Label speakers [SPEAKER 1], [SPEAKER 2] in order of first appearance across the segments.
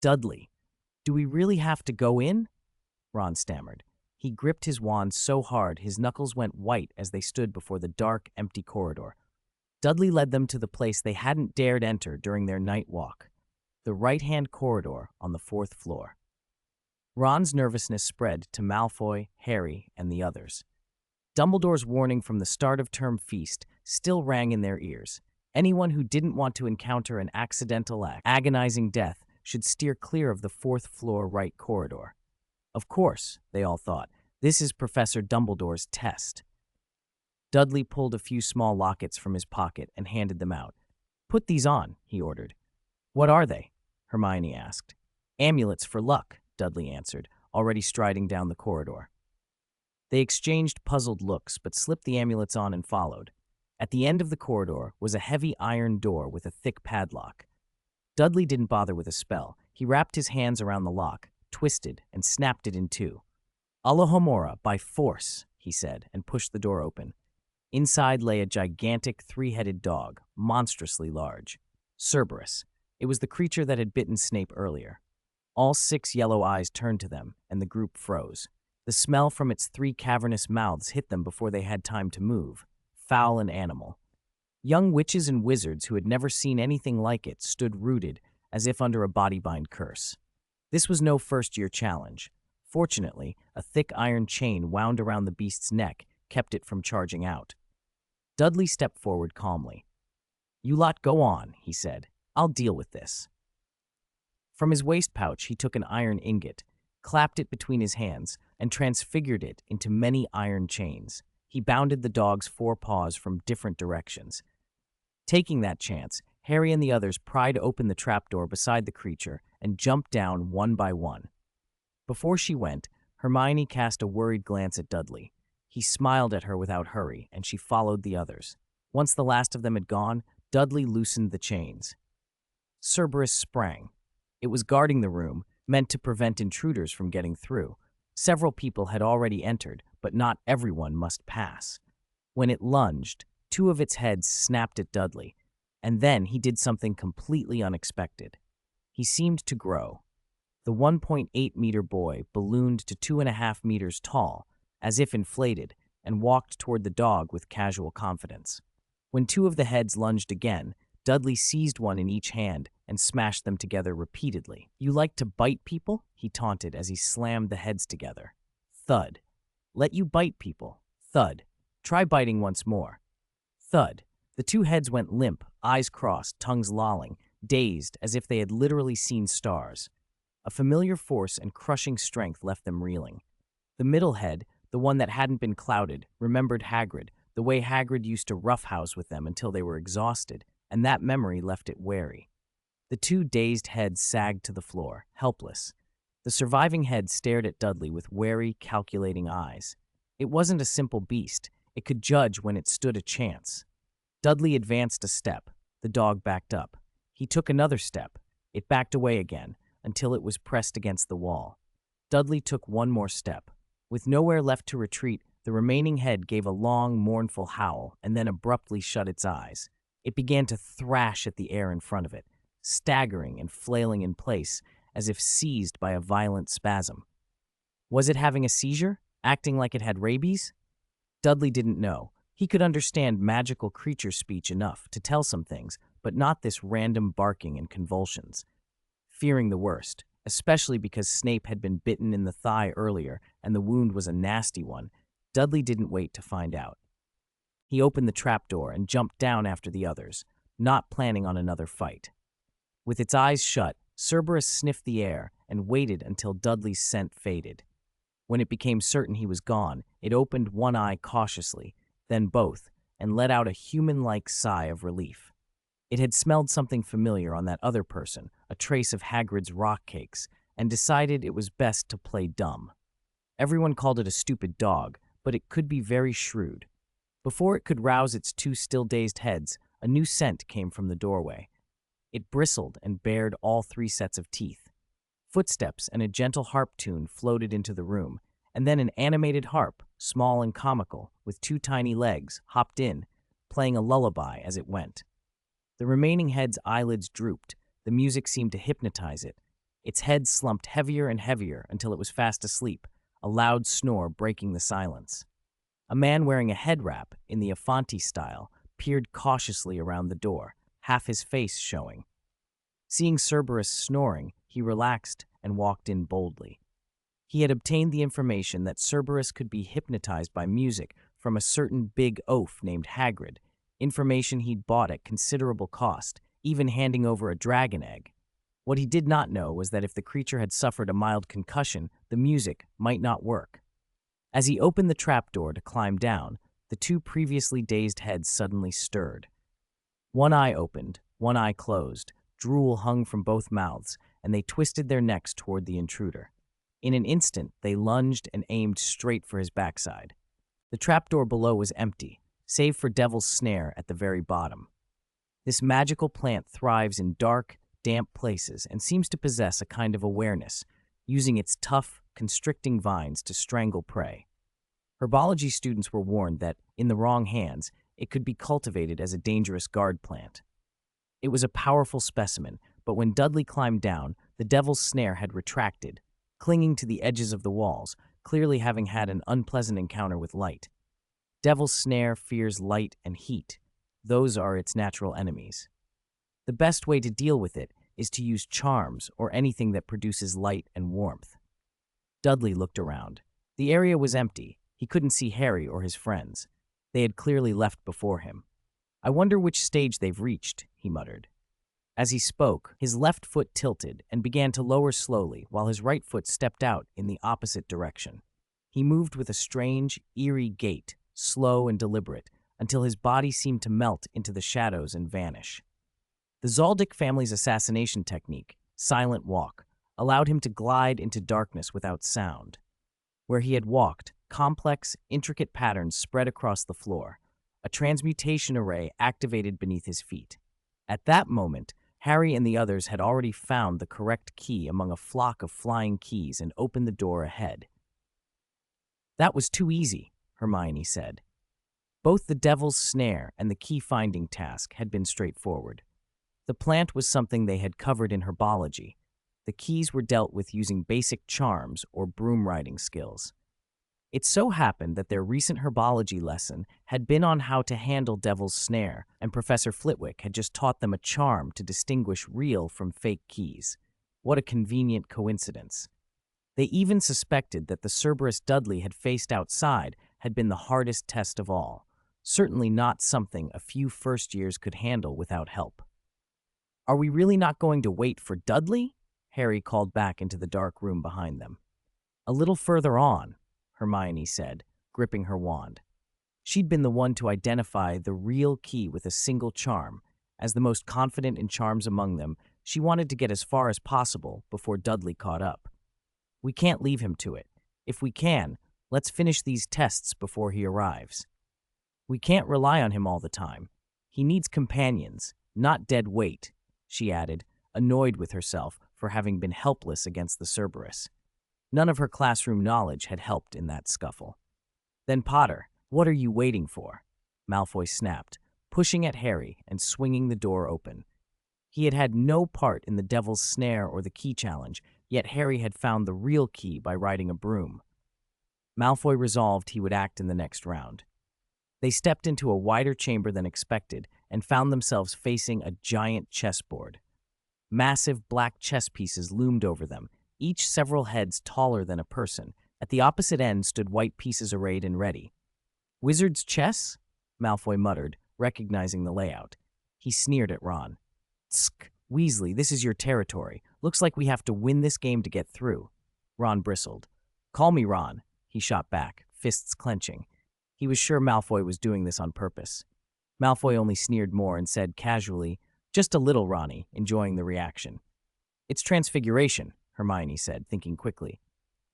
[SPEAKER 1] Dudley, do we really have to go in? Ron stammered. He gripped his wand so hard his knuckles went white as they stood before the dark, empty corridor. Dudley led them to the place they hadn't dared enter during their night walk, the right-hand corridor on the 4th floor. Ron's nervousness spread to Malfoy, Harry, and the others. Dumbledore's warning from the start-of-term feast still rang in their ears. Anyone who didn't want to encounter an accidental, agonizing death should steer clear of the 4th floor right corridor. Of course, they all thought, this is Professor Dumbledore's test. Dudley pulled a few small lockets from his pocket and handed them out. "Put these on," he ordered. "What are they?" Hermione asked. "Amulets for luck," Dudley answered, already striding down the corridor. They exchanged puzzled looks, but slipped the amulets on and followed. At the end of the corridor was a heavy iron door with a thick padlock. Dudley didn't bother with a spell. He wrapped his hands around the lock, twisted, and snapped it in two. "Alohomora, by force," he said, and pushed the door open. Inside lay a gigantic three-headed dog, monstrously large. Cerberus. It was the creature that had bitten Snape earlier. All 6 yellow eyes turned to them, and the group froze. The smell from its 3 cavernous mouths hit them before they had time to move. Foul and animal. Young witches and wizards who had never seen anything like it stood rooted, as if under a body-bind curse. This was no first-year challenge. Fortunately, a thick iron chain wound around the beast's neck kept it from charging out. Dudley stepped forward calmly. "You lot go on," he said. "I'll deal with this." From his waist pouch, he took an iron ingot, clapped it between his hands, and transfigured it into many iron chains. He bounded the dog's 4 paws from different directions. Taking that chance, Harry and the others pried open the trapdoor beside the creature and jumped down one by one. Before she went, Hermione cast a worried glance at Dudley. He smiled at her without hurry, and she followed the others. Once the last of them had gone, Dudley loosened the chains. Cerberus sprang. It was guarding the room, meant to prevent intruders from getting through. Several people had already entered, but not everyone must pass. When it lunged, 2 of its heads snapped at Dudley, and then he did something completely unexpected. He seemed to grow. The 1.8-meter boy ballooned to 2.5 meters tall, as if inflated, and walked toward the dog with casual confidence. When 2 of the heads lunged again, Dudley seized one in each hand and smashed them together repeatedly. "You like to bite people?" he taunted as he slammed the heads together. Thud. "Let you bite people." Thud. "Try biting once more." Thud. The 2 heads went limp, eyes crossed, tongues lolling, dazed as if they had literally seen stars. A familiar force and crushing strength left them reeling. The middle head, the one that hadn't been clouded, remembered Hagrid, the way Hagrid used to roughhouse with them until they were exhausted, and that memory left it wary. The 2 dazed heads sagged to the floor, helpless. The surviving head stared at Dudley with wary, calculating eyes. It wasn't a simple beast. It could judge when it stood a chance. Dudley advanced a step. The dog backed up. He took another step. It backed away again, until it was pressed against the wall. Dudley took one more step. With nowhere left to retreat, the remaining head gave a long, mournful howl and then abruptly shut its eyes. It began to thrash at the air in front of it, staggering and flailing in place as if seized by a violent spasm. Was it having a seizure, acting like it had rabies? Dudley didn't know. He could understand magical creature speech enough to tell some things, but not this random barking and convulsions. Fearing the worst, especially because Snape had been bitten in the thigh earlier and the wound was a nasty one, Dudley didn't wait to find out. He opened the trapdoor and jumped down after the others, not planning on another fight. With its eyes shut, Cerberus sniffed the air and waited until Dudley's scent faded. When it became certain he was gone, it opened one eye cautiously, then both, and let out a human-like sigh of relief. It had smelled something familiar on that other person, a trace of Hagrid's rock cakes, and decided it was best to play dumb. Everyone called it a stupid dog, but it could be very shrewd. Before it could rouse its 2 still-dazed heads, a new scent came from the doorway. It bristled and bared all 3 sets of teeth. Footsteps and a gentle harp tune floated into the room, and then an animated harp, small and comical, with 2 tiny legs, hopped in, playing a lullaby as it went. The remaining head's eyelids drooped. The music seemed to hypnotize it. Its head slumped heavier and heavier until it was fast asleep, a loud snore breaking the silence. A man wearing a head wrap in the Afanti style peered cautiously around the door, half his face showing. Seeing Cerberus snoring, he relaxed and walked in boldly. He had obtained the information that Cerberus could be hypnotized by music from a certain big oaf named Hagrid, information he'd bought at considerable cost, even handing over a dragon egg. What he did not know was that if the creature had suffered a mild concussion, the music might not work. As he opened the trapdoor to climb down, the two previously dazed heads suddenly stirred. One eye opened, one eye closed, drool hung from both mouths, and they twisted their necks toward the intruder. In an instant, they lunged and aimed straight for his backside. The trapdoor below was empty, save for Devil's Snare at the very bottom. This magical plant thrives in dark, damp places and seems to possess a kind of awareness, using its tough, constricting vines to strangle prey. Herbology students were warned that, in the wrong hands, it could be cultivated as a dangerous guard plant. It was a powerful specimen, but when Dudley climbed down, the Devil's Snare had retracted, clinging to the edges of the walls, clearly having had an unpleasant encounter with light. Devil's Snare fears light and heat. Those are its natural enemies. The best way to deal with it is to use charms or anything that produces light and warmth. Dudley looked around. The area was empty. He couldn't see Harry or his friends. They had clearly left before him. "I wonder which stage they've reached," he muttered. As he spoke, his left foot tilted and began to lower slowly while his right foot stepped out in the opposite direction. He moved with a strange, eerie gait, slow and deliberate, until his body seemed to melt into the shadows and vanish. The Zaldic family's assassination technique, silent walk, allowed him to glide into darkness without sound. Where he had walked, complex, intricate patterns spread across the floor, a transmutation array activated beneath his feet. At that moment, Harry and the others had already found the correct key among a flock of flying keys and opened the door ahead. "That was too easy," Hermione said. Both the Devil's Snare and the key-finding task had been straightforward. The plant was something they had covered in herbology. The keys were dealt with using basic charms or broom-riding skills. It so happened that their recent herbology lesson had been on how to handle Devil's Snare, and Professor Flitwick had just taught them a charm to distinguish real from fake keys. What a convenient coincidence. They even suspected that the Cerberus Dudley had faced outside had been the hardest test of all, certainly not something a few first years could handle without help. "Are we really not going to wait for Dudley?" Harry called back into the dark room behind them. "A little further on," Hermione said, gripping her wand. She'd been the one to identify the real key with a single charm. As the most confident in charms among them, she wanted to get as far as possible before Dudley caught up. "We can't leave him to it. If we can, let's finish these tests before he arrives. We can't rely on him all the time. He needs companions, not dead weight," she added, annoyed with herself for having been helpless against the Cerberus. None of her classroom knowledge had helped in that scuffle. "Then Potter, what are you waiting for?" Malfoy snapped, pushing at Harry and swinging the door open. He had had no part in the Devil's Snare or the key challenge, yet Harry had found the real key by riding a broom. Malfoy resolved he would act in the next round. They stepped into a wider chamber than expected and found themselves facing a giant chessboard. Massive black chess pieces loomed over them, each several heads taller than a person. At the opposite end stood white pieces arrayed and ready. "Wizard's chess?" Malfoy muttered, recognizing the layout. He sneered at Ron. "Tsk, Weasley, this is your territory. Looks like we have to win this game to get through." Ron bristled. "Call me Ron," he shot back, fists clenching. He was sure Malfoy was doing this on purpose. Malfoy only sneered more and said casually, "Just a little, Ronnie," enjoying the reaction. "It's Transfiguration," Hermione said, thinking quickly.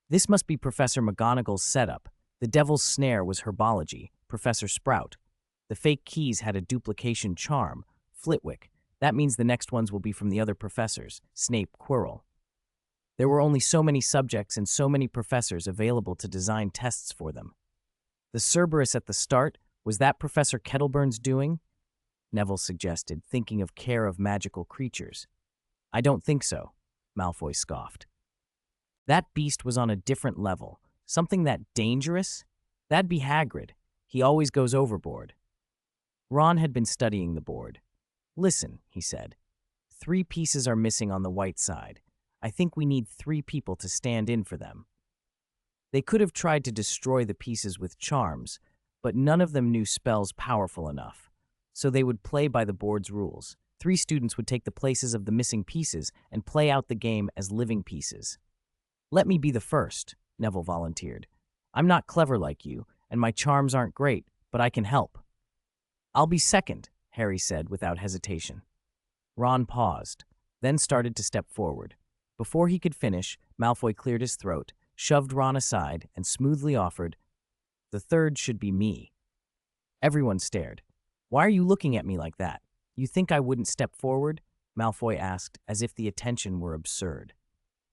[SPEAKER 1] This must be Professor McGonagall's setup. The Devil's Snare was herbology, Professor Sprout. The fake keys had a duplication charm, Flitwick. That means the next ones will be from the other professors, Snape, Quirrell. There were only so many subjects and so many professors available to design tests for them. The Cerberus at the start, was that Professor Kettleburn's doing? Neville suggested, thinking of care of magical creatures. "I don't think so." Malfoy scoffed. That beast was on a different level. Something that dangerous? That'd be Hagrid. He always goes overboard. Ron had been studying the board. Listen, he said. 3 pieces are missing on the white side. I think we need 3 people to stand in for them. They could have tried to destroy the pieces with charms, but none of them knew spells powerful enough. So they would play by the board's rules. 3 students would take the places of the missing pieces and play out the game as living pieces. Let me be the first, Neville volunteered. I'm not clever like you, and my charms aren't great, but I can help. I'll be second, Harry said without hesitation. Ron paused, then started to step forward. Before he could finish, Malfoy cleared his throat, shoved Ron aside, and smoothly offered, "The third should be me." Everyone stared. "Why are you looking at me like that? You think I wouldn't step forward?" Malfoy asked, as if the attention were absurd.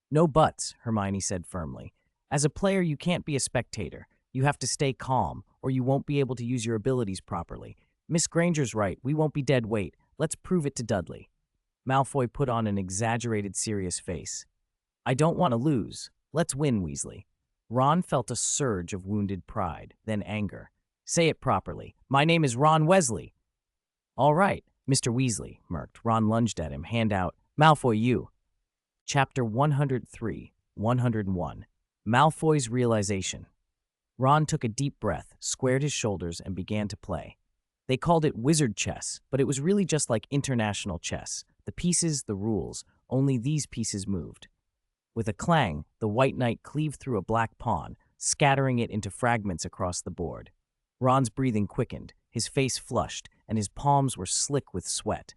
[SPEAKER 1] "No buts," Hermione said firmly. "As a player, you can't be a spectator. You have to stay calm, or you won't be able to use your abilities properly. Miss Granger's right, we won't be dead weight. Let's prove it to Dudley." Malfoy put on an exaggerated serious face. "I don't want to lose. Let's win, Weasley." Ron felt a surge of wounded pride, then anger. "Say it properly. My name is Ron Weasley." "All right, Mr. Weasley," murked. Ron lunged at him, hand out. "Malfoy, you." Chapter 103, 101. Malfoy's Realization. Ron took a deep breath, squared his shoulders, and began to play. They called it wizard chess, but it was really just like international chess. The pieces, the rules, only these pieces moved. With a clang, the white knight cleaved through a black pawn, scattering it into fragments across the board. Ron's breathing quickened, his face flushed, and his palms were slick with sweat.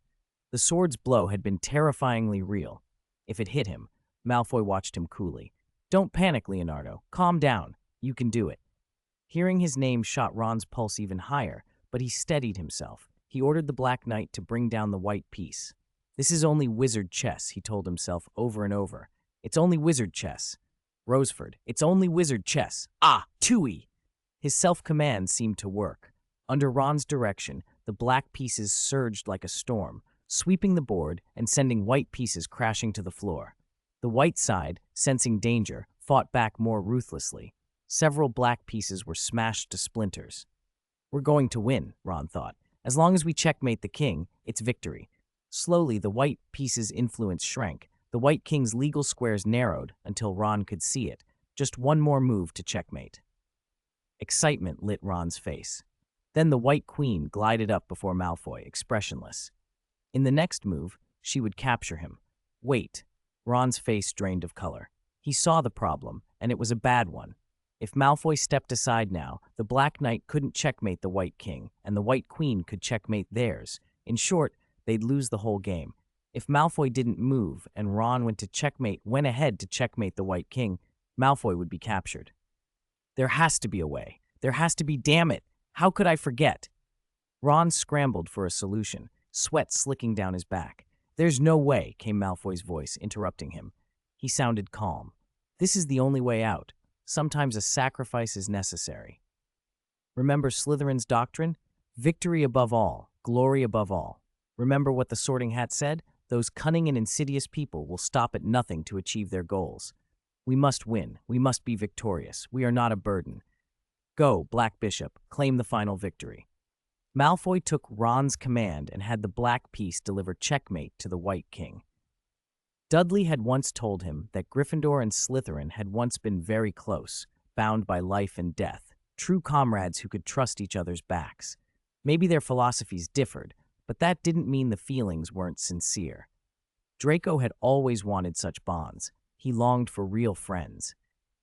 [SPEAKER 1] The sword's blow had been terrifyingly real. If it hit him, Malfoy watched him coolly. "Don't panic, Leonardo. Calm down. You can do it." Hearing his name shot Ron's pulse even higher, but he steadied himself. He ordered the Black Knight to bring down the white piece. "This is only wizard chess," he told himself over and over. "It's only wizard chess." Roseford, "It's only wizard chess. Ah, Tui!" His self-command seemed to work. Under Ron's direction, the black pieces surged like a storm, sweeping the board and sending white pieces crashing to the floor. The white side, sensing danger, fought back more ruthlessly. Several black pieces were smashed to splinters. "We're going to win," Ron thought. "As long as we checkmate the king, it's victory." Slowly, the white piece's influence shrank. The White King's legal squares narrowed until Ron could see it. Just one more move to checkmate. Excitement lit Ron's face. Then the White Queen glided up before Malfoy, expressionless. In the next move, she would capture him. Wait. Ron's face drained of color. He saw the problem, and it was a bad one. If Malfoy stepped aside now, the Black Knight couldn't checkmate the White King, and the White Queen could checkmate theirs. In short, they'd lose the whole game. If Malfoy didn't move, and Ron went ahead to checkmate the White King, Malfoy would be captured. There has to be a way. There has to be, damn it! How could I forget? Ron scrambled for a solution, sweat slicking down his back. "There's no way," came Malfoy's voice, interrupting him. He sounded calm. "This is the only way out. Sometimes a sacrifice is necessary. Remember Slytherin's doctrine? Victory above all, glory above all. Remember what the Sorting Hat said? Those cunning and insidious people will stop at nothing to achieve their goals. We must win. We must be victorious. We are not a burden. Go, Black Bishop, claim the final victory." Malfoy took Ron's command and had the black piece deliver checkmate to the White King. Dudley had once told him that Gryffindor and Slytherin had once been very close, bound by life and death, true comrades who could trust each other's backs. Maybe their philosophies differed, but that didn't mean the feelings weren't sincere. Draco had always wanted such bonds. He longed for real friends.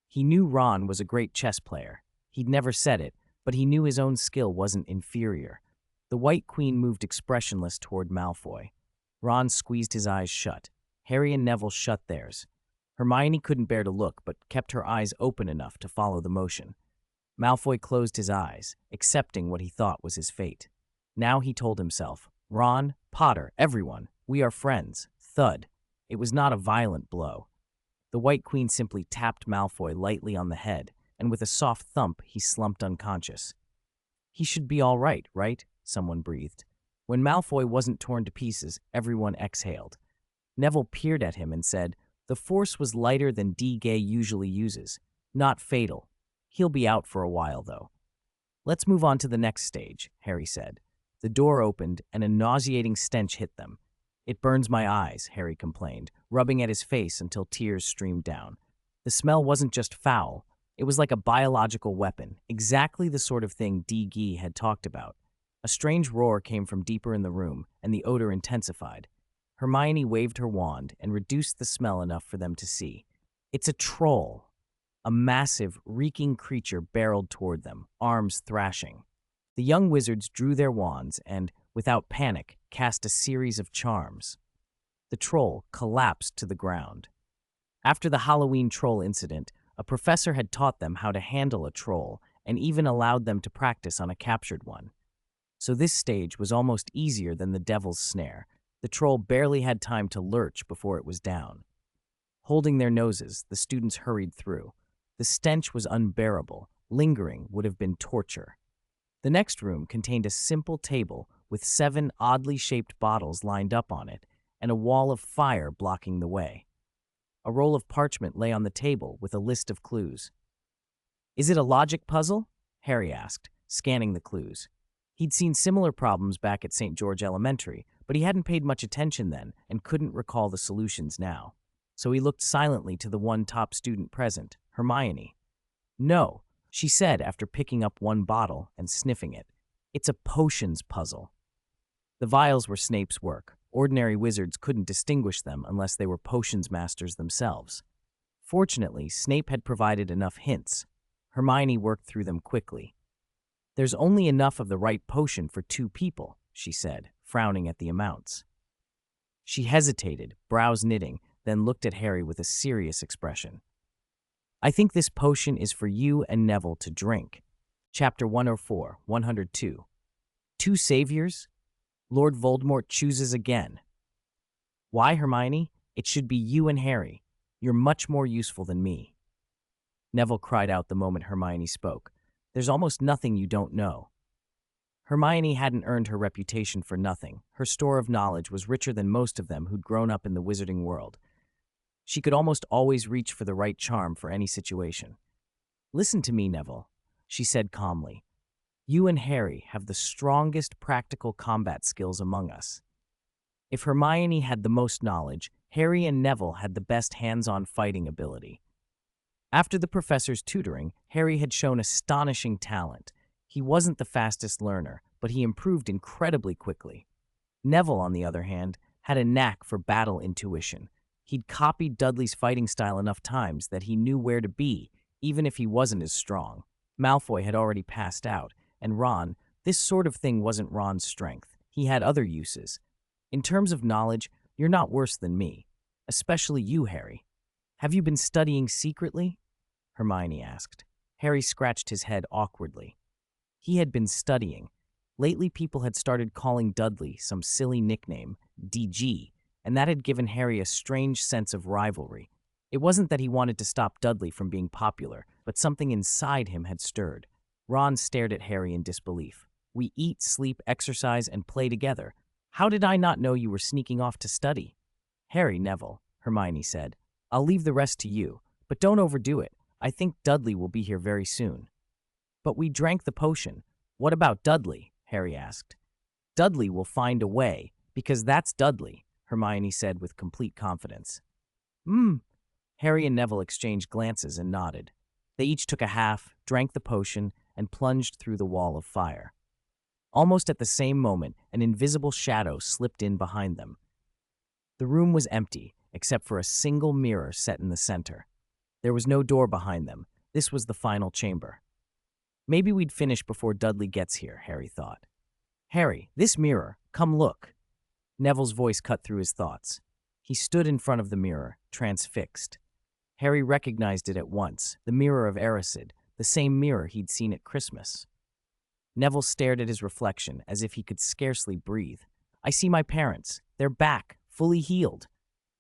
[SPEAKER 1] He knew Ron was a great chess player. He'd never said it, but he knew his own skill wasn't inferior. The White Queen moved expressionless toward Malfoy. Ron squeezed his eyes shut. Harry and Neville shut theirs. Hermione couldn't bear to look, but kept her eyes open enough to follow the motion. Malfoy closed his eyes, accepting what he thought was his fate. Now he told himself, "Ron, Potter, everyone, we are friends." Thud. It was not a violent blow. The White Queen simply tapped Malfoy lightly on the head, and with a soft thump, he slumped unconscious. "He should be all right, right?" someone breathed. When Malfoy wasn't torn to pieces, everyone exhaled. Neville peered at him and said, The force was lighter than D-Gay usually uses, not fatal. He'll be out for a while, though. Let's move on to the next stage, Harry said. The door opened, and a nauseating stench hit them. It burns my eyes, Harry complained, rubbing at his face until tears streamed down. The smell wasn't just foul. It was like a biological weapon, exactly the sort of thing D-Gee had talked about. A strange roar came from deeper in the room, and the odor intensified. Hermione waved her wand and reduced the smell enough for them to see. It's a troll. A massive, reeking creature barreled toward them, arms thrashing. The young wizards drew their wands and, without panic, cast a series of charms. The troll collapsed to the ground. After the Halloween troll incident, a professor had taught them how to handle a troll and even allowed them to practice on a captured one. So this stage was almost easier than the devil's snare. The troll barely had time to lurch before it was down. Holding their noses, the students hurried through. The stench was unbearable. Lingering would have been torture. The next room contained a simple table with 7 oddly shaped bottles lined up on it and a wall of fire blocking the way. A roll of parchment lay on the table with a list of clues. "Is it a logic puzzle?" Harry asked, scanning the clues. He'd seen similar problems back at St. George Elementary, but he hadn't paid much attention then and couldn't recall the solutions now. So he looked silently to the one top student present, Hermione. "No," she said after picking up one bottle and sniffing it. "It's a potions puzzle." The vials were Snape's work. Ordinary wizards couldn't distinguish them unless they were potions masters themselves. Fortunately, Snape had provided enough hints. Hermione worked through them quickly. "There's only enough of the right potion for 2 people, she said, frowning at the amounts. She hesitated, brows knitting, then looked at Harry with a serious expression. "I think this potion is for you and Neville to drink." Chapter 104, 102. 2 saviors? Lord Voldemort chooses again. "Why, Hermione? It should be you and Harry. You're much more useful than me." Neville cried out the moment Hermione spoke. "There's almost nothing you don't know." Hermione hadn't earned her reputation for nothing. Her store of knowledge was richer than most of them who'd grown up in the wizarding world. She could almost always reach for the right charm for any situation. "Listen to me, Neville," she said calmly. "You and Harry have the strongest practical combat skills among us. If Hermione had the most knowledge, Harry and Neville had the best hands-on fighting ability." After the professor's tutoring, Harry had shown astonishing talent. He wasn't the fastest learner, but he improved incredibly quickly. Neville, on the other hand, had a knack for battle intuition. He'd copied Dudley's fighting style enough times that he knew where to be, even if he wasn't as strong. Malfoy had already passed out, and Ron, this sort of thing wasn't Ron's strength. He had other uses. In terms of knowledge, you're not worse than me. Especially you, Harry. "Have you been studying secretly?" Hermione asked. Harry scratched his head awkwardly. He had been studying. Lately, people had started calling Dudley some silly nickname, DG, and that had given Harry a strange sense of rivalry. It wasn't that he wanted to stop Dudley from being popular, but something inside him had stirred. Ron stared at Harry in disbelief. "We eat, sleep, exercise, and play together. How did I not know you were sneaking off to study?" "Harry, Neville," Hermione said. "I'll leave the rest to you, but don't overdo it. I think Dudley will be here very soon." "But we drank the potion. What about Dudley?" Harry asked. "Dudley will find a way, because that's Dudley," Hermione said with complete confidence. Harry and Neville exchanged glances and nodded. They each took a half, drank the potion, and plunged through the wall of fire. Almost at the same moment, an invisible shadow slipped in behind them. The room was empty, except for a single mirror set in the center. There was no door behind them. This was the final chamber. "Maybe we'd finish before Dudley gets here," Harry thought. "Harry, this mirror, come look." Neville's voice cut through his thoughts. He stood in front of the mirror, transfixed. Harry recognized it at once, the mirror of Erised, the same mirror he'd seen at Christmas. Neville stared at his reflection as if he could scarcely breathe. "I see my parents. They're back, fully healed."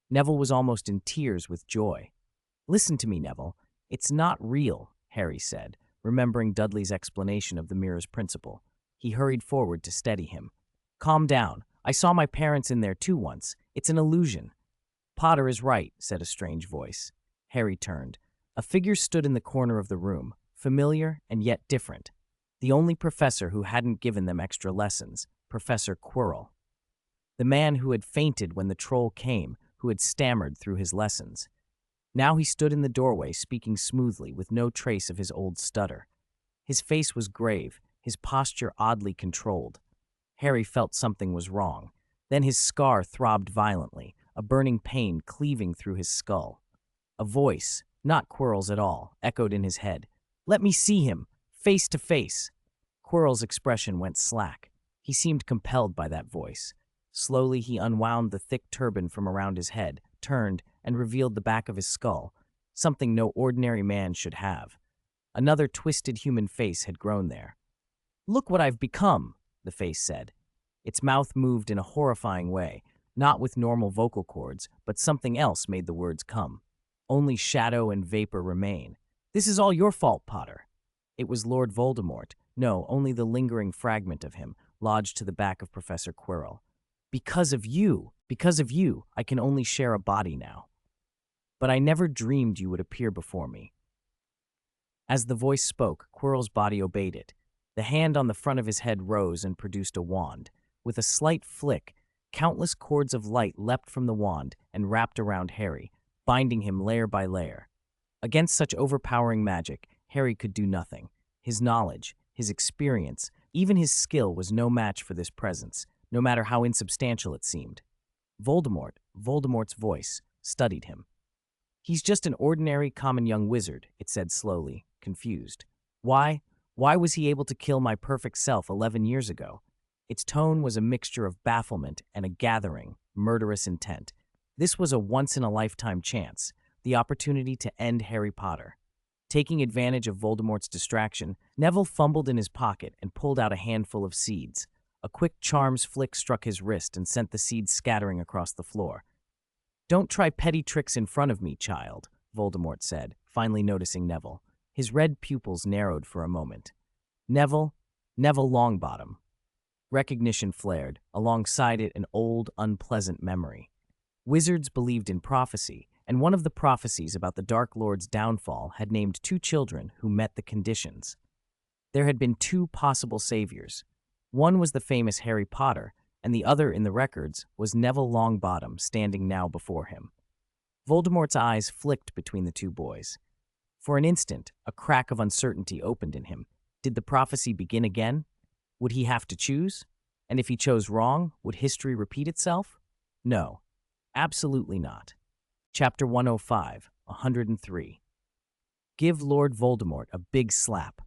[SPEAKER 1] Neville was almost in tears with joy. "Listen to me, Neville. It's not real," Harry said, remembering Dudley's explanation of the mirror's principle. He hurried forward to steady him. "Calm down. I saw my parents in there too once. It's an illusion." Potter is right, said a strange voice. Harry turned. A figure stood in the corner of the room, familiar and yet different. The only professor who hadn't given them extra lessons, Professor Quirrell. The man who had fainted when the troll came, who had stammered through his lessons. Now he stood in the doorway, speaking smoothly, with no trace of his old stutter. His face was grave, his posture oddly controlled. Harry felt something was wrong. Then his scar throbbed violently, a burning pain cleaving through his skull. A voice, not Quirrell's at all, echoed in his head. "Let me see him, face to face." Quirrell's expression went slack. He seemed compelled by that voice. Slowly he unwound the thick turban from around his head, turned, and revealed the back of his skull, something no ordinary man should have. Another twisted human face had grown there. "Look what I've become," the face said. Its mouth moved in a horrifying way, not with normal vocal cords, but something else made the words come. Only shadow and vapor remain. "This is all your fault, Potter." It was Lord Voldemort. No, only the lingering fragment of him, lodged to the back of Professor Quirrell. Because of you, I can only share a body now. But I never dreamed you would appear before me." As the voice spoke, Quirrell's body obeyed it. The hand on the front of his head rose and produced a wand. With a slight flick, countless cords of light leapt from the wand and wrapped around Harry, binding him layer by layer. Against such overpowering magic, Harry could do nothing. His knowledge, his experience, even his skill was no match for this presence, no matter how insubstantial it seemed. Voldemort's voice, studied him. "He's just an ordinary, common young wizard," it said slowly, confused. Why was he able to kill my perfect self 11 years ago? Its tone was a mixture of bafflement and a gathering, murderous intent. This was a once-in-a-lifetime chance, the opportunity to end Harry Potter. Taking advantage of Voldemort's distraction, Neville fumbled in his pocket and pulled out a handful of seeds. A quick charms flick struck his wrist and sent the seeds scattering across the floor. "Don't try petty tricks in front of me, child," Voldemort said, finally noticing Neville. His red pupils narrowed for a moment. Neville Longbottom. Recognition flared, alongside it an old, unpleasant memory. Wizards believed in prophecy, and one of the prophecies about the Dark Lord's downfall had named 2 children who met the conditions. There had been 2 possible saviors. One was the famous Harry Potter, and the other in the records was Neville Longbottom standing now before him. Voldemort's eyes flicked between the 2 boys. For an instant, a crack of uncertainty opened in him. Did the prophecy begin again? Would he have to choose? And if he chose wrong, would history repeat itself? No, absolutely not. Chapter 105, 103. Give Lord Voldemort a big slap.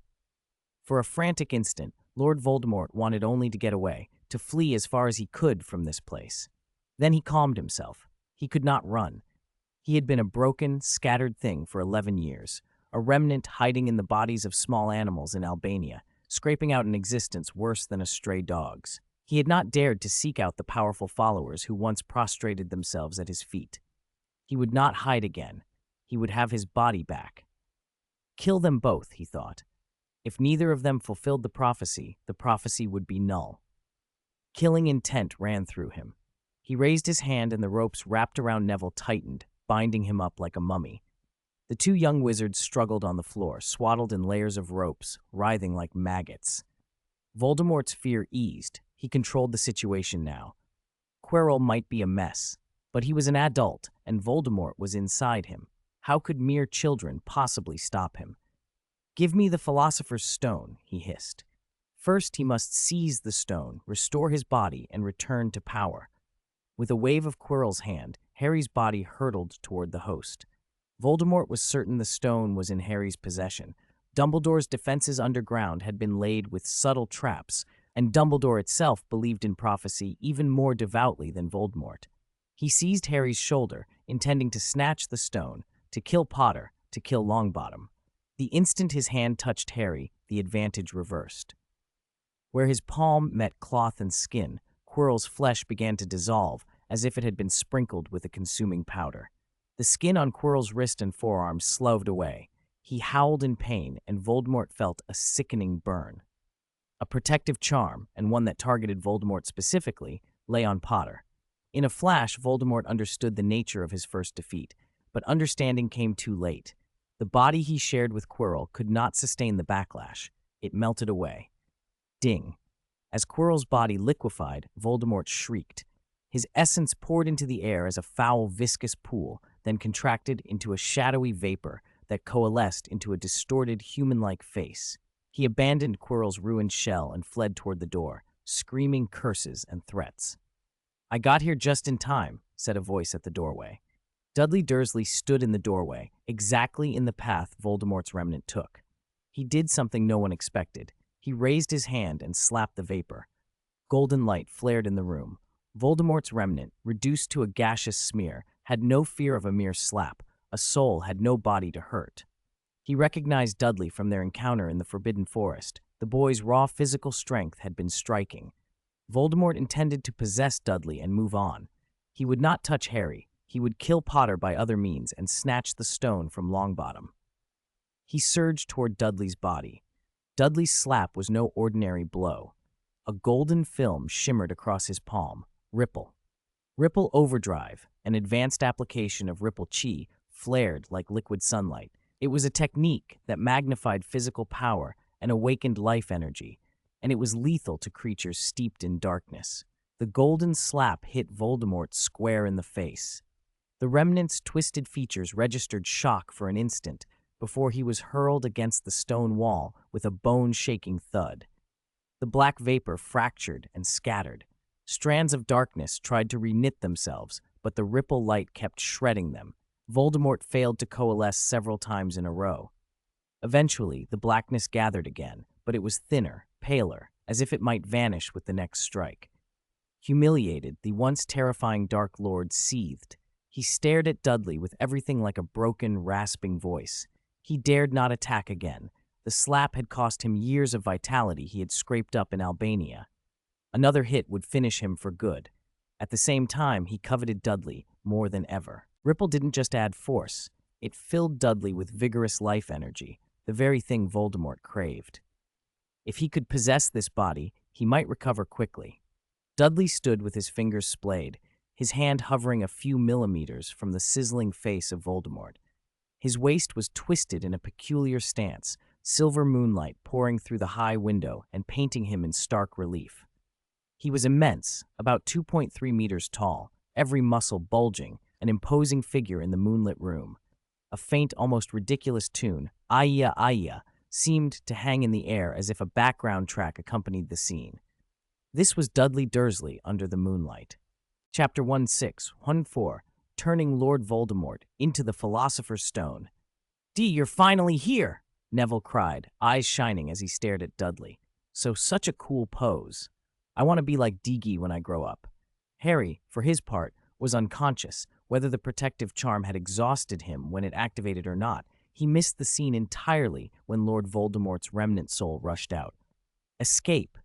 [SPEAKER 1] For a frantic instant, Lord Voldemort wanted only to get away, to flee as far as he could from this place. Then he calmed himself. He could not run. He had been a broken, scattered thing for 11 years, a remnant hiding in the bodies of small animals in Albania, scraping out an existence worse than a stray dog's. He had not dared to seek out the powerful followers who once prostrated themselves at his feet. He would not hide again. He would have his body back. Kill them both, he thought. If neither of them fulfilled the prophecy would be null. Killing intent ran through him. He raised his hand and the ropes wrapped around Neville tightened, binding him up like a mummy. The 2 young wizards struggled on the floor, swaddled in layers of ropes, writhing like maggots. Voldemort's fear eased. He controlled the situation now. Quirrell might be a mess, but he was an adult, and Voldemort was inside him. How could mere children possibly stop him? "Give me the Philosopher's Stone," he hissed. First, he must seize the stone, restore his body, and return to power. With a wave of Quirrell's hand, Harry's body hurtled toward the host. Voldemort was certain the stone was in Harry's possession. Dumbledore's defenses underground had been laid with subtle traps, and Dumbledore itself believed in prophecy even more devoutly than Voldemort. He seized Harry's shoulder, intending to snatch the stone, to kill Potter, to kill Longbottom. The instant his hand touched Harry, the advantage reversed. Where his palm met cloth and skin, Quirrell's flesh began to dissolve, as if it had been sprinkled with a consuming powder. The skin on Quirrell's wrist and forearm sloughed away. He howled in pain, and Voldemort felt a sickening burn. A protective charm, and one that targeted Voldemort specifically, lay on Potter. In a flash, Voldemort understood the nature of his first defeat, but understanding came too late. The body he shared with Quirrell could not sustain the backlash. It melted away. Ding. As Quirrell's body liquefied, Voldemort shrieked. His essence poured into the air as a foul, viscous pool, then contracted into a shadowy vapor that coalesced into a distorted, human-like face. He abandoned Quirrell's ruined shell and fled toward the door, screaming curses and threats. "I got here just in time," said a voice at the doorway. Dudley Dursley stood in the doorway, exactly in the path Voldemort's remnant took. He did something no one expected. He raised his hand and slapped the vapor. Golden light flared in the room. Voldemort's remnant, reduced to a gaseous smear, had no fear of a mere slap. A soul had no body to hurt. He recognized Dudley from their encounter in the Forbidden Forest. The boy's raw physical strength had been striking. Voldemort intended to possess Dudley and move on. He would not touch Harry. He would kill Potter by other means and snatch the stone from Longbottom. He surged toward Dudley's body. Dudley's slap was no ordinary blow. A golden film shimmered across his palm. Ripple. Ripple Overdrive, an advanced application of Ripple Chi, flared like liquid sunlight. It was a technique that magnified physical power and awakened life energy, and it was lethal to creatures steeped in darkness. The golden slap hit Voldemort square in the face. The remnant's twisted features registered shock for an instant before he was hurled against the stone wall with a bone-shaking thud. The black vapor fractured and scattered. Strands of darkness tried to reknit themselves, but the ripple light kept shredding them. Voldemort failed to coalesce several times in a row. Eventually, the blackness gathered again, but it was thinner, paler, as if it might vanish with the next strike. Humiliated, the once terrifying Dark Lord seethed. He stared at Dudley with everything like a broken, rasping voice. He dared not attack again. The slap had cost him years of vitality he had scraped up in Albania. Another hit would finish him for good. At the same time, he coveted Dudley more than ever. Ripple didn't just add force. It filled Dudley with vigorous life energy, the very thing Voldemort craved. If he could possess this body, he might recover quickly. Dudley stood with his fingers splayed, his hand hovering a few millimeters from the sizzling face of Voldemort. His waist was twisted in a peculiar stance, silver moonlight pouring through the high window and painting him in stark relief. He was immense, about 2.3 meters tall, every muscle bulging, an imposing figure in the moonlit room. A faint, almost ridiculous tune, Aya Aya, seemed to hang in the air as if a background track accompanied the scene. This was Dudley Dursley under the moonlight. Chapter 1614, Turning Lord Voldemort into the Philosopher's Stone. You're finally here!" Neville cried, eyes shining as he stared at Dudley. Such a cool pose. I want to be like Digi when I grow up." Harry, for his part, was unconscious. Whether the protective charm had exhausted him when it activated or not, he missed the scene entirely when Lord Voldemort's remnant soul rushed out. Escape.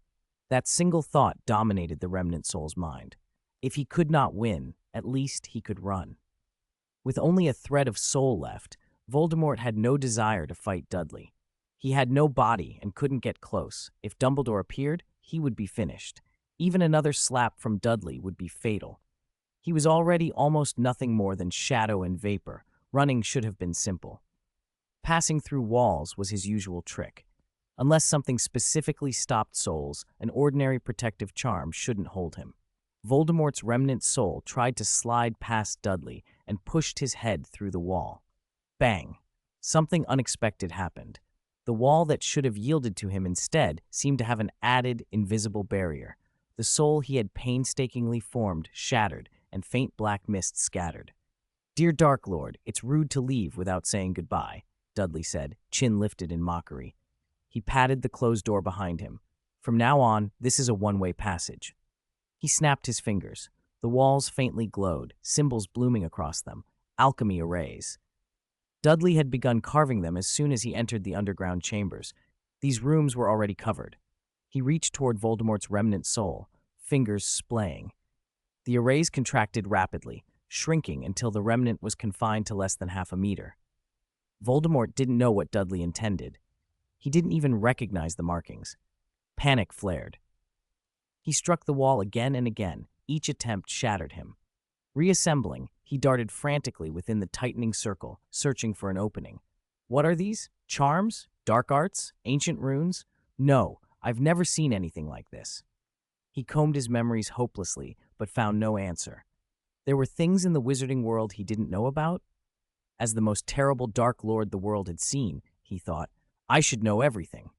[SPEAKER 1] That single thought dominated the remnant soul's mind. If he could not win, at least he could run. With only a thread of soul left, Voldemort had no desire to fight Dudley. He had no body and couldn't get close. If Dumbledore appeared, he would be finished. Even another slap from Dudley would be fatal. He was already almost nothing more than shadow and vapor. Running should have been simple. Passing through walls was his usual trick. Unless something specifically stopped souls, an ordinary protective charm shouldn't hold him. Voldemort's remnant soul tried to slide past Dudley and pushed his head through the wall. Bang! Something unexpected happened. The wall that should have yielded to him instead seemed to have an added, invisible barrier. The soul he had painstakingly formed shattered, and faint black mist scattered. "Dear Dark Lord, it's rude to leave without saying goodbye," Dudley said, chin lifted in mockery. He patted the closed door behind him. "From now on, this is a one-way passage." He snapped his fingers. The walls faintly glowed, symbols blooming across them, alchemy arrays. Dudley had begun carving them as soon as he entered the underground chambers. These rooms were already covered. He reached toward Voldemort's remnant soul, fingers splaying. The arrays contracted rapidly, shrinking until the remnant was confined to less than half a meter. Voldemort didn't know what Dudley intended. He didn't even recognize the markings. Panic flared. He struck the wall again and again. Each attempt shattered him. Reassembling, he darted frantically within the tightening circle, searching for an opening. What are these? Charms? Dark arts? Ancient runes? No, I've never seen anything like this. He combed his memories hopelessly, but found no answer. There were things in the wizarding world he didn't know about? As the most terrible Dark Lord the world had seen, he thought, I should know everything.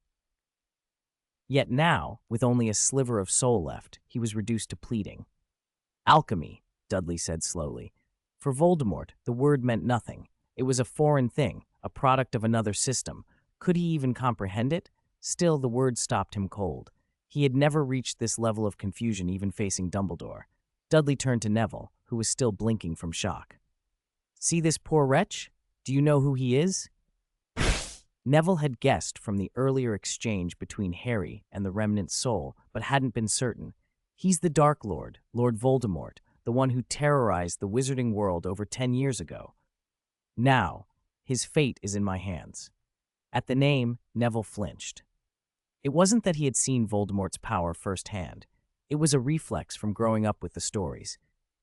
[SPEAKER 1] Yet now, with only a sliver of soul left, he was reduced to pleading. Alchemy, Dudley said slowly. For Voldemort, the word meant nothing. It was a foreign thing, a product of another system. Could he even comprehend it? Still, the word stopped him cold. He had never reached this level of confusion even facing Dumbledore. Dudley turned to Neville, who was still blinking from shock. See this poor wretch? Do you know who he is? Neville had guessed from the earlier exchange between Harry and the remnant soul, but hadn't been certain. He's the Dark Lord, Lord Voldemort, the one who terrorized the wizarding world over 10 years ago. Now, his fate is in my hands. At the name, Neville flinched. It wasn't that he had seen Voldemort's power firsthand. It was a reflex from growing up with the stories.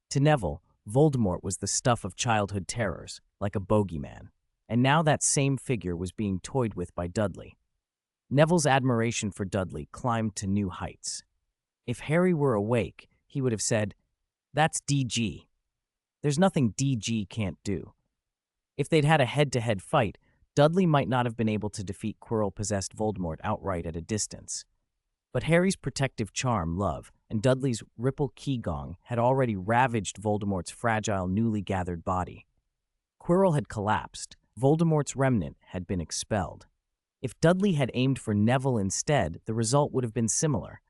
[SPEAKER 1] To Neville, Voldemort was the stuff of childhood terrors, like a bogeyman. And now that same figure was being toyed with by Dudley. Neville's admiration for Dudley climbed to new heights. If Harry were awake, he would have said, "That's DG. There's nothing DG can't do." If they'd had a head-to-head fight, Dudley might not have been able to defeat Quirrell-possessed Voldemort outright at a distance. But Harry's protective charm, love, and Dudley's ripple key gong had already ravaged Voldemort's fragile, newly gathered body. Quirrell had collapsed. Voldemort's remnant had been expelled. If Dudley had aimed for Neville instead, the result would have been similar.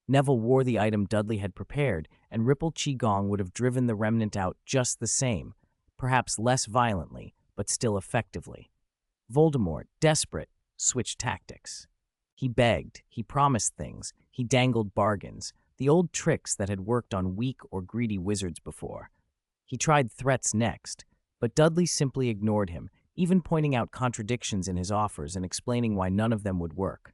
[SPEAKER 1] Neville wore the item Dudley had prepared, and Ripple Qigong would have driven the remnant out just the same, perhaps less violently, but still effectively. Voldemort, desperate, switched tactics. He begged, he promised things, he dangled bargains, the old tricks that had worked on weak or greedy wizards before. He tried threats next, but Dudley simply ignored him, even pointing out contradictions in his offers and explaining why none of them would work.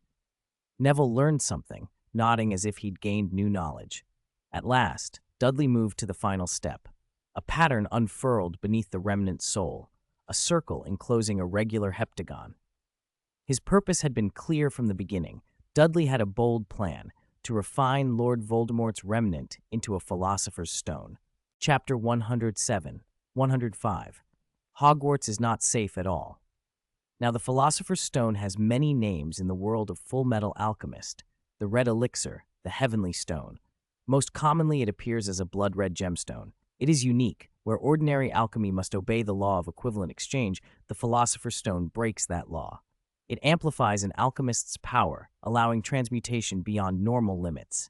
[SPEAKER 1] Neville learned something, nodding as if he'd gained new knowledge. At last, Dudley moved to the final step. A pattern unfurled beneath the remnant soul, a circle enclosing a regular heptagon. His purpose had been clear from the beginning. Dudley had a bold plan to refine Lord Voldemort's remnant into a philosopher's stone. Chapter 107, 105. Hogwarts is not safe at all. Now, the Philosopher's Stone has many names in the world of Full Metal Alchemist: the Red Elixir, the Heavenly Stone. Most commonly, it appears as a blood-red gemstone. It is unique. Where ordinary alchemy must obey the law of equivalent exchange, the Philosopher's Stone breaks that law. It amplifies an alchemist's power, allowing transmutation beyond normal limits.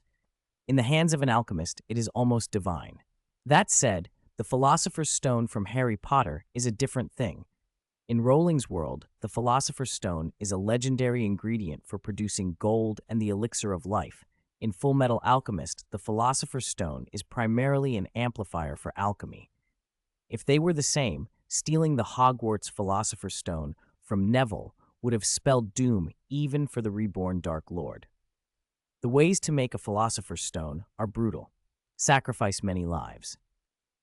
[SPEAKER 1] In the hands of an alchemist, it is almost divine. That said, the Philosopher's Stone from Harry Potter is a different thing. In Rowling's world, the Philosopher's Stone is a legendary ingredient for producing gold and the elixir of life. In Full Metal Alchemist, the Philosopher's Stone is primarily an amplifier for alchemy. If they were the same, stealing the Hogwarts Philosopher's Stone from Neville would have spelled doom even for the reborn Dark Lord. The ways to make a Philosopher's Stone are brutal. Sacrifice many lives.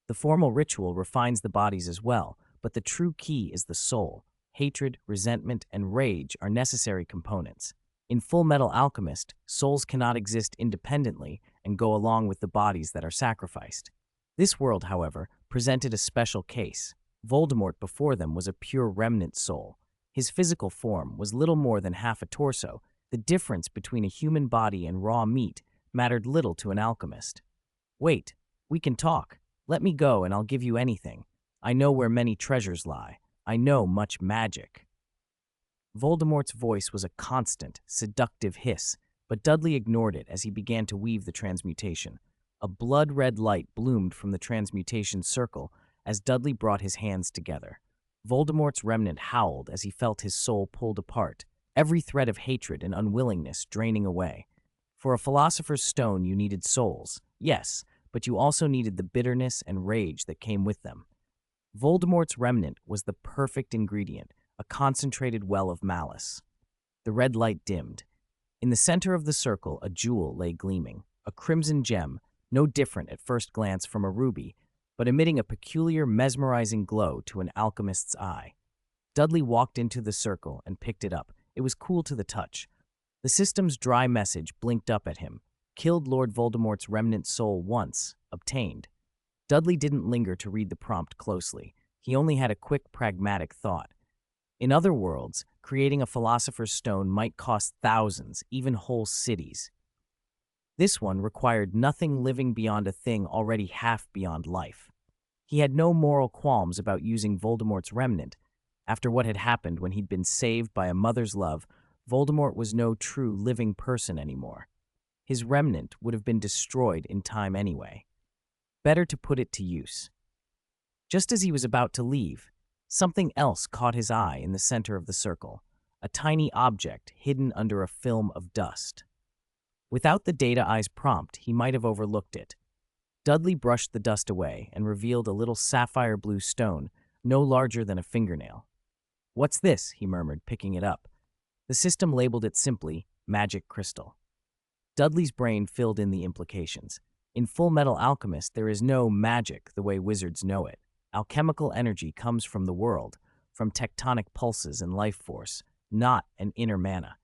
[SPEAKER 1] The formal ritual refines the bodies as well, but the true key is the soul. Hatred, resentment, and rage are necessary components. In Full Metal Alchemist, souls cannot exist independently and go along with the bodies that are sacrificed. This world, however, presented a special case. Voldemort before them was a pure remnant soul. His physical form was little more than half a torso. The difference between a human body and raw meat mattered little to an alchemist. Wait, we can talk. Let me go and I'll give you anything. I know where many treasures lie. I know much magic. Voldemort's voice was a constant, seductive hiss, but Dudley ignored it as he began to weave the transmutation. A blood-red light bloomed from the transmutation circle as Dudley brought his hands together. Voldemort's remnant howled as he felt his soul pulled apart, every thread of hatred and unwillingness draining away. For a Philosopher's Stone, you needed souls, yes, but you also needed the bitterness and rage that came with them. Voldemort's remnant was the perfect ingredient, a concentrated well of malice. The red light dimmed. In the center of the circle, a jewel lay gleaming, a crimson gem, no different at first glance from a ruby, but emitting a peculiar, mesmerizing glow to an alchemist's eye. Dudley walked into the circle and picked it up. It was cool to the touch. The system's dry message blinked up at him. Killed Lord Voldemort's remnant soul once. Obtained. Dudley didn't linger to read the prompt closely. He only had a quick, pragmatic thought. In other worlds, creating a philosopher's stone might cost thousands, even whole cities. This one required nothing living beyond a thing already half beyond life. He had no moral qualms about using Voldemort's remnant. After what had happened when he'd been saved by a mother's love, Voldemort was no true living person anymore. His remnant would have been destroyed in time anyway. Better to put it to use. Just as he was about to leave, something else caught his eye in the center of the circle, a tiny object hidden under a film of dust. Without the Data Eye's prompt, he might have overlooked it. Dudley brushed the dust away and revealed a little sapphire blue stone, no larger than a fingernail. "What's this?" he murmured, picking it up. The system labeled it simply, magic crystal. Dudley's brain filled in the implications. In Full Metal Alchemist, there is no magic the way wizards know it. Alchemical energy comes from the world, from tectonic pulses and life force, not an inner mana.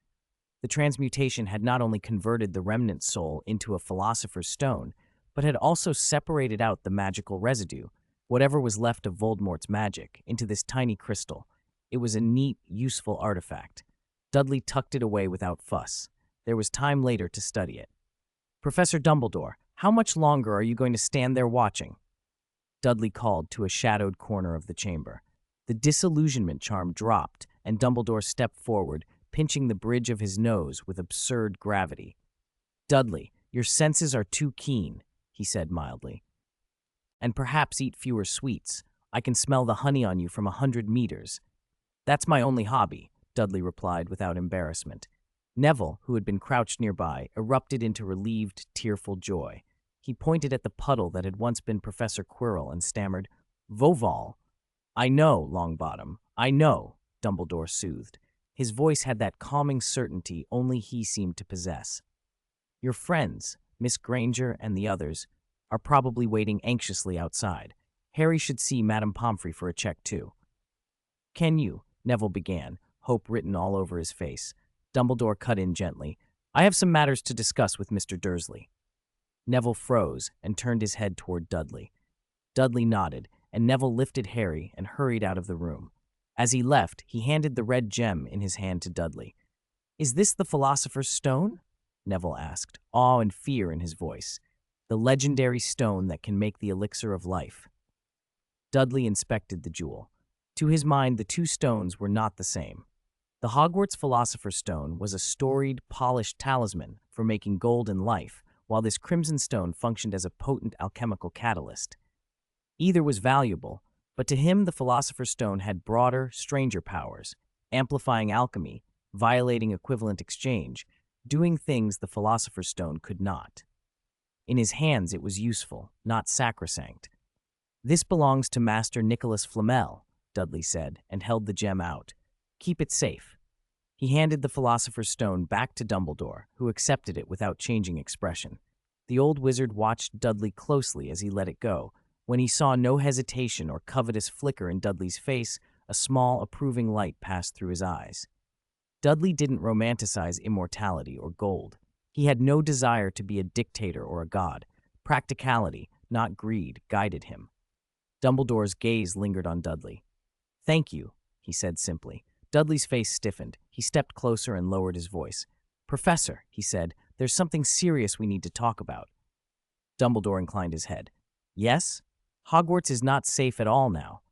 [SPEAKER 1] The transmutation had not only converted the remnant soul into a philosopher's stone, but had also separated out the magical residue, whatever was left of Voldemort's magic, into this tiny crystal. It was a neat, useful artifact. Dudley tucked it away without fuss. There was time later to study it. "Professor Dumbledore, how much longer are you going to stand there watching?" Dudley called to a shadowed corner of the chamber. The disillusionment charm dropped, and Dumbledore stepped forward, pinching the bridge of his nose with absurd gravity. "Dudley, your senses are too keen," he said mildly. "And perhaps eat fewer sweets. I can smell the honey on you from 100 meters. "That's my only hobby," Dudley replied without embarrassment. Neville, who had been crouched nearby, erupted into relieved, tearful joy. He pointed at the puddle that had once been Professor Quirrell and stammered, "Voval." "I know, Longbottom, I know," Dumbledore soothed. His voice had that calming certainty only he seemed to possess. "Your friends, Miss Granger and the others, are probably waiting anxiously outside. Harry should see Madame Pomfrey for a check, too." "Can you?" Neville began, hope written all over his face. Dumbledore cut in gently. "I have some matters to discuss with Mr. Dursley." Neville froze and turned his head toward Dudley. Dudley nodded, and Neville lifted Harry and hurried out of the room. As he left, he handed the red gem in his hand to Dudley. "Is this the Philosopher's Stone?" Neville asked, awe and fear in his voice. "The legendary stone that can make the elixir of life." Dudley inspected the jewel. To his mind, the two stones were not the same. The Hogwarts Philosopher's Stone was a storied, polished talisman for making gold and life, while this crimson stone functioned as a potent alchemical catalyst. Either was valuable, but to him the Philosopher's Stone had broader, stranger powers, amplifying alchemy, violating equivalent exchange, doing things the Philosopher's Stone could not. In his hands it was useful, not sacrosanct. "This belongs to Master Nicholas Flamel," Dudley said, and held the gem out. "Keep it safe." He handed the Philosopher's Stone back to Dumbledore, who accepted it without changing expression. The old wizard watched Dudley closely as he let it go. When he saw no hesitation or covetous flicker in Dudley's face, a small, approving light passed through his eyes. Dudley didn't romanticize immortality or gold. He had no desire to be a dictator or a god. Practicality, not greed, guided him. Dumbledore's gaze lingered on Dudley. "Thank you," he said simply. Dudley's face stiffened. He stepped closer and lowered his voice. "Professor," he said, "there's something serious we need to talk about." Dumbledore inclined his head. "Yes? Hogwarts is not safe at all now."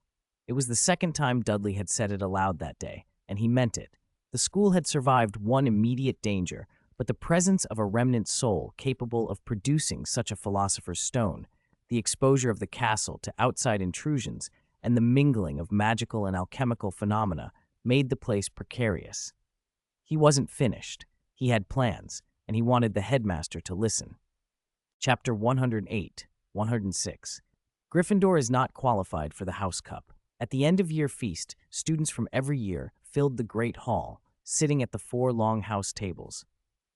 [SPEAKER 1] It was the second time Dudley had said it aloud that day, and he meant it. The school had survived one immediate danger, but the presence of a remnant soul capable of producing such a philosopher's stone, the exposure of the castle to outside intrusions, and the mingling of magical and alchemical phenomena made the place precarious. He wasn't finished. He had plans, and he wanted the headmaster to listen. Chapter 108, 106. Gryffindor is not qualified for the House Cup. At the end-of-year feast, students from every year filled the Great Hall, sitting at the 4 long house tables.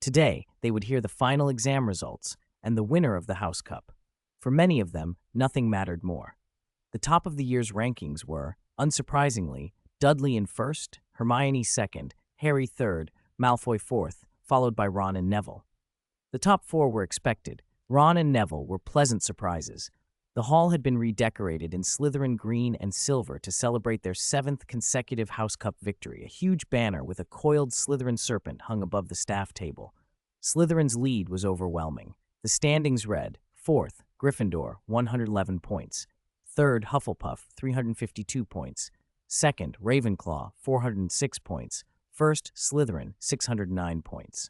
[SPEAKER 1] Today, they would hear the final exam results and the winner of the House Cup. For many of them, nothing mattered more. The top of the year's rankings were, unsurprisingly, Dudley in first, Hermione second, Harry third, Malfoy fourth, followed by Ron and Neville. The top four were expected. Ron and Neville were pleasant surprises. The hall had been redecorated in Slytherin green and silver to celebrate their 7th consecutive House Cup victory. A huge banner with a coiled Slytherin serpent hung above the staff table. Slytherin's lead was overwhelming. The standings read: 4th, Gryffindor, 111 points. 3rd, Hufflepuff, 352 points. 2nd, Ravenclaw, 406 points. 1st, Slytherin, 609 points.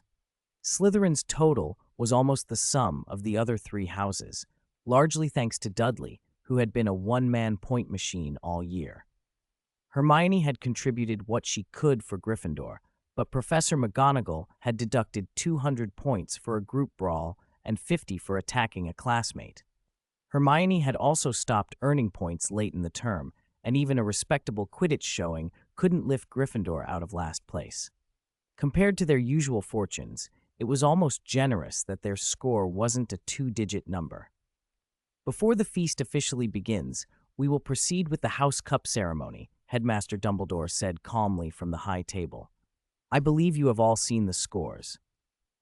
[SPEAKER 1] Slytherin's total was almost the sum of the other three houses, largely thanks to Dudley, who had been a one-man point machine all year. Hermione had contributed what she could for Gryffindor, but Professor McGonagall had deducted 200 points for a group brawl and 50 for attacking a classmate. Hermione had also stopped earning points late in the term, and even a respectable Quidditch showing couldn't lift Gryffindor out of last place. Compared to their usual fortunes, it was almost generous that their score wasn't a 2-digit number. Before the feast officially begins, we will proceed with the House Cup ceremony, Headmaster Dumbledore said calmly from the high table. I believe you have all seen the scores.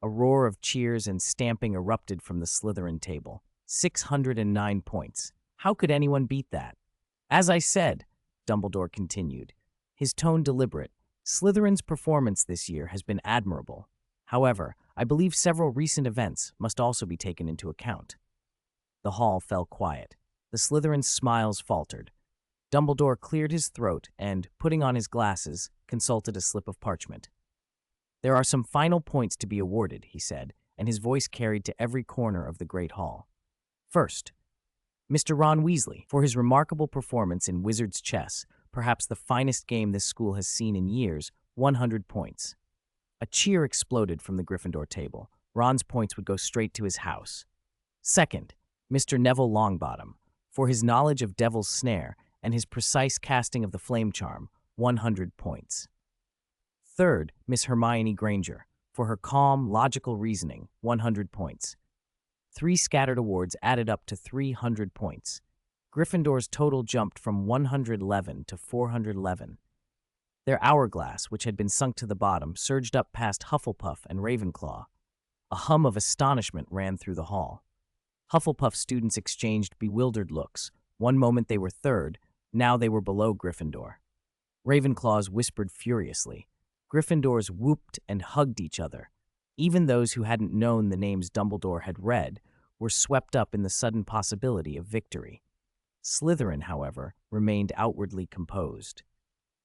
[SPEAKER 1] A roar of cheers and stamping erupted from the Slytherin table. 609 points. How could anyone beat that? As I said, Dumbledore continued, his tone deliberate, Slytherin's performance this year has been admirable. However, I believe several recent events must also be taken into account. The hall fell quiet. The Slytherin's smiles faltered. Dumbledore cleared his throat and, putting on his glasses, consulted a slip of parchment. There are some final points to be awarded, he said, and his voice carried to every corner of the great hall. First, Mr. Ron Weasley, for his remarkable performance in Wizard's Chess, perhaps the finest game this school has seen in years, 100 points. A cheer exploded from the Gryffindor table. Ron's points would go straight to his house. Second, Mr. Neville Longbottom, for his knowledge of Devil's Snare and his precise casting of the flame charm, 100 points. Third, Miss Hermione Granger, for her calm, logical reasoning, 100 points. 3 scattered awards added up to 300 points. Gryffindor's total jumped from 111 to 411. Their hourglass, which had been sunk to the bottom, surged up past Hufflepuff and Ravenclaw. A hum of astonishment ran through the hall. Hufflepuff students exchanged bewildered looks. One moment they were third, now they were below Gryffindor. Ravenclaws whispered furiously. Gryffindors whooped and hugged each other. Even those who hadn't known the names Dumbledore had read were swept up in the sudden possibility of victory. Slytherin, however, remained outwardly composed.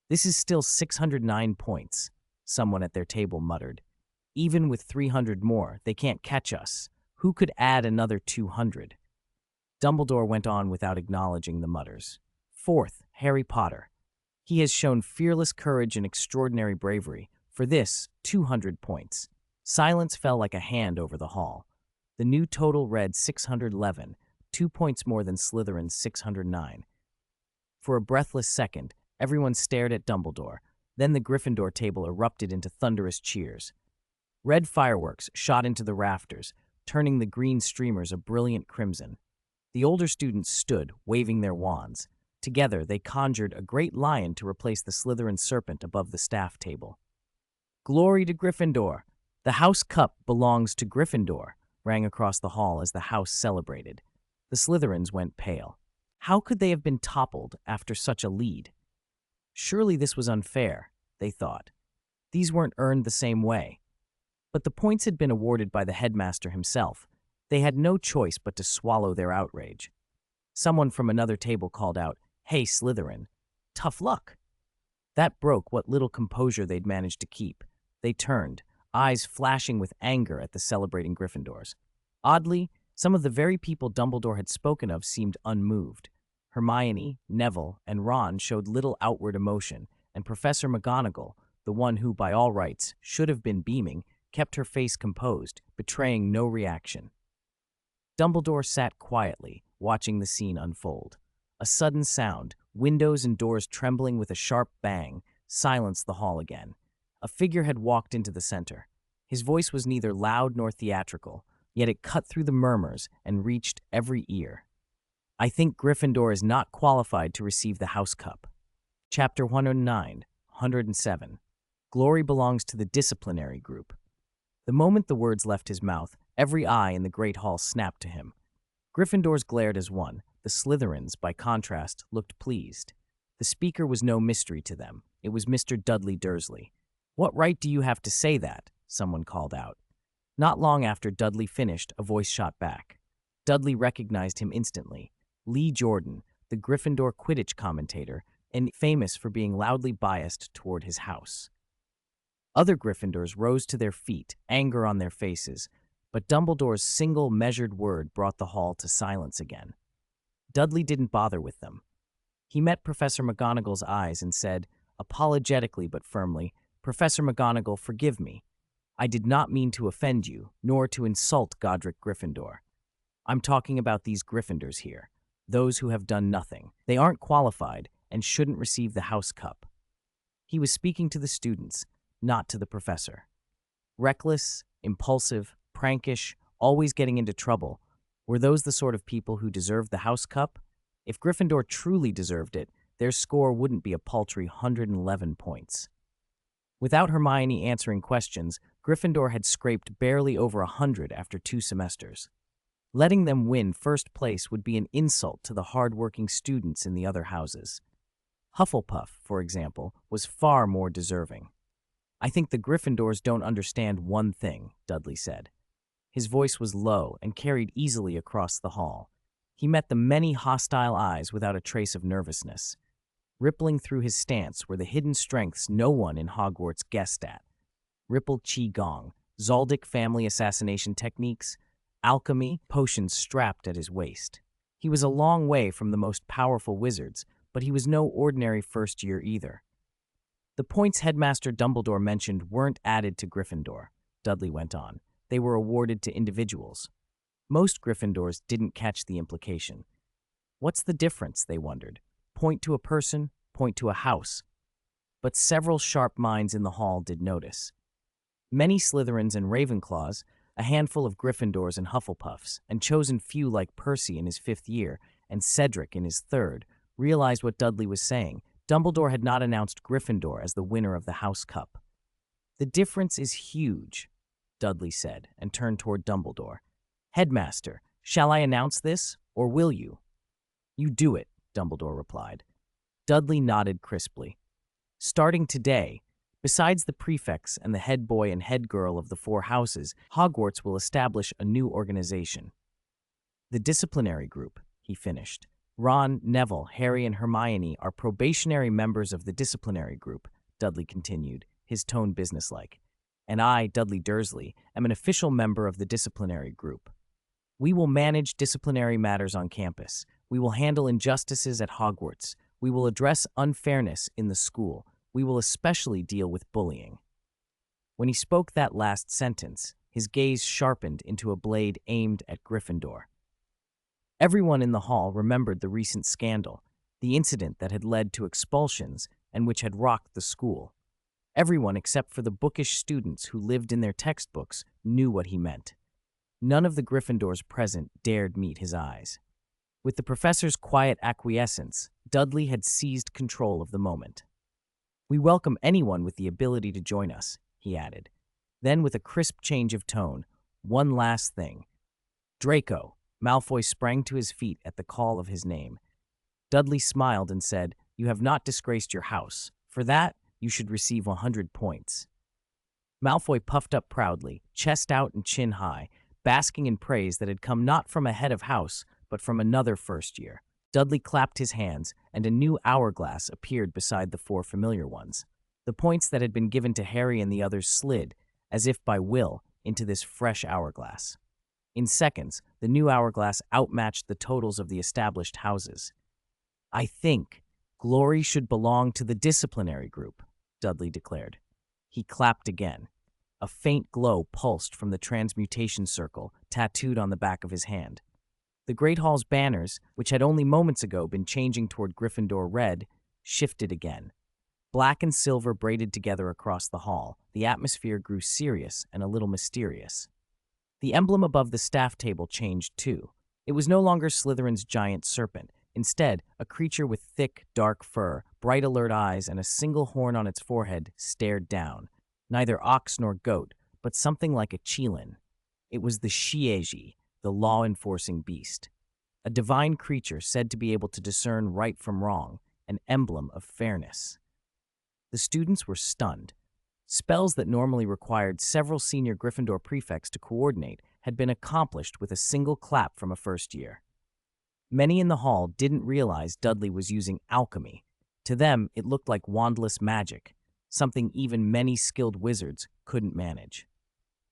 [SPEAKER 1] This is still 609 points, someone at their table muttered. Even with 300 more, they can't catch us. Who could add another 200? Dumbledore went on without acknowledging the mutters. Fourth, Harry Potter. He has shown fearless courage and extraordinary bravery. For this, 200 points. Silence fell like a hand over the hall. The new total read 611, 2 points more than Slytherin's 609. For a breathless second, everyone stared at Dumbledore. Then the Gryffindor table erupted into thunderous cheers. Red fireworks shot into the rafters, turning the green streamers a brilliant crimson. The older students stood, waving their wands. Together, they conjured a great lion to replace the Slytherin serpent above the staff table. Glory to Gryffindor! The House Cup belongs to Gryffindor, rang across the hall as the house celebrated. The Slytherins went pale. How could they have been toppled after such a lead? Surely this was unfair, they thought. These weren't earned the same way. But the points had been awarded by the headmaster himself. They had no choice but to swallow their outrage. Someone from another table called out, "Hey, Slytherin, tough luck." That broke what little composure they'd managed to keep. They turned, eyes flashing with anger at the celebrating Gryffindors. Oddly, some of the very people Dumbledore had spoken of seemed unmoved. Hermione, Neville, and Ron showed little outward emotion, and Professor McGonagall, the one who, by all rights, should have been beaming, kept her face composed, betraying no reaction. Dumbledore sat quietly, watching the scene unfold. A sudden sound, windows and doors trembling with a sharp bang, silenced the hall again. A figure had walked into the center. His voice was neither loud nor theatrical, yet it cut through the murmurs and reached every ear. I think Gryffindor is not qualified to receive the House Cup. Chapter 109, 107. Glory belongs to the disciplinary group. The moment the words left his mouth, every eye in the Great Hall snapped to him. Gryffindors glared as one. The Slytherins, by contrast, looked pleased. The speaker was no mystery to them. It was Mr. Dudley Dursley. "What right do you have to say that?" someone called out. Not long after Dudley finished, a voice shot back. Dudley recognized him instantly. Lee Jordan, the Gryffindor Quidditch commentator, and famous for being loudly biased toward his house. Other Gryffindors rose to their feet, anger on their faces, but Dumbledore's single measured word brought the hall to silence again. Dudley didn't bother with them. He met Professor McGonagall's eyes and said, apologetically but firmly, "Professor McGonagall, forgive me. I did not mean to offend you, nor to insult Godric Gryffindor. I'm talking about these Gryffindors here, those who have done nothing. They aren't qualified and shouldn't receive the House Cup." He was speaking to the students, not to the professor. Reckless, impulsive, prankish, always getting into trouble. Were those the sort of people who deserved the House Cup? If Gryffindor truly deserved it, their score wouldn't be a paltry 111 points. Without Hermione answering questions, Gryffindor had scraped barely over 100 after 2 semesters. Letting them win first place would be an insult to the hard-working students in the other houses. Hufflepuff, for example, was far more deserving. "I think the Gryffindors don't understand one thing," Dudley said. His voice was low and carried easily across the hall. He met the many hostile eyes without a trace of nervousness. Rippling through his stance were the hidden strengths no one in Hogwarts guessed at. Ripple Qi Gong, Zaldic family assassination techniques, alchemy, potions strapped at his waist. He was a long way from the most powerful wizards, but he was no ordinary first year either. "The points Headmaster Dumbledore mentioned weren't added to Gryffindor," Dudley went on. "They were awarded to individuals. Most Gryffindors didn't catch the implication. What's the difference, they wondered. Point to a person, point to a house. But several sharp minds in the hall did notice. Many Slytherins and Ravenclaws, a handful of Gryffindors and Hufflepuffs, and chosen few like Percy in his 5th year and Cedric in his 3rd, realized what Dudley was saying. Dumbledore had not announced Gryffindor as the winner of the House Cup. "The difference is huge," Dudley said, and turned toward Dumbledore. "Headmaster, shall I announce this, or will you?" "You do it," Dumbledore replied. Dudley nodded crisply. "Starting today, besides the prefects and the head boy and head girl of the 4 houses, Hogwarts will establish a new organization. The disciplinary group," he finished. "Ron, Neville, Harry, and Hermione are probationary members of the disciplinary group," Dudley continued, his tone businesslike. "And I, Dudley Dursley, am an official member of the disciplinary group. We will manage disciplinary matters on campus. We will handle injustices at Hogwarts. We will address unfairness in the school. We will especially deal with bullying." When he spoke that last sentence, his gaze sharpened into a blade aimed at Gryffindor. Everyone in the hall remembered the recent scandal, the incident that had led to expulsions and which had rocked the school. Everyone except for the bookish students who lived in their textbooks knew what he meant. None of the Gryffindors present dared meet his eyes. With the professor's quiet acquiescence, Dudley had seized control of the moment. "We welcome anyone with the ability to join us," he added. Then, with a crisp change of tone, "One last thing. Draco." Malfoy sprang to his feet at the call of his name. Dudley smiled and said, "You have not disgraced your house. For that, you should receive 100 points." Malfoy puffed up proudly, chest out and chin high, basking in praise that had come not from a head of house, but from another first year. Dudley clapped his hands, and a new hourglass appeared beside the 4 familiar ones. The points that had been given to Harry and the others slid, as if by will, into this fresh hourglass. In seconds, the new hourglass outmatched the totals of the established houses. "I think glory should belong to the disciplinary group," Dudley declared. He clapped again. A faint glow pulsed from the transmutation circle tattooed on the back of his hand. The Great Hall's banners, which had only moments ago been changing toward Gryffindor red, shifted again. Black and silver braided together across the hall, the atmosphere grew serious and a little mysterious. The emblem above the staff table changed too. It was no longer Slytherin's giant serpent. Instead, a creature with thick, dark fur, bright alert eyes, and a single horn on its forehead stared down. Neither ox nor goat, but something like a Qilin. It was the Shieji, the law-enforcing beast. A divine creature said to be able to discern right from wrong, an emblem of fairness. The students were stunned. Spells that normally required several senior Gryffindor prefects to coordinate had been accomplished with a single clap from a first year. Many in the hall didn't realize Dudley was using alchemy. To them, it looked like wandless magic, something even many skilled wizards couldn't manage.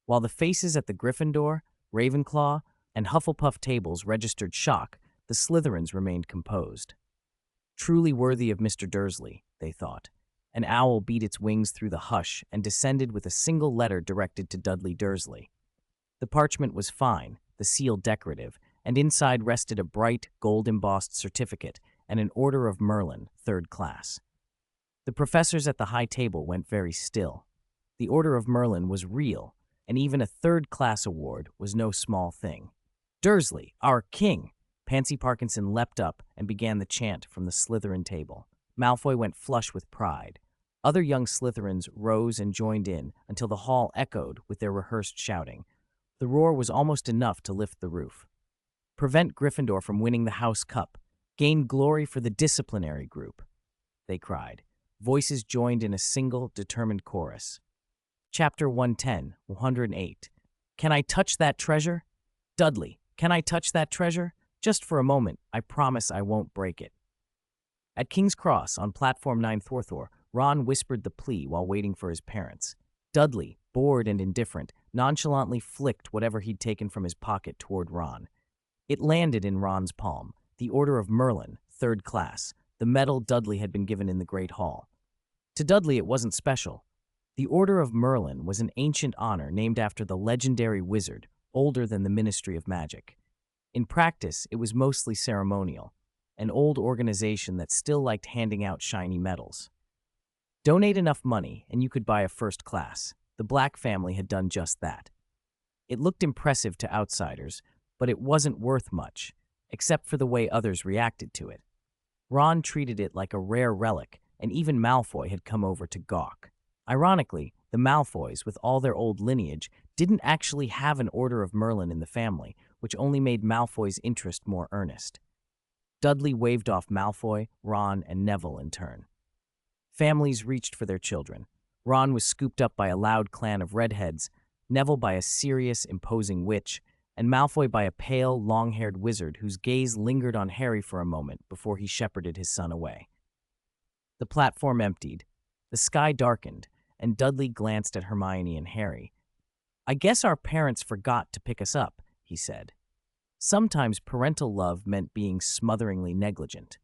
[SPEAKER 1] While the faces at the Gryffindor, Ravenclaw, and Hufflepuff tables registered shock, the Slytherins remained composed. Truly worthy of Mr. Dursley, they thought. An owl beat its wings through the hush and descended with a single letter directed to Dudley Dursley. The parchment was fine, the seal decorative, and inside rested a bright, gold-embossed certificate and an Order of Merlin, 3rd class. The professors at the high table went very still. The Order of Merlin was real, and even a 3rd class award was no small thing. "Dursley, our king!" Pansy Parkinson leapt up and began the chant from the Slytherin table. Malfoy went flush with pride. Other young Slytherins rose and joined in until the hall echoed with their rehearsed shouting. The roar was almost enough to lift the roof. "Prevent Gryffindor from winning the House Cup. Gain glory for the disciplinary group," they cried. Voices joined in a single, determined chorus. Chapter 110, 108. "Can I touch that treasure? Dudley, can I touch that treasure? Just for a moment, I promise I won't break it." At King's Cross, on Platform 9 Thorthor, Ron whispered the plea while waiting for his parents. Dudley, bored and indifferent, nonchalantly flicked whatever he'd taken from his pocket toward Ron. It landed in Ron's palm, the Order of Merlin, 3rd class, the medal Dudley had been given in the Great Hall. To Dudley, it wasn't special. The Order of Merlin was an ancient honor named after the legendary wizard, older than the Ministry of Magic. In practice, it was mostly ceremonial, an old organization that still liked handing out shiny medals. Donate enough money, and you could buy a 1st class. The Black family had done just that. It looked impressive to outsiders, but it wasn't worth much, except for the way others reacted to it. Ron treated it like a rare relic, and even Malfoy had come over to gawk. Ironically, the Malfoys, with all their old lineage, didn't actually have an Order of Merlin in the family, which only made Malfoy's interest more earnest. Dudley waved off Malfoy, Ron, and Neville in turn. Families reached for their children. Ron was scooped up by a loud clan of redheads, Neville by a serious, imposing witch, and Malfoy by a pale, long-haired wizard whose gaze lingered on Harry for a moment before he shepherded his son away. The platform emptied. The sky darkened, and Dudley glanced at Hermione and Harry. "I guess our parents forgot to pick us up," he said. Sometimes parental love meant being smotheringly negligent.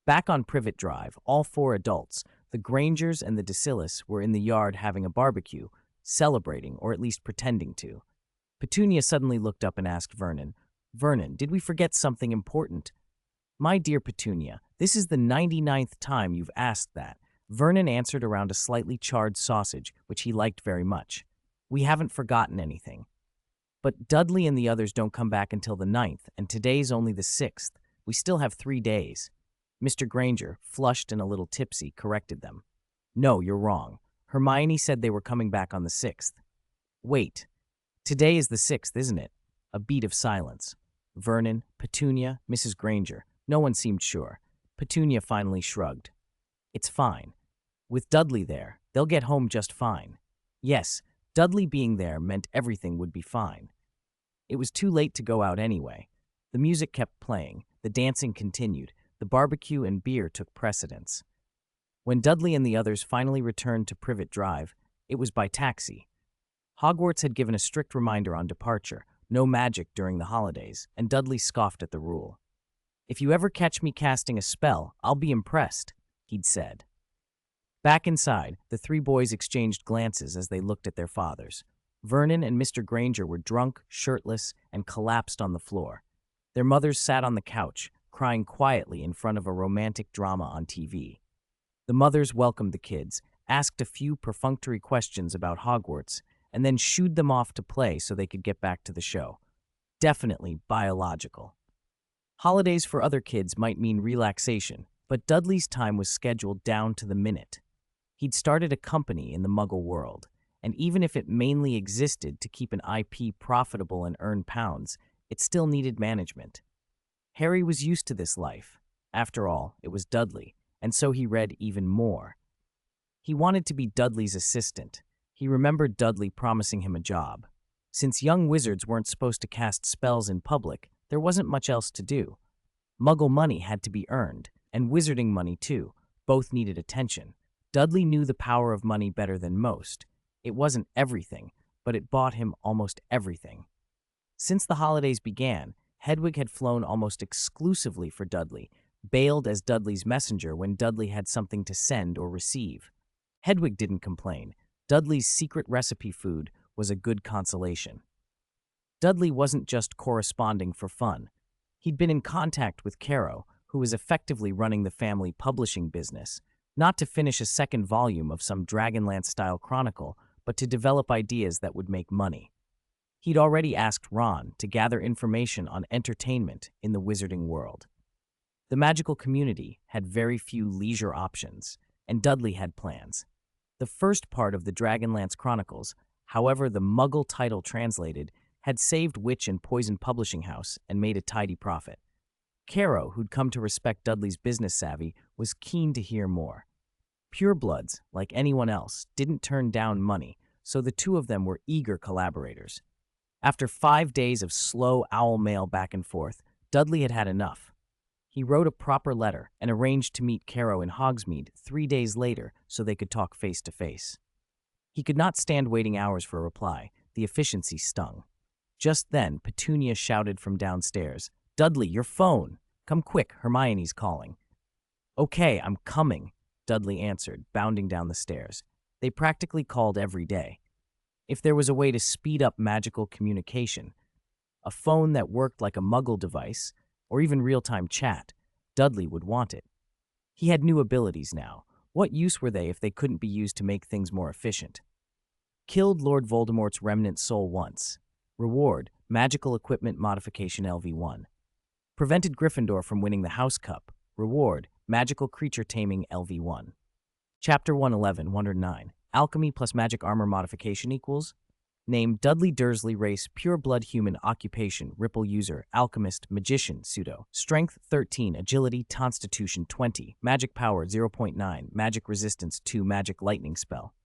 [SPEAKER 1] Back on Privet Drive, all 4 adults, the Grangers and the Dacilus, were in the yard having a barbecue, celebrating, or at least pretending to. Petunia suddenly looked up and asked Vernon, "Vernon, did we forget something important?" "My dear Petunia, this is the 99th time you've asked that," Vernon answered around a slightly charred sausage, which he liked very much. "We haven't forgotten anything. But Dudley and the others don't come back until the 9th, and today's only the 6th. We still have 3 days. Mr. Granger, flushed and a little tipsy, corrected them. "No, you're wrong. Hermione said they were coming back on the 6th. "Wait. Today is the 6th, isn't it?" A beat of silence. Vernon, Petunia, Mrs. Granger. No one seemed sure. Petunia finally shrugged. "It's fine. With Dudley there, they'll get home just fine." Yes, Dudley being there meant everything would be fine. It was too late to go out anyway. The music kept playing, the dancing continued, the barbecue and beer took precedence. When Dudley and the others finally returned to Privet Drive, it was by taxi. Hogwarts had given a strict reminder on departure, no magic during the holidays, and Dudley scoffed at the rule. "If you ever catch me casting a spell, I'll be impressed," he'd said. Back inside, the 3 boys exchanged glances as they looked at their fathers. Vernon and Mr. Granger were drunk, shirtless, and collapsed on the floor. Their mothers sat on the couch, crying quietly in front of a romantic drama on TV. The mothers welcomed the kids, asked a few perfunctory questions about Hogwarts, and then shooed them off to play so they could get back to the show. Definitely biological. Holidays for other kids might mean relaxation, but Dudley's time was scheduled down to the minute. He'd started a company in the Muggle world, and even if it mainly existed to keep an IP profitable and earn pounds, it still needed management. Harry was used to this life. After all, it was Dudley, and so he read even more. He wanted to be Dudley's assistant. He remembered Dudley promising him a job. Since young wizards weren't supposed to cast spells in public, there wasn't much else to do. Muggle money had to be earned, and wizarding money too. Both needed attention. Dudley knew the power of money better than most. It wasn't everything, but it bought him almost everything. Since the holidays began, Hedwig had flown almost exclusively for Dudley, bailed as Dudley's messenger when Dudley had something to send or receive. Hedwig didn't complain. Dudley's secret recipe food was a good consolation. Dudley wasn't just corresponding for fun. He'd been in contact with Caro, who was effectively running the family publishing business, not to finish a second volume of some Dragonlance-style chronicle, but to develop ideas that would make money. He'd already asked Ron to gather information on entertainment in the wizarding world. The magical community had very few leisure options, and Dudley had plans. The first part of the Dragonlance Chronicles, however the Muggle title translated, had saved Witch and Poison Publishing House and made a tidy profit. Caro, who'd come to respect Dudley's business savvy, was keen to hear more. Purebloods, like anyone else, didn't turn down money, so the two of them were eager collaborators. After 5 days of slow owl mail back and forth, Dudley had had enough. He wrote a proper letter and arranged to meet Caro in Hogsmeade 3 days later so they could talk face to face. He could not stand waiting hours for a reply. The efficiency stung. Just then, Petunia shouted from downstairs, "Dudley, your phone! Come quick, Hermione's calling." "Okay, I'm coming," Dudley answered, bounding down the stairs. They practically called every day. If there was a way to speed up magical communication, a phone that worked like a Muggle device, or even real-time chat, Dudley would want it. He had new abilities now. What use were they if they couldn't be used to make things more efficient? Killed Lord Voldemort's remnant soul once. Reward, magical equipment modification LV1. Prevented Gryffindor from winning the House Cup. Reward, magical creature taming LV1. Chapter 111, 109. Alchemy plus magic armor modification equals. Name Dudley Dursley, race pure blood human, occupation Ripple user, alchemist, magician, pseudo. Strength 13, agility, constitution 20, magic power 0.9, magic resistance 2, magic lightning spell.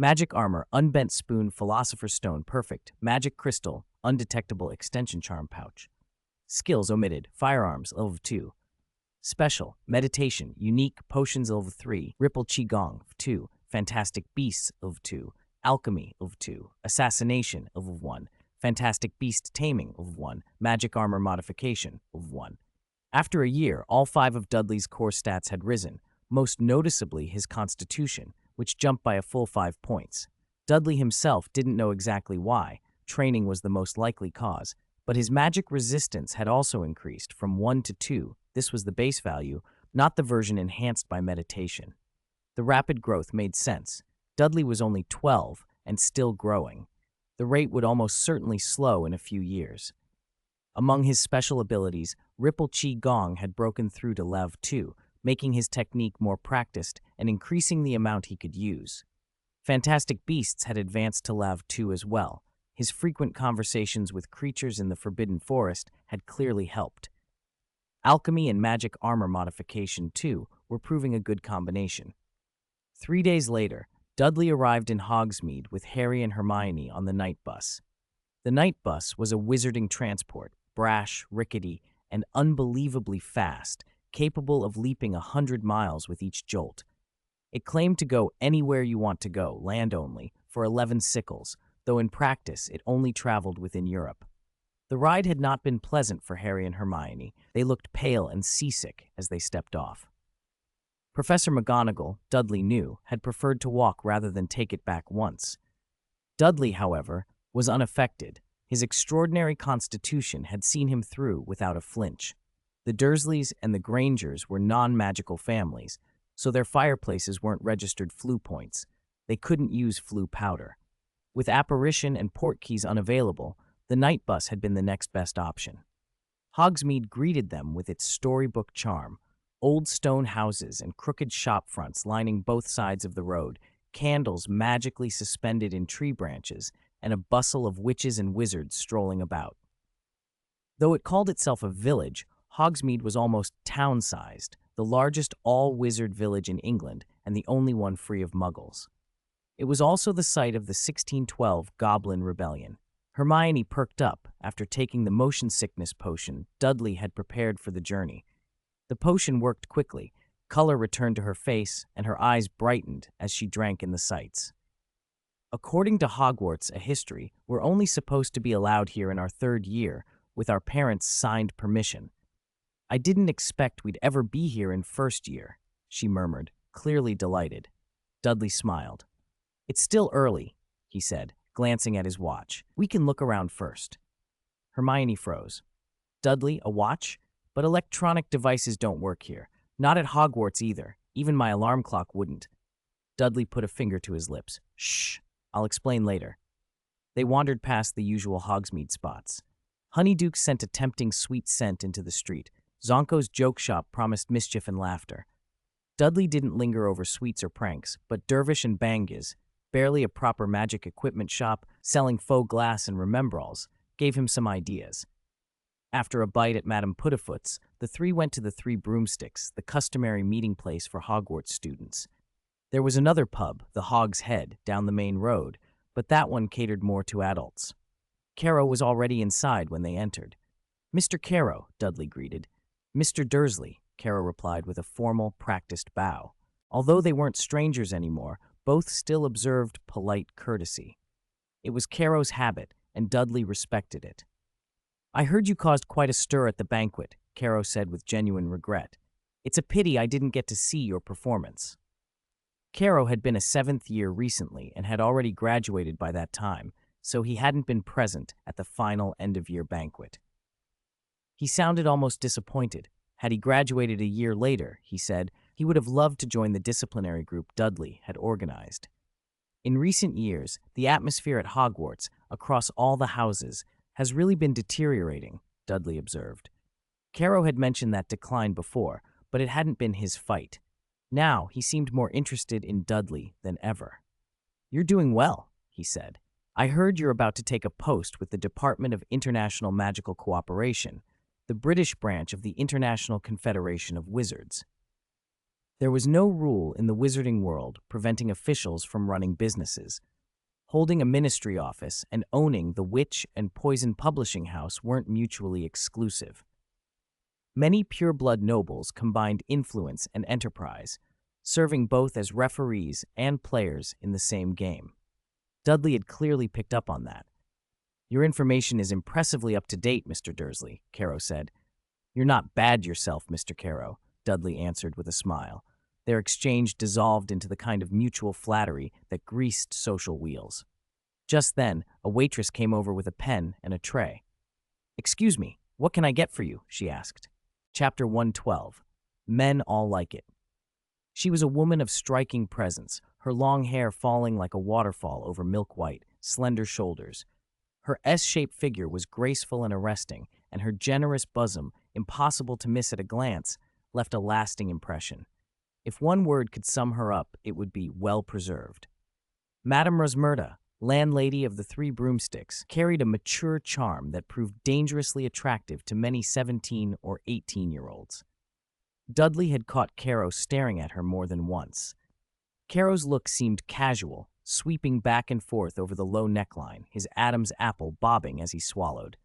[SPEAKER 1] Magic armor, unbent spoon, philosopher's stone, perfect, magic crystal, undetectable extension charm pouch. Skills omitted, firearms, level 2. Special, meditation, unique, potions, level 3, ripple qigong, 2, fantastic beasts, level 2, alchemy, level 2, assassination, level 1, fantastic beast taming, level 1, magic armor modification, level 1. After a year, all 5 of Dudley's core stats had risen, most noticeably his constitution, which jumped by a full 5 points. Dudley himself didn't know exactly why. Training was the most likely cause, but his magic resistance had also increased from 1 to 2. This was the base value, not the version enhanced by meditation. The rapid growth made sense. Dudley was only 12 and still growing. The rate would almost certainly slow in a few years. Among his special abilities, Ripple Qi Gong had broken through to Lev 2, making his technique more practiced and increasing the amount he could use. Fantastic Beasts had advanced to Lev 2 as well. His frequent conversations with creatures in the Forbidden Forest had clearly helped. Alchemy and magic armor modification, too, were proving a good combination. 3 days later, Dudley arrived in Hogsmeade with Harry and Hermione on the night bus. The night bus was a wizarding transport, brash, rickety, and unbelievably fast, capable of leaping 100 miles with each jolt. It claimed to go anywhere you want to go, land only, for 11 sickles, though in practice it only traveled within Europe. The ride had not been pleasant for Harry and Hermione. They looked pale and seasick as they stepped off. Professor McGonagall, Dudley knew, had preferred to walk rather than take it back once. Dudley, however, was unaffected. His extraordinary constitution had seen him through without a flinch. The Dursleys and the Grangers were non-magical families, so their fireplaces weren't registered flu points. They couldn't use flu powder. With apparition and portkeys unavailable, the night bus had been the next best option. Hogsmeade greeted them with its storybook charm, old stone houses and crooked shop fronts lining both sides of the road, candles magically suspended in tree branches, and a bustle of witches and wizards strolling about. Though it called itself a village, Hogsmeade was almost town-sized, the largest all-wizard village in England and the only one free of Muggles. It was also the site of the 1612 Goblin Rebellion. Hermione perked up after taking the motion sickness potion Dudley had prepared for the journey. The potion worked quickly, color returned to her face, and her eyes brightened as she drank in the sights. According to Hogwarts, a history, we're only supposed to be allowed here in our 3rd year, with our parents' signed permission. I didn't expect we'd ever be here in 1st year, she murmured, clearly delighted. Dudley smiled. It's still early, he said, glancing at his watch. We can look around first. Hermione froze. Dudley, a watch? But electronic devices don't work here. Not at Hogwarts either. Even my alarm clock wouldn't. Dudley put a finger to his lips. Shh, I'll explain later. They wandered past the usual Hogsmeade spots. Honeyduke sent a tempting sweet scent into the street. Zonko's joke shop promised mischief and laughter. Dudley didn't linger over sweets or pranks, but Dervish and Bangiz, barely a proper magic equipment shop, selling faux glass and remembralls, gave him some ideas. After a bite at Madame Putafoot's, the three went to the Three Broomsticks, the customary meeting place for Hogwarts students. There was another pub, the Hog's Head, down the main road, but that one catered more to adults. Caro was already inside when they entered. Mr. Caro, Dudley greeted. Mr. Dursley, Caro replied with a formal, practiced bow. Although they weren't strangers anymore, both still observed polite courtesy. It was Caro's habit, and Dudley respected it. I heard you caused quite a stir at the banquet, Caro said with genuine regret. It's a pity I didn't get to see your performance. Caro had been a 7th year recently and had already graduated by that time, so he hadn't been present at the final end-of-year banquet. He sounded almost disappointed. Had he graduated a year later, he said, he would have loved to join the disciplinary group Dudley had organized. In recent years, the atmosphere at Hogwarts, across all the houses, has really been deteriorating, Dudley observed. Caro had mentioned that decline before, but it hadn't been his fight. Now, he seemed more interested in Dudley than ever. You're doing well, he said. I heard you're about to take a post with the Department of International Magical Cooperation, the British branch of the International Confederation of Wizards. There was no rule in the wizarding world preventing officials from running businesses. Holding a ministry office and owning the witch and poison publishing house weren't mutually exclusive. Many pureblood nobles combined influence and enterprise, serving both as referees and players in the same game. Dudley had clearly picked up on that. Your information is impressively up to date, Mr. Dursley, Caro said. You're not bad yourself, Mr. Caro, Dudley answered with a smile. Their exchange dissolved into the kind of mutual flattery that greased social wheels. Just then, a waitress came over with a pen and a tray. Excuse me, what can I get for you? She asked. Chapter 112. Men All Like It. She was a woman of striking presence, her long hair falling like a waterfall over milk-white, slender shoulders. Her S-shaped figure was graceful and arresting, and her generous bosom, impossible to miss at a glance, left a lasting impression. If one word could sum her up, it would be well-preserved. Madame Rosmerta, landlady of the Three Broomsticks, carried a mature charm that proved dangerously attractive to many 17 or 18-year-olds. Dudley had caught Caro staring at her more than once. Caro's look seemed casual, sweeping back and forth over the low neckline, his Adam's apple bobbing as he swallowed.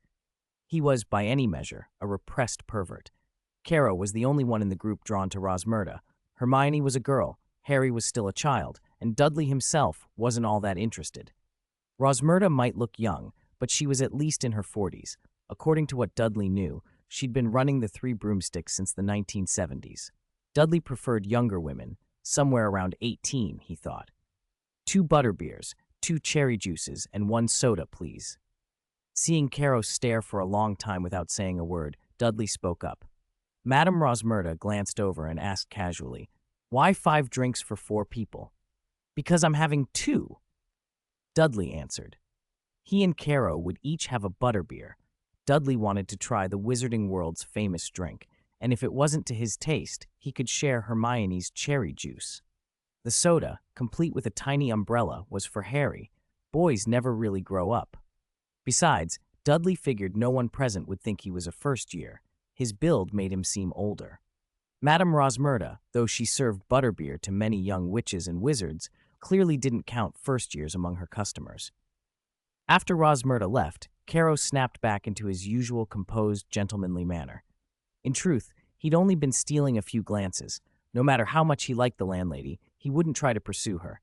[SPEAKER 1] He was, by any measure, a repressed pervert. Caro was the only one in the group drawn to Rosmerta. Hermione was a girl, Harry was still a child, and Dudley himself wasn't all that interested. Rosmerta might look young, but she was at least in her 40s. According to what Dudley knew, she'd been running the Three Broomsticks since the 1970s. Dudley preferred younger women, somewhere around 18, he thought. 2 butterbeers, 2 cherry juices, and 1 soda, please. Seeing Caro stare for a long time without saying a word, Dudley spoke up. Madame Rosmerta glanced over and asked casually, Why 5 drinks for 4 people? Because I'm having 2. Dudley answered. He and Caro would each have a butterbeer. Dudley wanted to try the Wizarding World's famous drink, and if it wasn't to his taste, he could share Hermione's cherry juice. The soda, complete with a tiny umbrella, was for Harry. Boys never really grow up. Besides, Dudley figured no one present would think he was a first year. His build made him seem older. Madame Rosmerta, though she served butterbeer to many young witches and wizards, clearly didn't count first years among her customers. After Rosmerta left, Caro snapped back into his usual composed, gentlemanly manner. In truth, he'd only been stealing a few glances. No matter how much he liked the landlady, he wouldn't try to pursue her.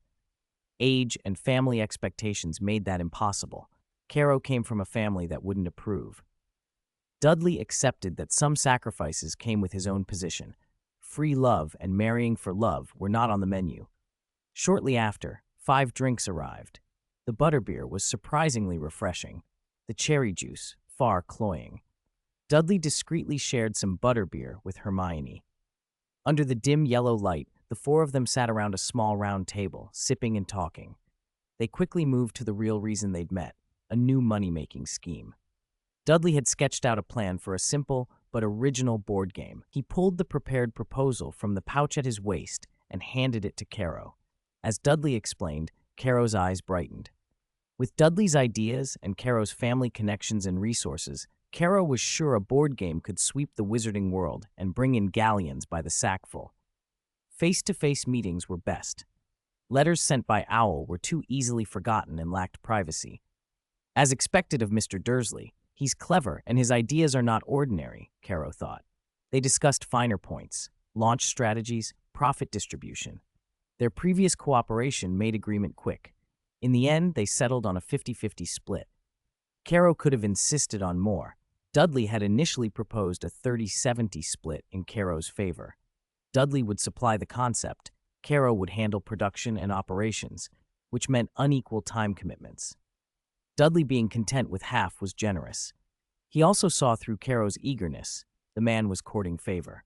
[SPEAKER 1] Age and family expectations made that impossible. Caro came from a family that wouldn't approve. Dudley accepted that some sacrifices came with his own position. Free love and marrying for love were not on the menu. Shortly after, 5 drinks arrived. The butterbeer was surprisingly refreshing, the cherry juice far cloying. Dudley discreetly shared some butterbeer with Hermione. Under the dim yellow light, the 4 of them sat around a small round table, sipping and talking. They quickly moved to the real reason they'd met, a new money-making scheme. Dudley had sketched out a plan for a simple but original board game. He pulled the prepared proposal from the pouch at his waist and handed it to Caro. As Dudley explained, Caro's eyes brightened. With Dudley's ideas and Caro's family connections and resources, Caro was sure a board game could sweep the wizarding world and bring in galleons by the sackful. Face-to-face meetings were best. Letters sent by owl were too easily forgotten and lacked privacy. As expected of Mr. Dursley, he's clever and his ideas are not ordinary, Caro thought. They discussed finer points, launch strategies, profit distribution. Their previous cooperation made agreement quick. In the end, they settled on a 50-50 split. Caro could have insisted on more. Dudley had initially proposed a 30-70 split in Caro's favor. Dudley would supply the concept, Caro would handle production and operations, which meant unequal time commitments. Dudley being content with half was generous. He also saw through Caro's eagerness. The man was courting favor.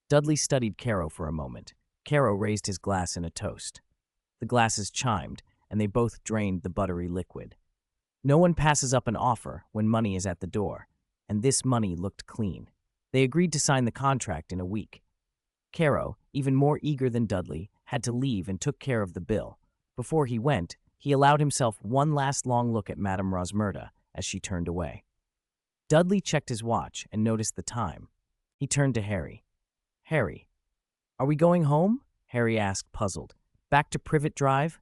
[SPEAKER 1] Dudley studied Caro for a moment. Caro raised his glass in a toast. The glasses chimed, and they both drained the buttery liquid. No one passes up an offer when money is at the door, and this money looked clean. They agreed to sign the contract in a week. Caro, even more eager than Dudley, had to leave and took care of the bill. Before he went, he allowed himself one last long look at Madame Rosmerta as she turned away. Dudley checked his watch and noticed the time. He turned to Harry. "Harry, are we going home?" Harry asked, puzzled. "Back to Privet Drive?"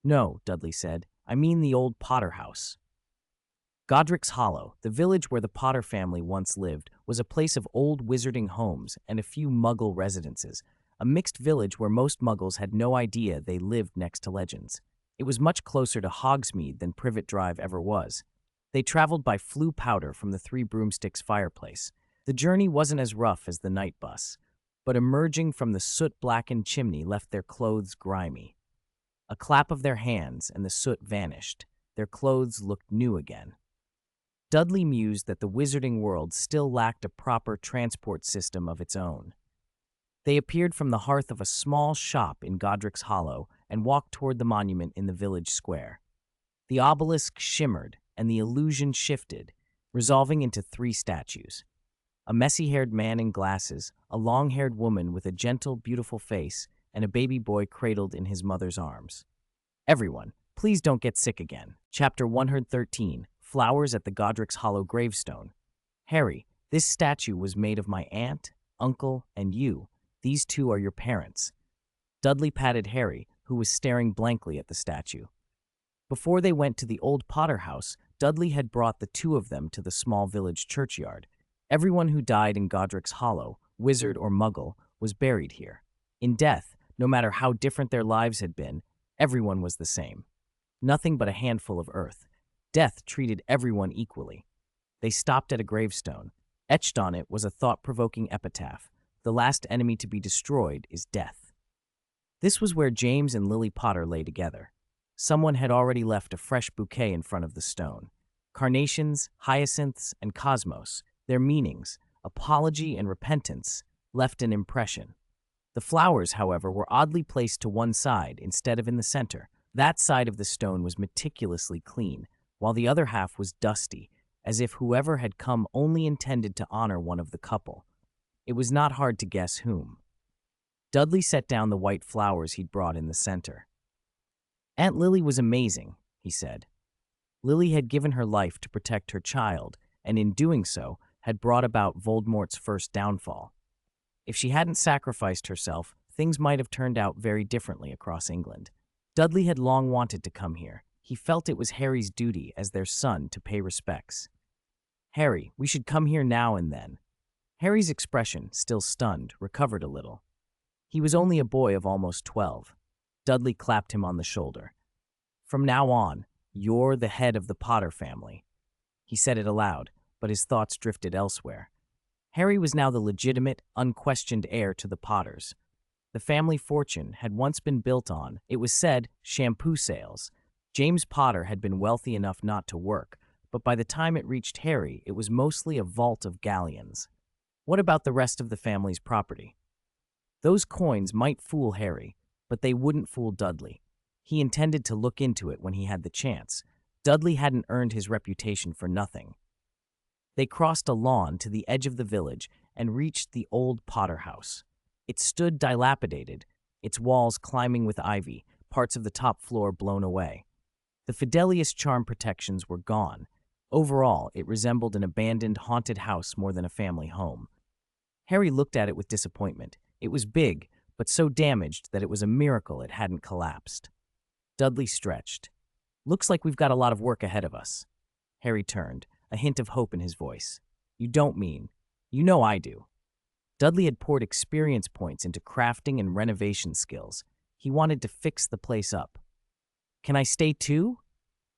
[SPEAKER 1] "No," Dudley said. "I mean the old Potter house." Godric's Hollow, the village where the Potter family once lived, was a place of old wizarding homes and a few Muggle residences, a mixed village where most Muggles had no idea they lived next to legends. It was much closer to Hogsmeade than Privet Drive ever was. They traveled by flue powder from the Three Broomsticks fireplace. The journey wasn't as rough as the night bus, but emerging from the soot-blackened chimney left their clothes grimy. A clap of their hands and the soot vanished. Their clothes looked new again. Dudley mused that the wizarding world still lacked a proper transport system of its own. They appeared from the hearth of a small shop in Godric's Hollow and walked toward the monument in the village square. The obelisk shimmered, and the illusion shifted, resolving into 3 statues. A messy-haired man in glasses, a long-haired woman with a gentle, beautiful face, and a baby boy cradled in his mother's arms. Everyone, please don't get sick again. Chapter 113, Flowers at the Godric's Hollow Gravestone. Harry, this statue was made of my aunt, uncle, and you. These 2 are your parents. Dudley patted Harry, who was staring blankly at the statue. Before they went to the old Potter house, Dudley had brought the 2 of them to the small village churchyard. Everyone who died in Godric's Hollow, wizard or Muggle, was buried here. In death, no matter how different their lives had been, everyone was the same. Nothing but a handful of earth. Death treated everyone equally. They stopped at a gravestone. Etched on it was a thought-provoking epitaph. The last enemy to be destroyed is death. This was where James and Lily Potter lay together. Someone had already left a fresh bouquet in front of the stone. Carnations, hyacinths, and cosmos, their meanings, apology and repentance, left an impression. The flowers, however, were oddly placed to one side instead of in the center. That side of the stone was meticulously clean, while the other half was dusty, as if whoever had come only intended to honor one of the couple. It was not hard to guess whom. Dudley set down the white flowers he'd brought in the center. "Aunt Lily was amazing," he said. Lily had given her life to protect her child, and in doing so, had brought about Voldemort's first downfall. If she hadn't sacrificed herself, things might have turned out very differently across England. Dudley had long wanted to come here. He felt it was Harry's duty as their son to pay respects. "Harry, we should come here now and then." Harry's expression, still stunned, recovered a little. He was only a boy of almost 12. Dudley clapped him on the shoulder. "From now on, you're the head of the Potter family." He said it aloud, but his thoughts drifted elsewhere. Harry was now the legitimate, unquestioned heir to the Potters. The family fortune had once been built on, it was said, shampoo sales. James Potter had been wealthy enough not to work, but by the time it reached Harry, it was mostly a vault of galleons. What about the rest of the family's property? Those coins might fool Harry, but they wouldn't fool Dudley. He intended to look into it when he had the chance. Dudley hadn't earned his reputation for nothing. They crossed a lawn to the edge of the village and reached the old Potter house. It stood dilapidated, its walls climbing with ivy, parts of the top floor blown away. The rebellious charm protections were gone. Overall, it resembled an abandoned, haunted house more than a family home. Harry looked at it with disappointment. It was big, but so damaged that it was a miracle it hadn't collapsed. Dudley stretched. "Looks like we've got a lot of work ahead of us." Harry turned, a hint of hope in his voice. "You don't mean. You know I do." Dudley had poured experience points into crafting and renovation skills. He wanted to fix the place up. "Can I stay too?"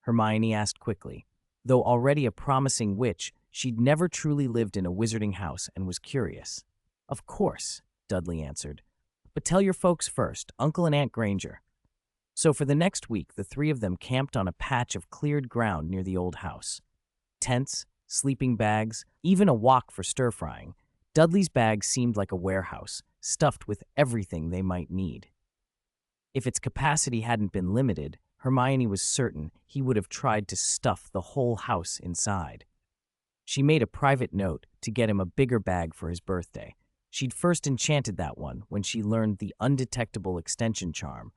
[SPEAKER 1] Hermione asked quickly. Though already a promising witch, she'd never truly lived in a wizarding house and was curious. "Of course," Dudley answered. "But tell your folks first, Uncle and Aunt Granger." So for the next week, the three of them camped on a patch of cleared ground near the old house. Tents, sleeping bags, even a wok for stir-frying. Dudley's bag seemed like a warehouse, stuffed with everything they might need. If its capacity hadn't been limited, Hermione was certain he would have tried to stuff the whole house inside. She made a private note to get him a bigger bag for his birthday. She'd first enchanted that one when she learned the undetectable extension charm,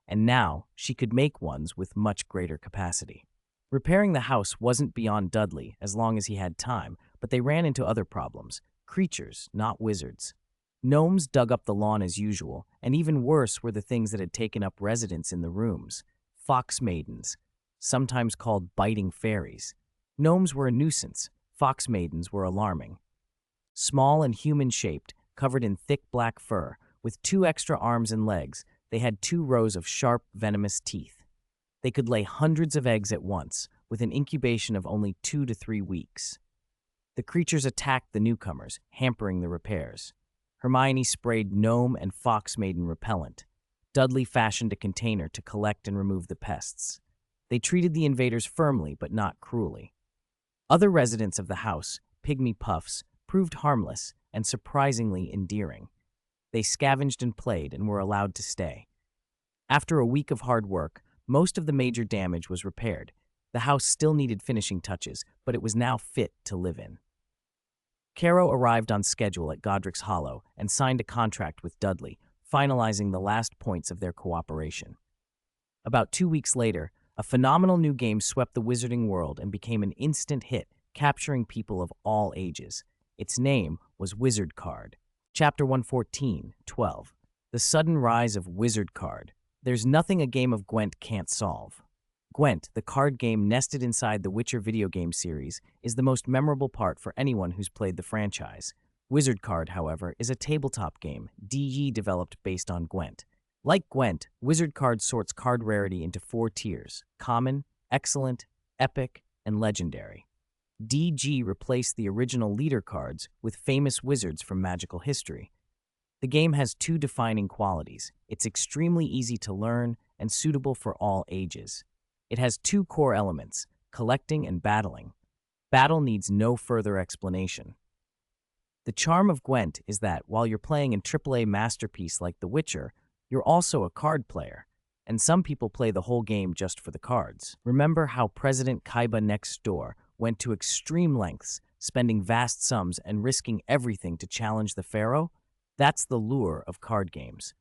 [SPEAKER 1] and now she could make ones with much greater capacity. Repairing the house wasn't beyond Dudley as long as he had time, but they ran into other problems. Creatures, not wizards. Gnomes dug up the lawn as usual, and even worse were the things that had taken up residence in the rooms. Fox maidens, sometimes called biting fairies. Gnomes were a nuisance. Fox maidens were alarming. Small and human-shaped, covered in thick black fur, with 2 extra arms and legs, they had 2 rows of sharp, venomous teeth. They could lay hundreds of eggs at once, with an incubation of only 2 to 3 weeks. The creatures attacked the newcomers, hampering the repairs. Hermione sprayed gnome and fox maiden repellent. Dudley fashioned a container to collect and remove the pests. They treated the invaders firmly, but not cruelly. Other residents of the house, pygmy puffs, proved harmless and surprisingly endearing. They scavenged and played and were allowed to stay. After a week of hard work, most of the major damage was repaired. The house still needed finishing touches, but it was now fit to live in. Caro arrived on schedule at Godric's Hollow and signed a contract with Dudley, finalizing the last points of their cooperation. About 2 weeks later, a phenomenal new game swept the wizarding world and became an instant hit, capturing people of all ages. Its name was Wizard Card. Chapter 114, 12. The Sudden Rise of Wizard Card. There's nothing a game of Gwent can't solve. Gwent, the card game nested inside the Witcher video game series, is the most memorable part for anyone who's played the franchise. Wizard Card, however, is a tabletop game, DE developed based on Gwent. Like Gwent, Wizard Card sorts card rarity into 4 tiers: common, excellent, epic, and legendary. DG replaced the original leader cards with famous wizards from magical history. The game has 2 defining qualities. It's extremely easy to learn and suitable for all ages. It has 2 core elements, collecting and battling. Battle needs no further explanation. The charm of Gwent is that while you're playing a AAA masterpiece like The Witcher, you're also a card player. and some people play the whole game just for the cards. Remember how President Kaiba next door went to extreme lengths, spending vast sums and risking everything to challenge the pharaoh? That's the lure of card games.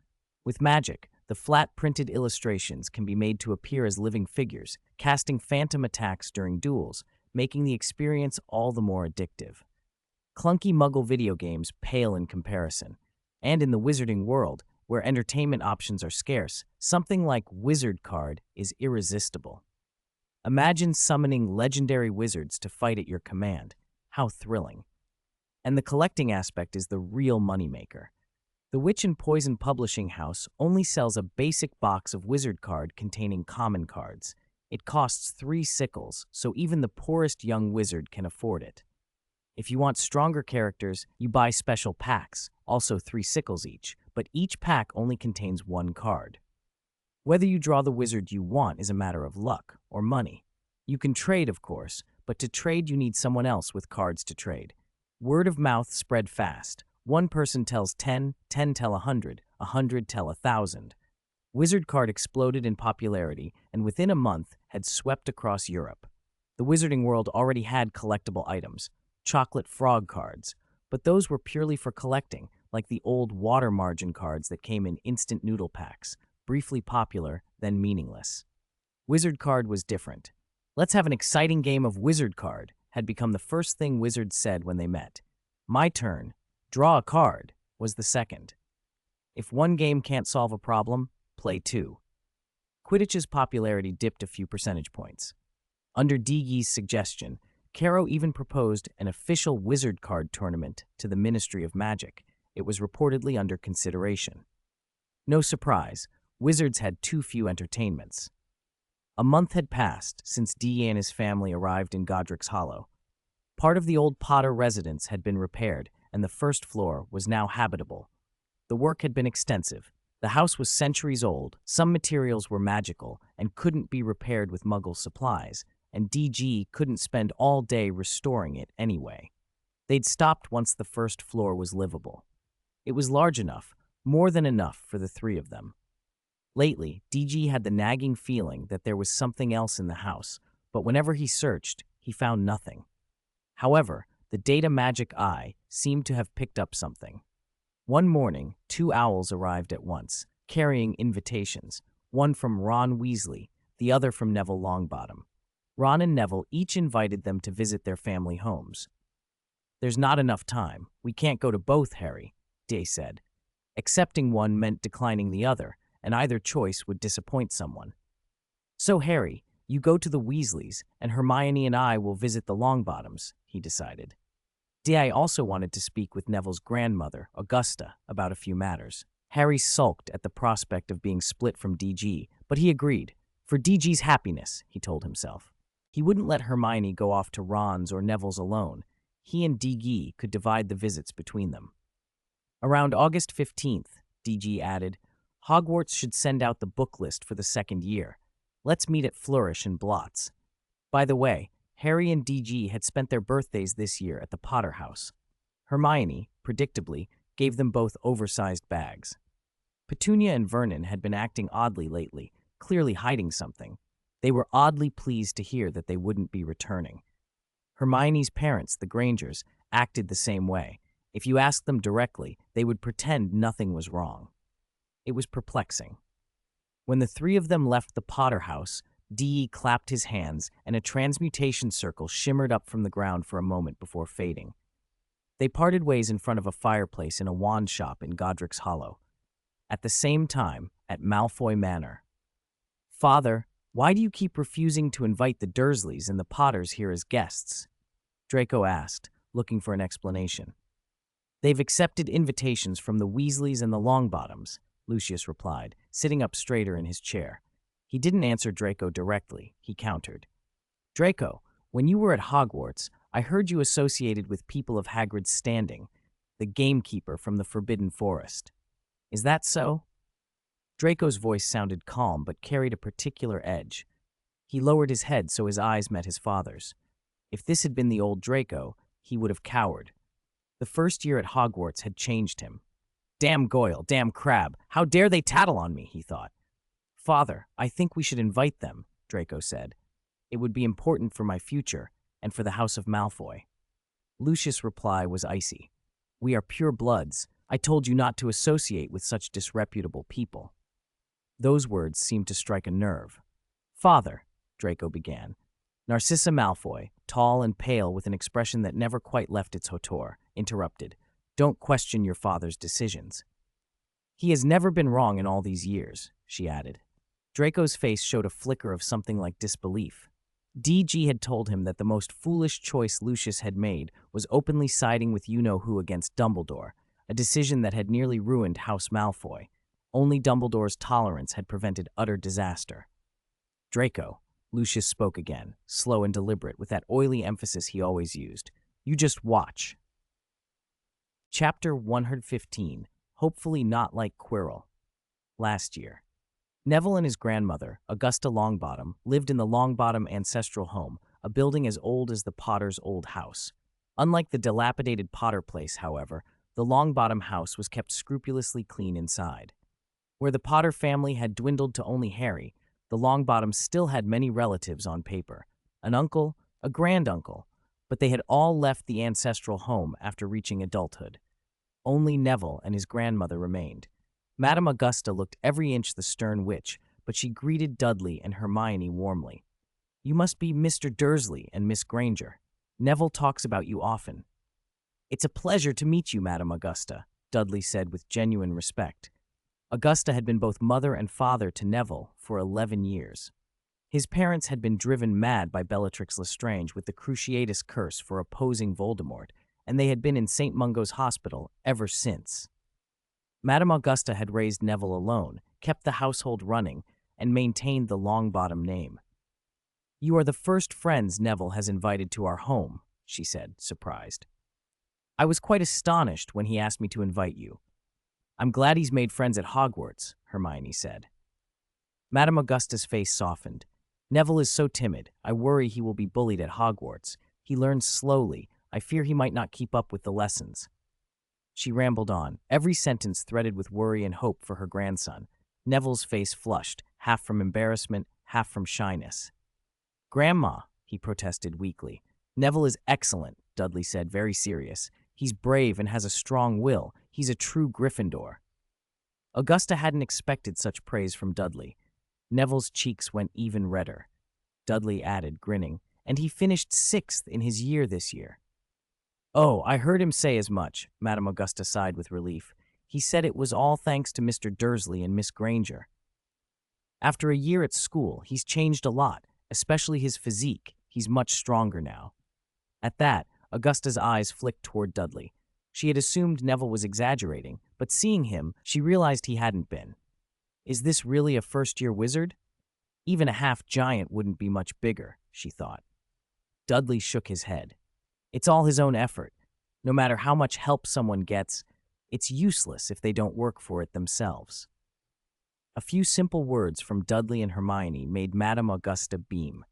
[SPEAKER 1] With Magic, the flat-printed illustrations can be made to appear as living figures, casting phantom attacks during duels, making the experience all the more addictive. Clunky Muggle video games pale in comparison. And in the wizarding world, where entertainment options are scarce, something like Wizard Card is irresistible. Imagine summoning legendary wizards to fight at your command. How thrilling. And the collecting aspect is the real moneymaker. The Witch and Poison Publishing House only sells a basic box of Wizard Card containing common cards. It costs 3 sickles, so even the poorest young wizard can afford it. If you want stronger characters, you buy special packs, also 3 sickles each, but each pack only contains 1 card. Whether you draw the wizard you want is a matter of luck or money. You can trade, of course, but to trade you need someone else with cards to trade. Word of mouth spread fast. One person tells 10, 10 tell 100, 100 tell 1,000. Wizard Card exploded in popularity and within a month had swept across Europe. The wizarding world already had collectible items, chocolate frog cards, but those were purely for collecting, like the old water margin cards that came in instant noodle packs, briefly popular, then meaningless. Wizard Card was different. "Let's have an exciting game of Wizard Card," had become the first thing wizards said when they met. "My turn. Draw a card," was the second. If one game can't solve a problem, play 2. Quidditch's popularity dipped a few percentage points. Under Deegee's suggestion, Caro even proposed an official Wizard Card tournament to the Ministry of Magic. It was reportedly under consideration. No surprise, wizards had too few entertainments. A month had passed since Dee and his family arrived in Godric's Hollow. Part of the old Potter residence had been repaired, and the first floor was now habitable. The work had been extensive. The house was centuries old, some materials were magical, and couldn't be repaired with Muggle supplies, and DG couldn't spend all day restoring it anyway. They'd stopped once the first floor was livable. It was large enough, more than enough for the 3 of them. Lately, DG had the nagging feeling that there was something else in the house, but whenever he searched, he found nothing. However, the data magic eye seemed to have picked up something. One morning, 2 owls arrived at once, carrying invitations, one from Ron Weasley, the other from Neville Longbottom. Ron and Neville each invited them to visit their family homes. "There's not enough time. We can't go to both, Harry," Day said. Accepting one meant declining the other, and either choice would disappoint someone. "So, Harry, you go to the Weasleys, and Hermione and I will visit the Longbottoms," he decided. Day also wanted to speak with Neville's grandmother, Augusta, about a few matters. Harry sulked at the prospect of being split from DG, but he agreed. For DG's happiness, he told himself. He wouldn't let Hermione go off to Ron's or Neville's alone. He and DG could divide the visits between them. Around August 15th, DG added, "Hogwarts should send out the book list for the 2nd year. Let's meet at Flourish and Blots." By the way, Harry and DG had spent their birthdays this year at the Potter House. Hermione, predictably, gave them both oversized bags. Petunia and Vernon had been acting oddly lately, clearly hiding something. They were oddly pleased to hear that they wouldn't be returning. Hermione's parents, the Grangers, acted the same way. If you asked them directly, they would pretend nothing was wrong. It was perplexing. When the 3 of them left the Potter House, Dee clapped his hands, and a transmutation circle shimmered up from the ground for a moment before fading. They parted ways in front of a fireplace in a wand shop in Godric's Hollow. At the same time, at Malfoy Manor. "Father, why do you keep refusing to invite the Dursleys and the Potters here as guests?" Draco asked, looking for an explanation. "They've accepted invitations from the Weasleys and the Longbottoms," Lucius replied, sitting up straighter in his chair. He didn't answer Draco directly, he countered. "Draco, when you were at Hogwarts, I heard you associated with people of Hagrid's standing, the gamekeeper from the Forbidden Forest. Is that so?" Draco's voice sounded calm but carried a particular edge. He lowered his head so his eyes met his father's. If this had been the old Draco, he would have cowered. The first year at Hogwarts had changed him. "Damn Goyle, damn Crabbe, how dare they tattle on me," he thought. Father, I think we should invite them, Draco said. It would be important for my future and for the House of Malfoy. Lucius' reply was icy. We are pure bloods. I told you not to associate with such disreputable people. Those words seemed to strike a nerve. Father, Draco began. Narcissa Malfoy, tall and pale with an expression that never quite left its hauteur, interrupted. Don't question your father's decisions. He has never been wrong in all these years, she added. Draco's face showed a flicker of something like disbelief. DG had told him that the most foolish choice Lucius had made was openly siding with you-know-who against Dumbledore, a decision that had nearly ruined House Malfoy. Only Dumbledore's tolerance had prevented utter disaster. Draco, Lucius spoke again, slow and deliberate, with that oily emphasis he always used. You just watch. Chapter 115, Hopefully Not Like Quirrell. Last year. Neville and his grandmother, Augusta Longbottom, lived in the Longbottom ancestral home, a building as old as the Potter's old house. Unlike the dilapidated Potter place, however, the Longbottom house was kept scrupulously clean inside. Where the Potter family had dwindled to only Harry, the Longbottoms still had many relatives on paper, an uncle, a granduncle, but they had all left the ancestral home after reaching adulthood. Only Neville and his grandmother remained. Madame Augusta looked every inch the stern witch, but she greeted Dudley and Hermione warmly. You must be Mr. Dursley and Miss Granger. Neville talks about you often. It's a pleasure to meet you, Madame Augusta, Dudley said with genuine respect. Augusta had been both mother and father to Neville for 11 years. His parents had been driven mad by Bellatrix Lestrange with the Cruciatus curse for opposing Voldemort, and they had been in St. Mungo's hospital ever since. Madame Augusta had raised Neville alone, kept the household running, and maintained the Longbottom name. You are the first friends Neville has invited to our home, she said, surprised. I was quite astonished when he asked me to invite you. I'm glad he's made friends at Hogwarts, Hermione said. Madame Augusta's face softened. Neville is so timid. I worry he will be bullied at Hogwarts. He learns slowly. I fear he might not keep up with the lessons. She rambled on, every sentence threaded with worry and hope for her grandson. Neville's face flushed, half from embarrassment, half from shyness. Grandma, he protested weakly. Neville is excellent, Dudley said, very serious. He's brave and has a strong will. He's a true Gryffindor. Augusta hadn't expected such praise from Dudley. Neville's cheeks went even redder. Dudley added, grinning, and he finished 6th in his year this year. Oh, I heard him say as much, Madame Augusta sighed with relief. He said it was all thanks to Mr. Dursley and Miss Granger. After a year at school, he's changed a lot, especially his physique. He's much stronger now. At that, Augusta's eyes flicked toward Dudley. She had assumed Neville was exaggerating, but seeing him, she realized he hadn't been. Is this really a first-year wizard? Even a half-giant wouldn't be much bigger, she thought. Dudley shook his head. It's all his own effort. No matter how much help someone gets, it's useless if they don't work for it themselves. A few simple words from Dudley and Hermione made Madame Augusta beam.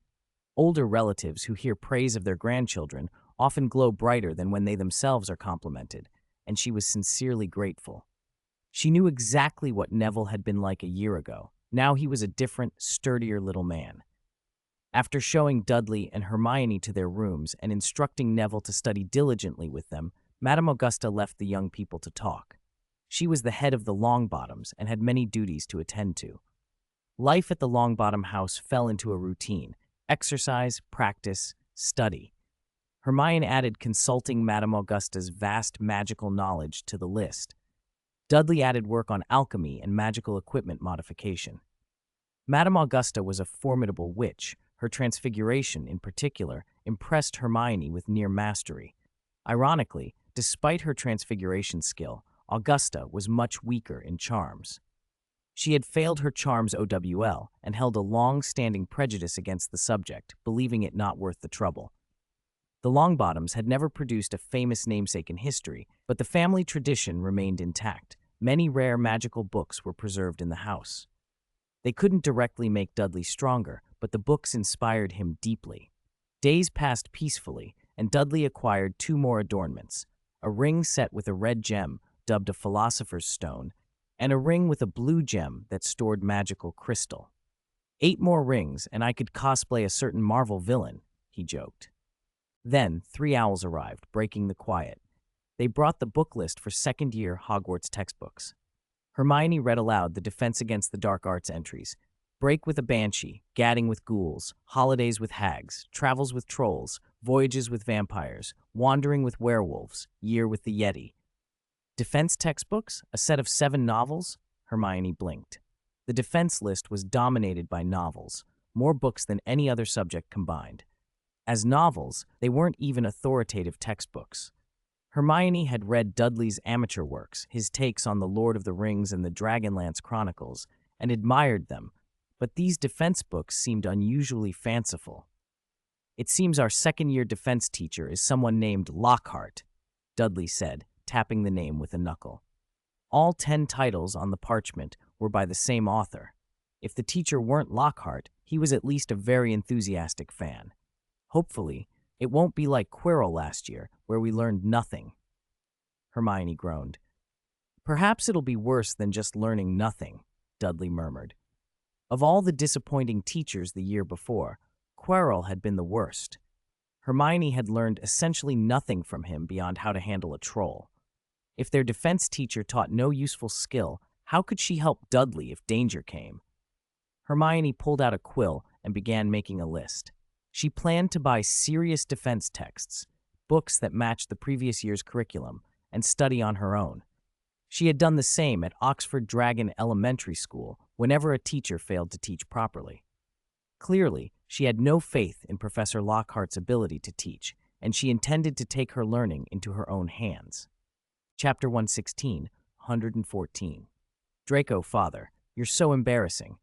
[SPEAKER 1] Older relatives who hear praise of their grandchildren often glow brighter than when they themselves are complimented, and she was sincerely grateful. She knew exactly what Neville had been like a year ago. Now he was a different, sturdier little man. After showing Dudley and Hermione to their rooms and instructing Neville to study diligently with them, Madame Augusta left the young people to talk. She was the head of the Longbottoms and had many duties to attend to. Life at the Longbottom house fell into a routine: exercise, practice, study. Hermione added consulting Madame Augusta's vast magical knowledge to the list. Dudley added work on alchemy and magical equipment modification. Madame Augusta was a formidable witch. Her transfiguration, in particular, impressed Hermione with near mastery. Ironically, despite her transfiguration skill, Augusta was much weaker in charms. She had failed her charms OWL and held a long-standing prejudice against the subject, believing it not worth the trouble. The Longbottoms had never produced a famous namesake in history, but the family tradition remained intact. Many rare magical books were preserved in the house. They couldn't directly make Dudley stronger, but the books inspired him deeply. Days passed peacefully, and Dudley acquired 2 more adornments: a ring set with a red gem, dubbed a Philosopher's Stone, and a ring with a blue gem that stored magical crystal. 8 more rings, and I could cosplay a certain Marvel villain, he joked. Then 3 owls arrived, breaking the quiet. They brought the book list for second-year Hogwarts textbooks. Hermione read aloud the Defense Against the Dark Arts entries. Break with a banshee, gadding with ghouls, holidays with hags, travels with trolls, voyages with vampires, wandering with werewolves, year with the Yeti. Defense textbooks? A set of 7 novels? Hermione blinked. The defense list was dominated by novels, more books than any other subject combined. As novels, they weren't even authoritative textbooks. Hermione had read Dudley's amateur works, his takes on the Lord of the Rings and the Dragonlance Chronicles, and admired them, but these defense books seemed unusually fanciful. It seems our second-year defense teacher is someone named Lockhart, Dudley said, tapping the name with a knuckle. All 10 titles on the parchment were by the same author. If the teacher weren't Lockhart, he was at least a very enthusiastic fan. Hopefully, it won't be like Quirrell last year, where we learned nothing. Hermione groaned. Perhaps it'll be worse than just learning nothing, Dudley murmured. Of all the disappointing teachers the year before, Quirrell had been the worst. Hermione had learned essentially nothing from him beyond how to handle a troll. If their defense teacher taught no useful skill, how could she help Dudley if danger came? Hermione pulled out a quill and began making a list. She planned to buy serious defense texts, books that matched the previous year's curriculum, and study on her own. She had done the same at Oxford Dragon Elementary School whenever a teacher failed to teach properly. Clearly, she had no faith in Professor Lockhart's ability to teach, and she intended to take her learning into her own hands. Chapter 116, 114. Draco, Father, you're so embarrassing.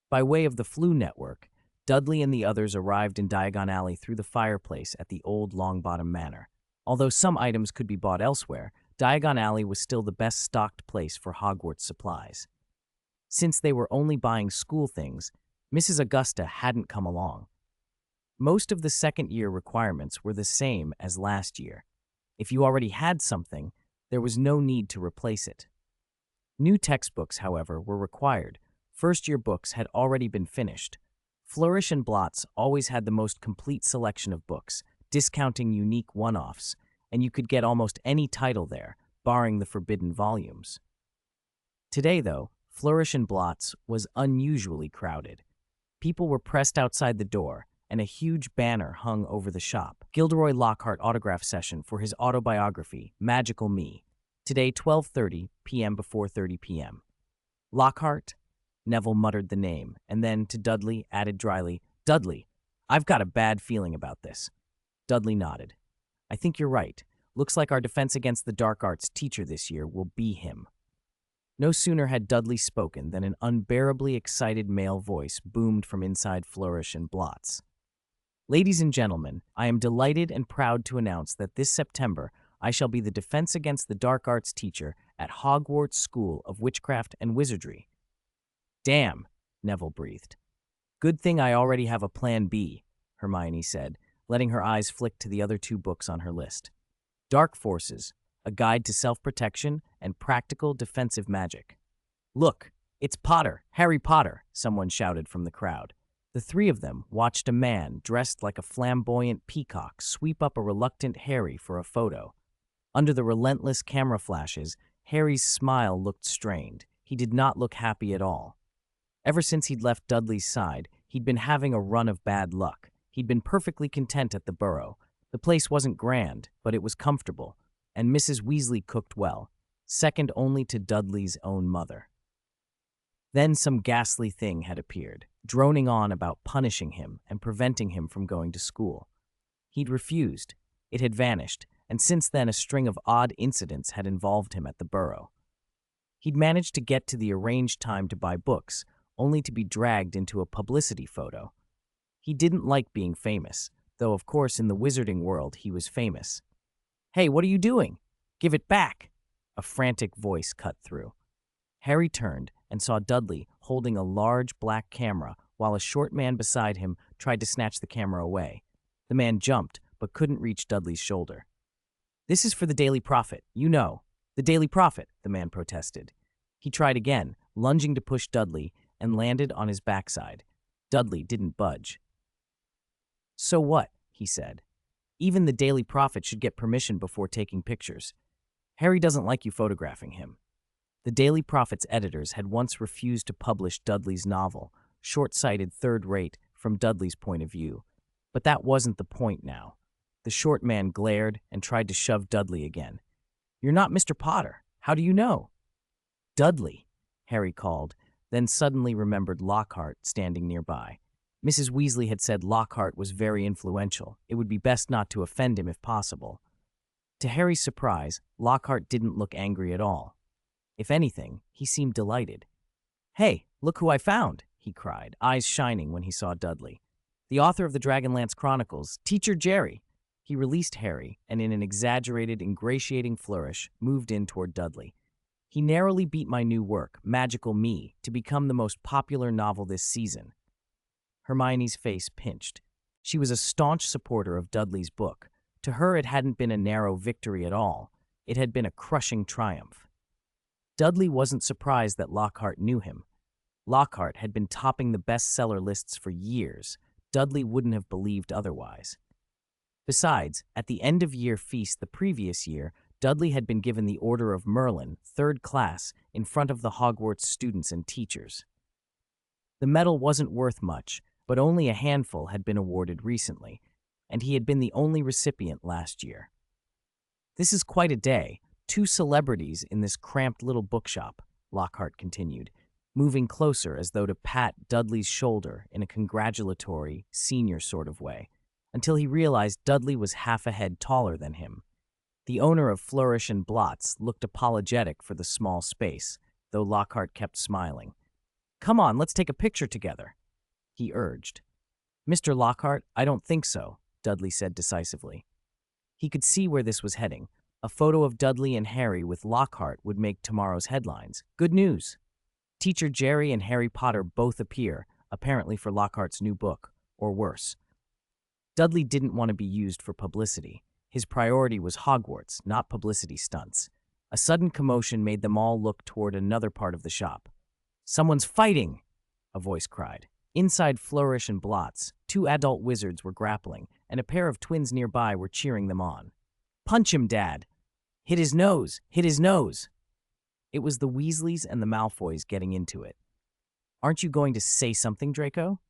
[SPEAKER 1] By way of the Flu Network, Dudley and the others arrived in Diagon Alley through the fireplace at the old Longbottom Manor. Although some items could be bought elsewhere, Diagon Alley was still the best-stocked place for Hogwarts supplies. Since they were only buying school things, Mrs. Augusta hadn't come along. Most of the second-year requirements were the same as last year. If you already had something, there was no need to replace it. New textbooks, however, were required. First-year books had already been finished. Flourish and Blots always had the most complete selection of books, discounting unique one-offs, and you could get almost any title there, barring the forbidden volumes. Today, though, Flourish and Blots was unusually crowded. People were pressed outside the door, and a huge banner hung over the shop. Gilderoy Lockhart autograph session for his autobiography, Magical Me. Today, 12:30 p.m. before 30 p.m. Lockhart? Neville muttered the name, and then, to Dudley, added dryly, Dudley, I've got a bad feeling about this. Dudley nodded. I think you're right. Looks like our Defense Against the Dark Arts teacher this year will be him. No sooner had Dudley spoken than an unbearably excited male voice boomed from inside Flourish and Blots. Ladies and gentlemen, I am delighted and proud to announce that this September I shall be the Defense Against the Dark Arts teacher at Hogwarts School of Witchcraft and Wizardry. Damn, Neville breathed. Good thing I already have a plan B, Hermione said, letting her eyes flick to the other 2 books on her list. Dark Forces, A Guide to Self-Protection and Practical Defensive Magic. Look, it's Potter, Harry Potter, someone shouted from the crowd. The 3 of them watched a man dressed like a flamboyant peacock sweep up a reluctant Harry for a photo. Under the relentless camera flashes, Harry's smile looked strained. He did not look happy at all. Ever since he'd left Dudley's side, he'd been having a run of bad luck. He'd been perfectly content at the Burrow. The place wasn't grand, but it was comfortable, and Mrs. Weasley cooked well, second only to Dudley's own mother. Then some ghastly thing had appeared, droning on about punishing him and preventing him from going to school. He'd refused. It had vanished, and since then a string of odd incidents had involved him at the Burrow. He'd managed to get to the arranged time to buy books, only to be dragged into a publicity photo. He didn't like being famous, though of course in the wizarding world he was famous. Hey, what are you doing? Give it back! A frantic voice cut through. Harry turned and saw Dudley holding a large black camera while a short man beside him tried to snatch the camera away. The man jumped, but couldn't reach Dudley's shoulder. This is for the Daily Prophet, you know. The Daily Prophet, the man protested. He tried again, lunging to push Dudley, and landed on his backside. Dudley didn't budge. "So what?" he said. "Even the Daily Prophet should get permission before taking pictures. Harry doesn't like you photographing him." The Daily Prophet's editors had once refused to publish Dudley's novel, short-sighted, third-rate, from Dudley's point of view. But that wasn't the point now. The short man glared and tried to shove Dudley again. "You're not Mr. Potter. How do you know?" "Dudley," Harry called, then suddenly remembered Lockhart standing nearby. Mrs. Weasley had said Lockhart was very influential. It would be best not to offend him if possible. To Harry's surprise, Lockhart didn't look angry at all. If anything, he seemed delighted. "Hey, look who I found," he cried, eyes shining when he saw Dudley. "The author of the Dragonlance Chronicles, Teacher Jerry." He released Harry, and in an exaggerated, ingratiating flourish, moved in toward Dudley. "He narrowly beat my new work, Magical Me, to become the most popular novel this season." Hermione's face pinched. She was a staunch supporter of Dudley's book. To her, it hadn't been a narrow victory at all. It had been a crushing triumph. Dudley wasn't surprised that Lockhart knew him. Lockhart had been topping the bestseller lists for years. Dudley wouldn't have believed otherwise. Besides, at the end-of-year feast the previous year, Dudley had been given the Order of Merlin, 3rd class, in front of the Hogwarts students and teachers. The medal wasn't worth much, but only a handful had been awarded recently, and he had been the only recipient last year. "This is quite a day. 2 celebrities in this cramped little bookshop," Lockhart continued, moving closer as though to pat Dudley's shoulder in a congratulatory, senior sort of way, until he realized Dudley was half a head taller than him. The owner of Flourish and Blots looked apologetic for the small space, though Lockhart kept smiling. "Come on, let's take a picture together," he urged. "Mr. Lockhart, I don't think so," Dudley said decisively. He could see where this was heading. A photo of Dudley and Harry with Lockhart would make tomorrow's headlines. Good news! Teacher Jerry and Harry Potter both appear, apparently for Lockhart's new book, or worse. Dudley didn't want to be used for publicity. His priority was Hogwarts, not publicity stunts. A sudden commotion made them all look toward another part of the shop. "Someone's fighting!" a voice cried. Inside Flourish and Blots, 2 adult wizards were grappling, and a pair of twins nearby were cheering them on. "Punch him, Dad! Hit his nose! Hit his nose!" It was the Weasleys and the Malfoys getting into it. "Aren't you going to say something, Draco?"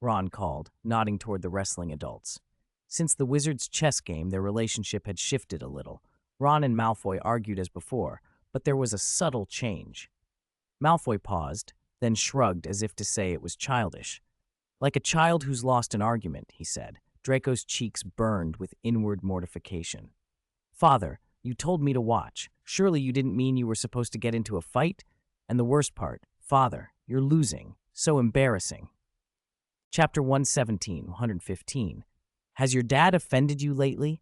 [SPEAKER 1] Ron called, nodding toward the wrestling adults. Since the Wizards' chess game, their relationship had shifted a little. Ron and Malfoy argued as before, but there was a subtle change. Malfoy paused, then shrugged as if to say it was childish. "Like a child who's lost an argument," he said. Draco's cheeks burned with inward mortification. "Father, you told me to watch. Surely you didn't mean you were supposed to get into a fight? And the worst part, Father, you're losing. So embarrassing." Chapter 117, 115. Has your dad offended you lately?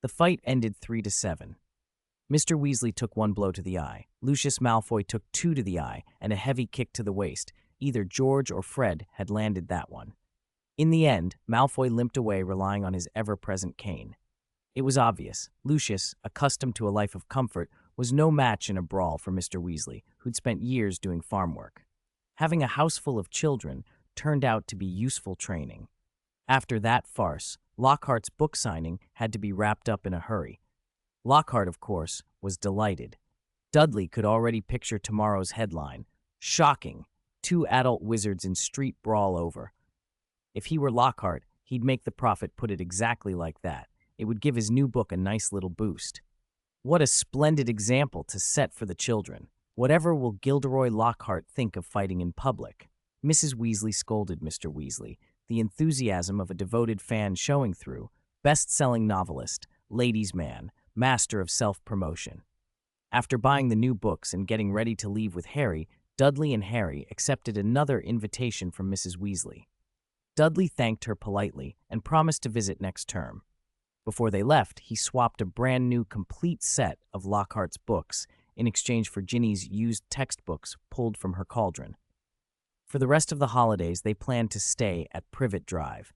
[SPEAKER 1] The fight ended 3-7. Mr. Weasley took 1 blow to the eye. Lucius Malfoy took 2 to the eye and a heavy kick to the waist. Either George or Fred had landed that one. In the end, Malfoy limped away relying on his ever-present cane. It was obvious. Lucius, accustomed to a life of comfort, was no match in a brawl for Mr. Weasley, who'd spent years doing farm work. Having a house full of children turned out to be useful training. After that farce, Lockhart's book signing had to be wrapped up in a hurry. Lockhart, of course, was delighted. Dudley could already picture tomorrow's headline. Shocking! 2 adult wizards in street brawl over. If he were Lockhart, he'd make the Prophet put it exactly like that. It would give his new book a nice little boost. What a splendid example to set for the children. Whatever will Gilderoy Lockhart think of fighting in public? Mrs. Weasley scolded Mr. Weasley, the enthusiasm of a devoted fan showing through, best-selling novelist, ladies' man, master of self-promotion. After buying the new books and getting ready to leave with Harry, Dudley and Harry accepted another invitation from Mrs. Weasley. Dudley thanked her politely and promised to visit next term. Before they left, he swapped a brand-new complete set of Lockhart's books in exchange for Ginny's used textbooks pulled from her cauldron. For the rest of the holidays, they planned to stay at Privet Drive.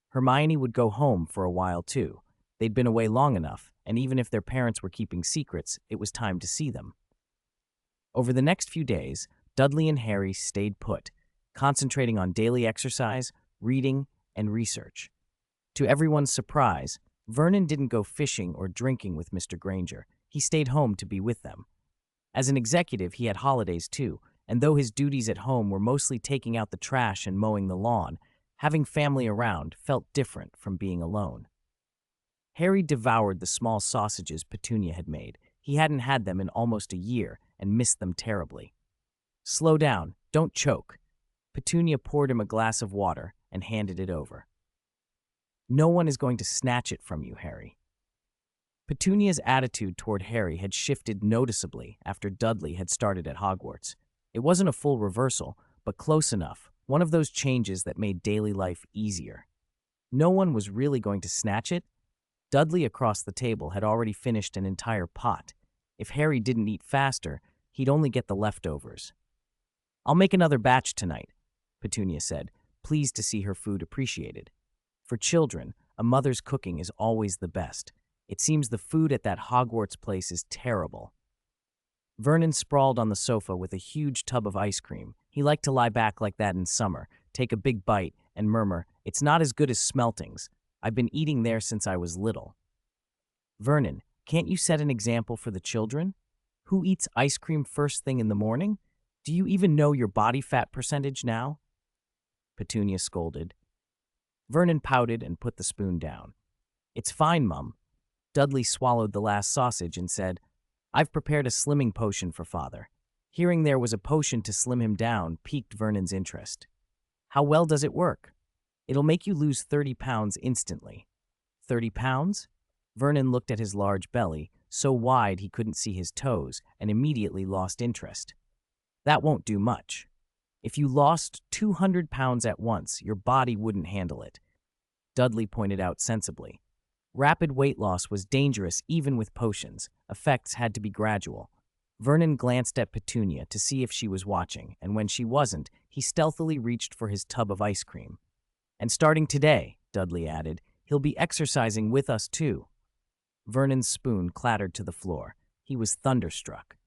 [SPEAKER 1] Hermione would go home for a while, too. They'd been away long enough, and even if their parents were keeping secrets, it was time to see them. Over the next few days, Dudley and Harry stayed put, concentrating on daily exercise, reading, and research. To everyone's surprise, Vernon didn't go fishing or drinking with Mr. Granger. He stayed home to be with them. As an executive, he had holidays too, and though his duties at home were mostly taking out the trash and mowing the lawn, having family around felt different from being alone. Harry devoured the small sausages Petunia had made. He hadn't had them in almost a year and missed them terribly. "Slow down, don't choke." Petunia poured him a glass of water and handed it over. "No one is going to snatch it from you, Harry." Petunia's attitude toward Harry had shifted noticeably after Dudley had started at Hogwarts. It wasn't a full reversal, but close enough, one of those changes that made daily life easier. No one was really going to snatch it. Dudley across the table had already finished an entire pot. If Harry didn't eat faster, he'd only get the leftovers. "I'll make another batch tonight," Petunia said, pleased to see her food appreciated. For children, a mother's cooking is always the best. It seems the food at that Hogwarts place is terrible. Vernon sprawled on the sofa with a huge tub of ice cream. He liked to lie back like that in summer, take a big bite, and murmur, "It's not as good as Smelting's. I've been eating there since I was little." "Vernon, can't you set an example for the children? Who eats ice cream first thing in the morning? Do you even know your body fat percentage now?" Petunia scolded. Vernon pouted and put the spoon down. "It's fine, Mum." Dudley swallowed the last sausage and said, "I've prepared a slimming potion for Father." Hearing there was a potion to slim him down piqued Vernon's interest. "How well does it work?" "It'll make you lose 30 pounds instantly." 30 pounds? Vernon looked at his large belly, so wide he couldn't see his toes, and immediately lost interest. "That won't do much. If you lost 200 pounds at once, your body wouldn't handle it," Dudley pointed out sensibly. Rapid weight loss was dangerous even with potions. Effects had to be gradual. Vernon glanced at Petunia to see if she was watching, and when she wasn't, he stealthily reached for his tub of ice cream. "And starting today," Dudley added, "he'll be exercising with us too." Vernon's spoon clattered to the floor. He was thunderstruck.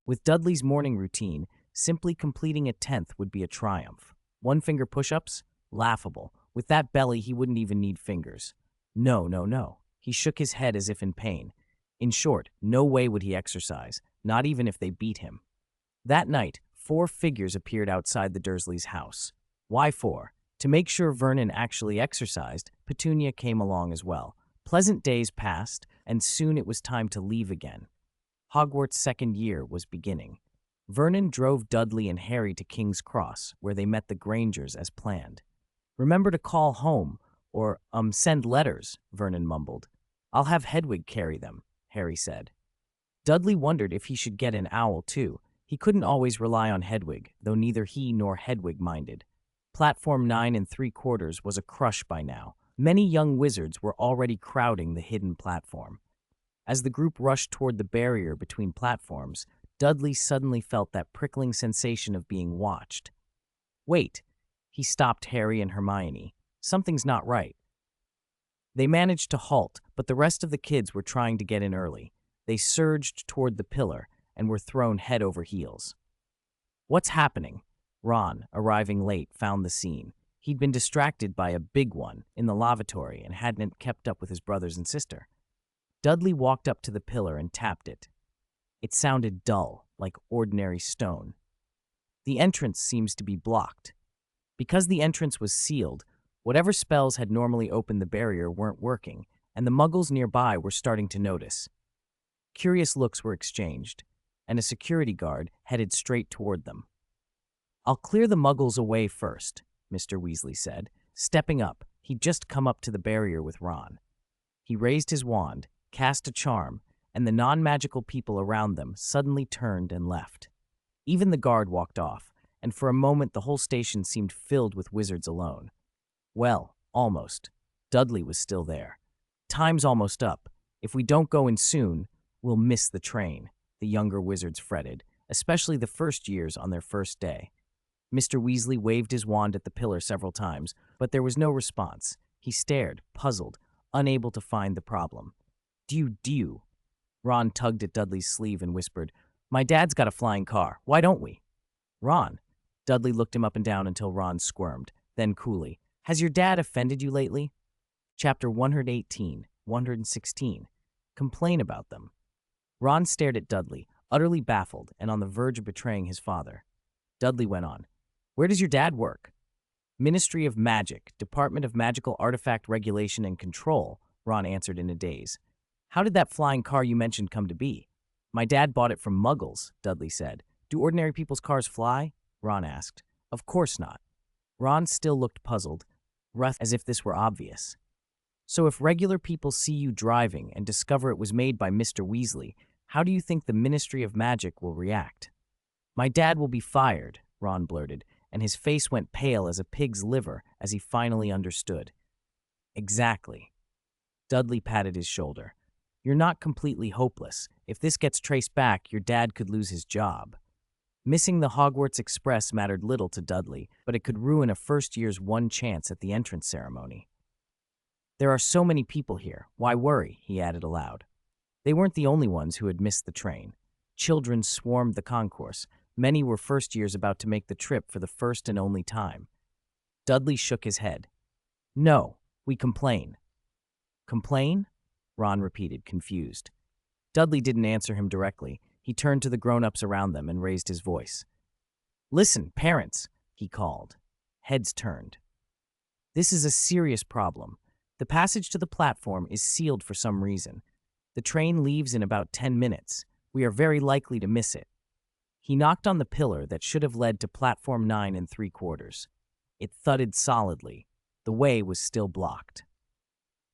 [SPEAKER 1] With Dudley's morning routine, simply completing a 10th would be a triumph. One-finger push-ups? Laughable. With that belly, he wouldn't even need fingers. No, no, no. He shook his head as if in pain. In short, no way would he exercise, not even if they beat him. That night, 4 figures appeared outside the Dursleys' house. Why 4? To make sure Vernon actually exercised, Petunia came along as well. Pleasant days passed, and soon it was time to leave again. Hogwarts' second year was beginning. Vernon drove Dudley and Harry to King's Cross, where they met the Grangers as planned. "Remember to call home, or, send letters," Vernon mumbled. "I'll have Hedwig carry them," Harry said. Dudley wondered if he should get an owl too. He couldn't always rely on Hedwig, though neither he nor Hedwig minded. Platform 9 3/4 was a crush by now. Many young wizards were already crowding the hidden platform. As the group rushed toward the barrier between platforms, Dudley suddenly felt that prickling sensation of being watched. "Wait," he stopped Harry and Hermione. "Something's not right." They managed to halt, but the rest of the kids were trying to get in early. They surged toward the pillar and were thrown head over heels. "What's happening?" Ron, arriving late, found the scene. He'd been distracted by a big one in the lavatory and hadn't kept up with his brothers and sister. Dudley walked up to the pillar and tapped it. It sounded dull, like ordinary stone. "The entrance seems to be blocked." Because the entrance was sealed, whatever spells had normally opened the barrier weren't working, and the Muggles nearby were starting to notice. Curious looks were exchanged, and a security guard headed straight toward them. "I'll clear the Muggles away first," Mr. Weasley said. Stepping up, he'd just come up to the barrier with Ron. He raised his wand, cast a charm, and the non-magical people around them suddenly turned and left. Even the guard walked off, and for a moment the whole station seemed filled with wizards alone. Well, almost. Dudley was still there. "Time's almost up. If we don't go in soon, we'll miss the train," the younger wizards fretted, especially the first years on their first day. Mr. Weasley waved his wand at the pillar several times, but there was no response. He stared, puzzled, unable to find the problem. "Dew. Ron tugged at Dudley's sleeve and whispered, My dad's got a flying car. Why don't we? Ron. Dudley looked him up and down until Ron squirmed. Then coolly, has your dad offended you lately? Chapter 118, 116. Complain about them. Ron stared at Dudley, utterly baffled and on the verge of betraying his father. Dudley went on. Where does your dad work? Ministry of Magic, Department of Magical Artifact Regulation and Control, Ron answered in a daze. How did that flying car you mentioned come to be? My dad bought it from Muggles, Dudley said. Do ordinary people's cars fly? Ron asked. Of course not. Ron still looked puzzled, as if this were obvious. So if regular people see you driving and discover it was made by Mr. Weasley, how do you think the Ministry of Magic will react? My dad will be fired, Ron blurted, and his face went pale as a pig's liver as he finally understood. Exactly. Dudley patted his shoulder. You're not completely hopeless. If this gets traced back, your dad could lose his job. Missing the Hogwarts Express mattered little to Dudley, but it could ruin a first year's one chance at the entrance ceremony. There are so many people here. Why worry? He added aloud. They weren't the only ones who had missed the train. Children swarmed the concourse. Many were first years about to make the trip for the first and only time. Dudley shook his head. No, we complain. Complain? Ron repeated, confused. Dudley didn't answer him directly. He turned to the grown-ups around them and raised his voice. Listen, parents, he called. Heads turned. This is a serious problem. The passage to the platform is sealed for some reason. The train leaves in about 10 minutes. We are very likely to miss it. He knocked on the pillar that should have led to platform 9 3/4. It thudded solidly. The way was still blocked.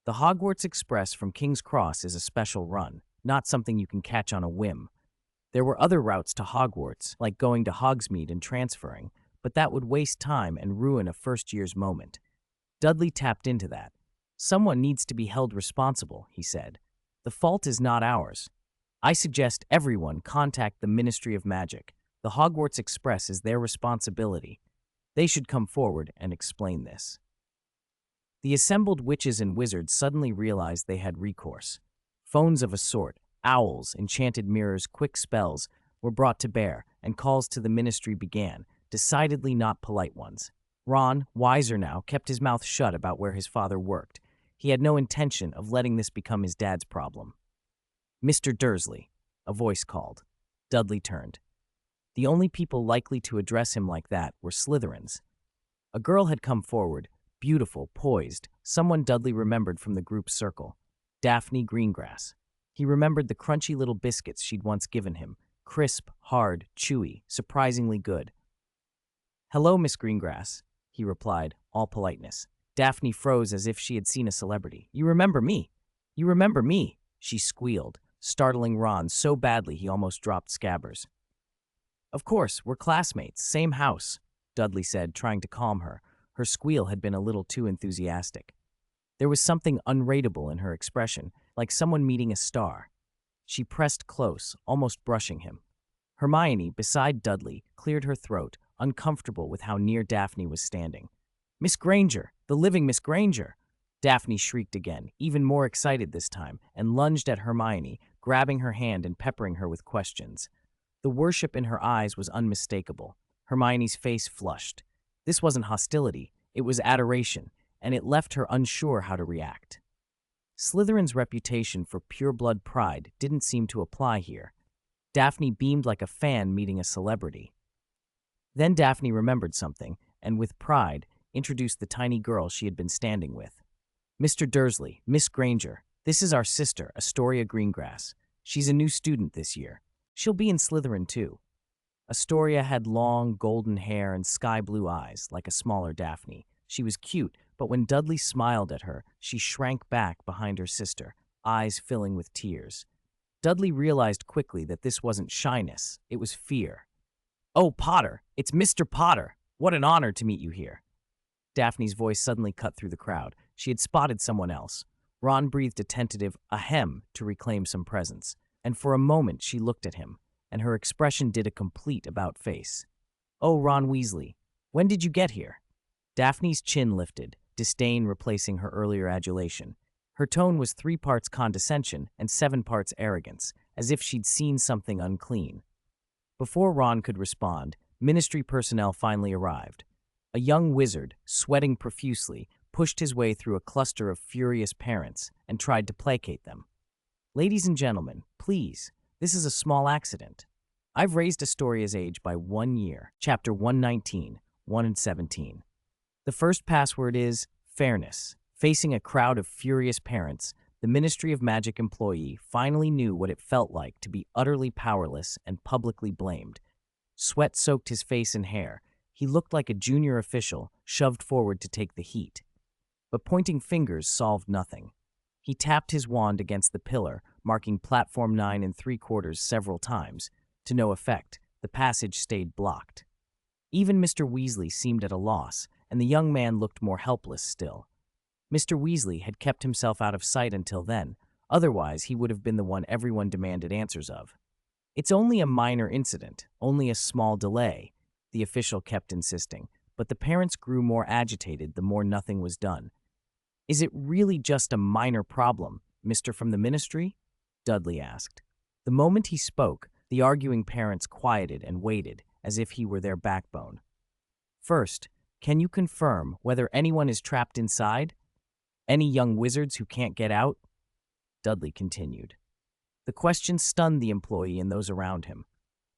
[SPEAKER 1] The Hogwarts Express from King's Cross is a special run, not something you can catch on a whim. There were other routes to Hogwarts, like going to Hogsmeade and transferring, but that would waste time and ruin a first year's moment. Dudley tapped into that. Someone needs to be held responsible, he said. The fault is not ours. I suggest everyone contact the Ministry of Magic. The Hogwarts Express is their responsibility. They should come forward and explain this. The assembled witches and wizards suddenly realized they had recourse. Phones of a sort, owls, enchanted mirrors, quick spells, were brought to bear, and calls to the ministry began, decidedly not polite ones. Ron, wiser now, kept his mouth shut about where his father worked. He had no intention of letting this become his dad's problem. Mr. Dursley, a voice called. Dudley turned. The only people likely to address him like that were Slytherins. A girl had come forward, beautiful, poised, someone Dudley remembered from the group's circle. Daphne Greengrass. He remembered the crunchy little biscuits she'd once given him, crisp, hard, chewy, surprisingly good. Hello, Miss Greengrass, he replied, all politeness. Daphne froze as if she had seen a celebrity. You remember me? You remember me? She squealed, startling Ron so badly he almost dropped Scabbers. Of course, we're classmates, same house, Dudley said, trying to calm her. Her squeal had been a little too enthusiastic. There was something unrateable in her expression, like someone meeting a star. She pressed close, almost brushing him. Hermione, beside Dudley, cleared her throat, uncomfortable with how near Daphne was standing. Miss Granger, the living Miss Granger! Daphne shrieked again, even more excited this time, and lunged at Hermione, grabbing her hand and peppering her with questions. The worship in her eyes was unmistakable. Hermione's face flushed. This wasn't hostility, it was adoration, and it left her unsure how to react. Slytherin's reputation for pure-blood pride didn't seem to apply here. Daphne beamed like a fan meeting a celebrity. Then Daphne remembered something, and with pride, introduced the tiny girl she had been standing with. Mr. Dursley, Miss Granger, this is our sister, Astoria Greengrass. She's a new student this year. She'll be in Slytherin too. Astoria had long, golden hair and sky-blue eyes, like a smaller Daphne. She was cute, but when Dudley smiled at her, she shrank back behind her sister, eyes filling with tears. Dudley realized quickly that this wasn't shyness, it was fear. Oh, Potter, it's Mr. Potter. What an honor to meet you here. Daphne's voice suddenly cut through the crowd. She had spotted someone else. Ron breathed a tentative ahem to reclaim some presence, and for a moment she looked at him, and her expression did a complete about-face. Oh, Ron Weasley, when did you get here? Daphne's chin lifted, disdain replacing her earlier adulation. Her tone was 3 parts condescension and 7 parts arrogance, as if she'd seen something unclean. Before Ron could respond, Ministry personnel finally arrived. A young wizard, sweating profusely, pushed his way through a cluster of furious parents and tried to placate them. "Ladies and gentlemen, please, this is a small accident. I've raised Astoria's age by 1 year." Chapter 119, 1 and 17. The first password is fairness. Facing a crowd of furious parents, the Ministry of Magic employee finally knew what it felt like to be utterly powerless and publicly blamed. Sweat soaked his face and hair. He looked like a junior official shoved forward to take the heat. But pointing fingers solved nothing. He tapped his wand against the pillar, marking platform 9 3/4 several times. To no effect, the passage stayed blocked. Even Mr. Weasley seemed at a loss, and the young man looked more helpless still. Mr. Weasley had kept himself out of sight until then, otherwise he would have been the one everyone demanded answers of. "It's only a minor incident, only a small delay," the official kept insisting, but the parents grew more agitated the more nothing was done. "Is it really just a minor problem, Mr. from the Ministry?" Dudley asked. The moment he spoke, the arguing parents quieted and waited, as if he were their backbone. "First, can you confirm whether anyone is trapped inside? Any young wizards who can't get out?" Dudley continued. The question stunned the employee and those around him.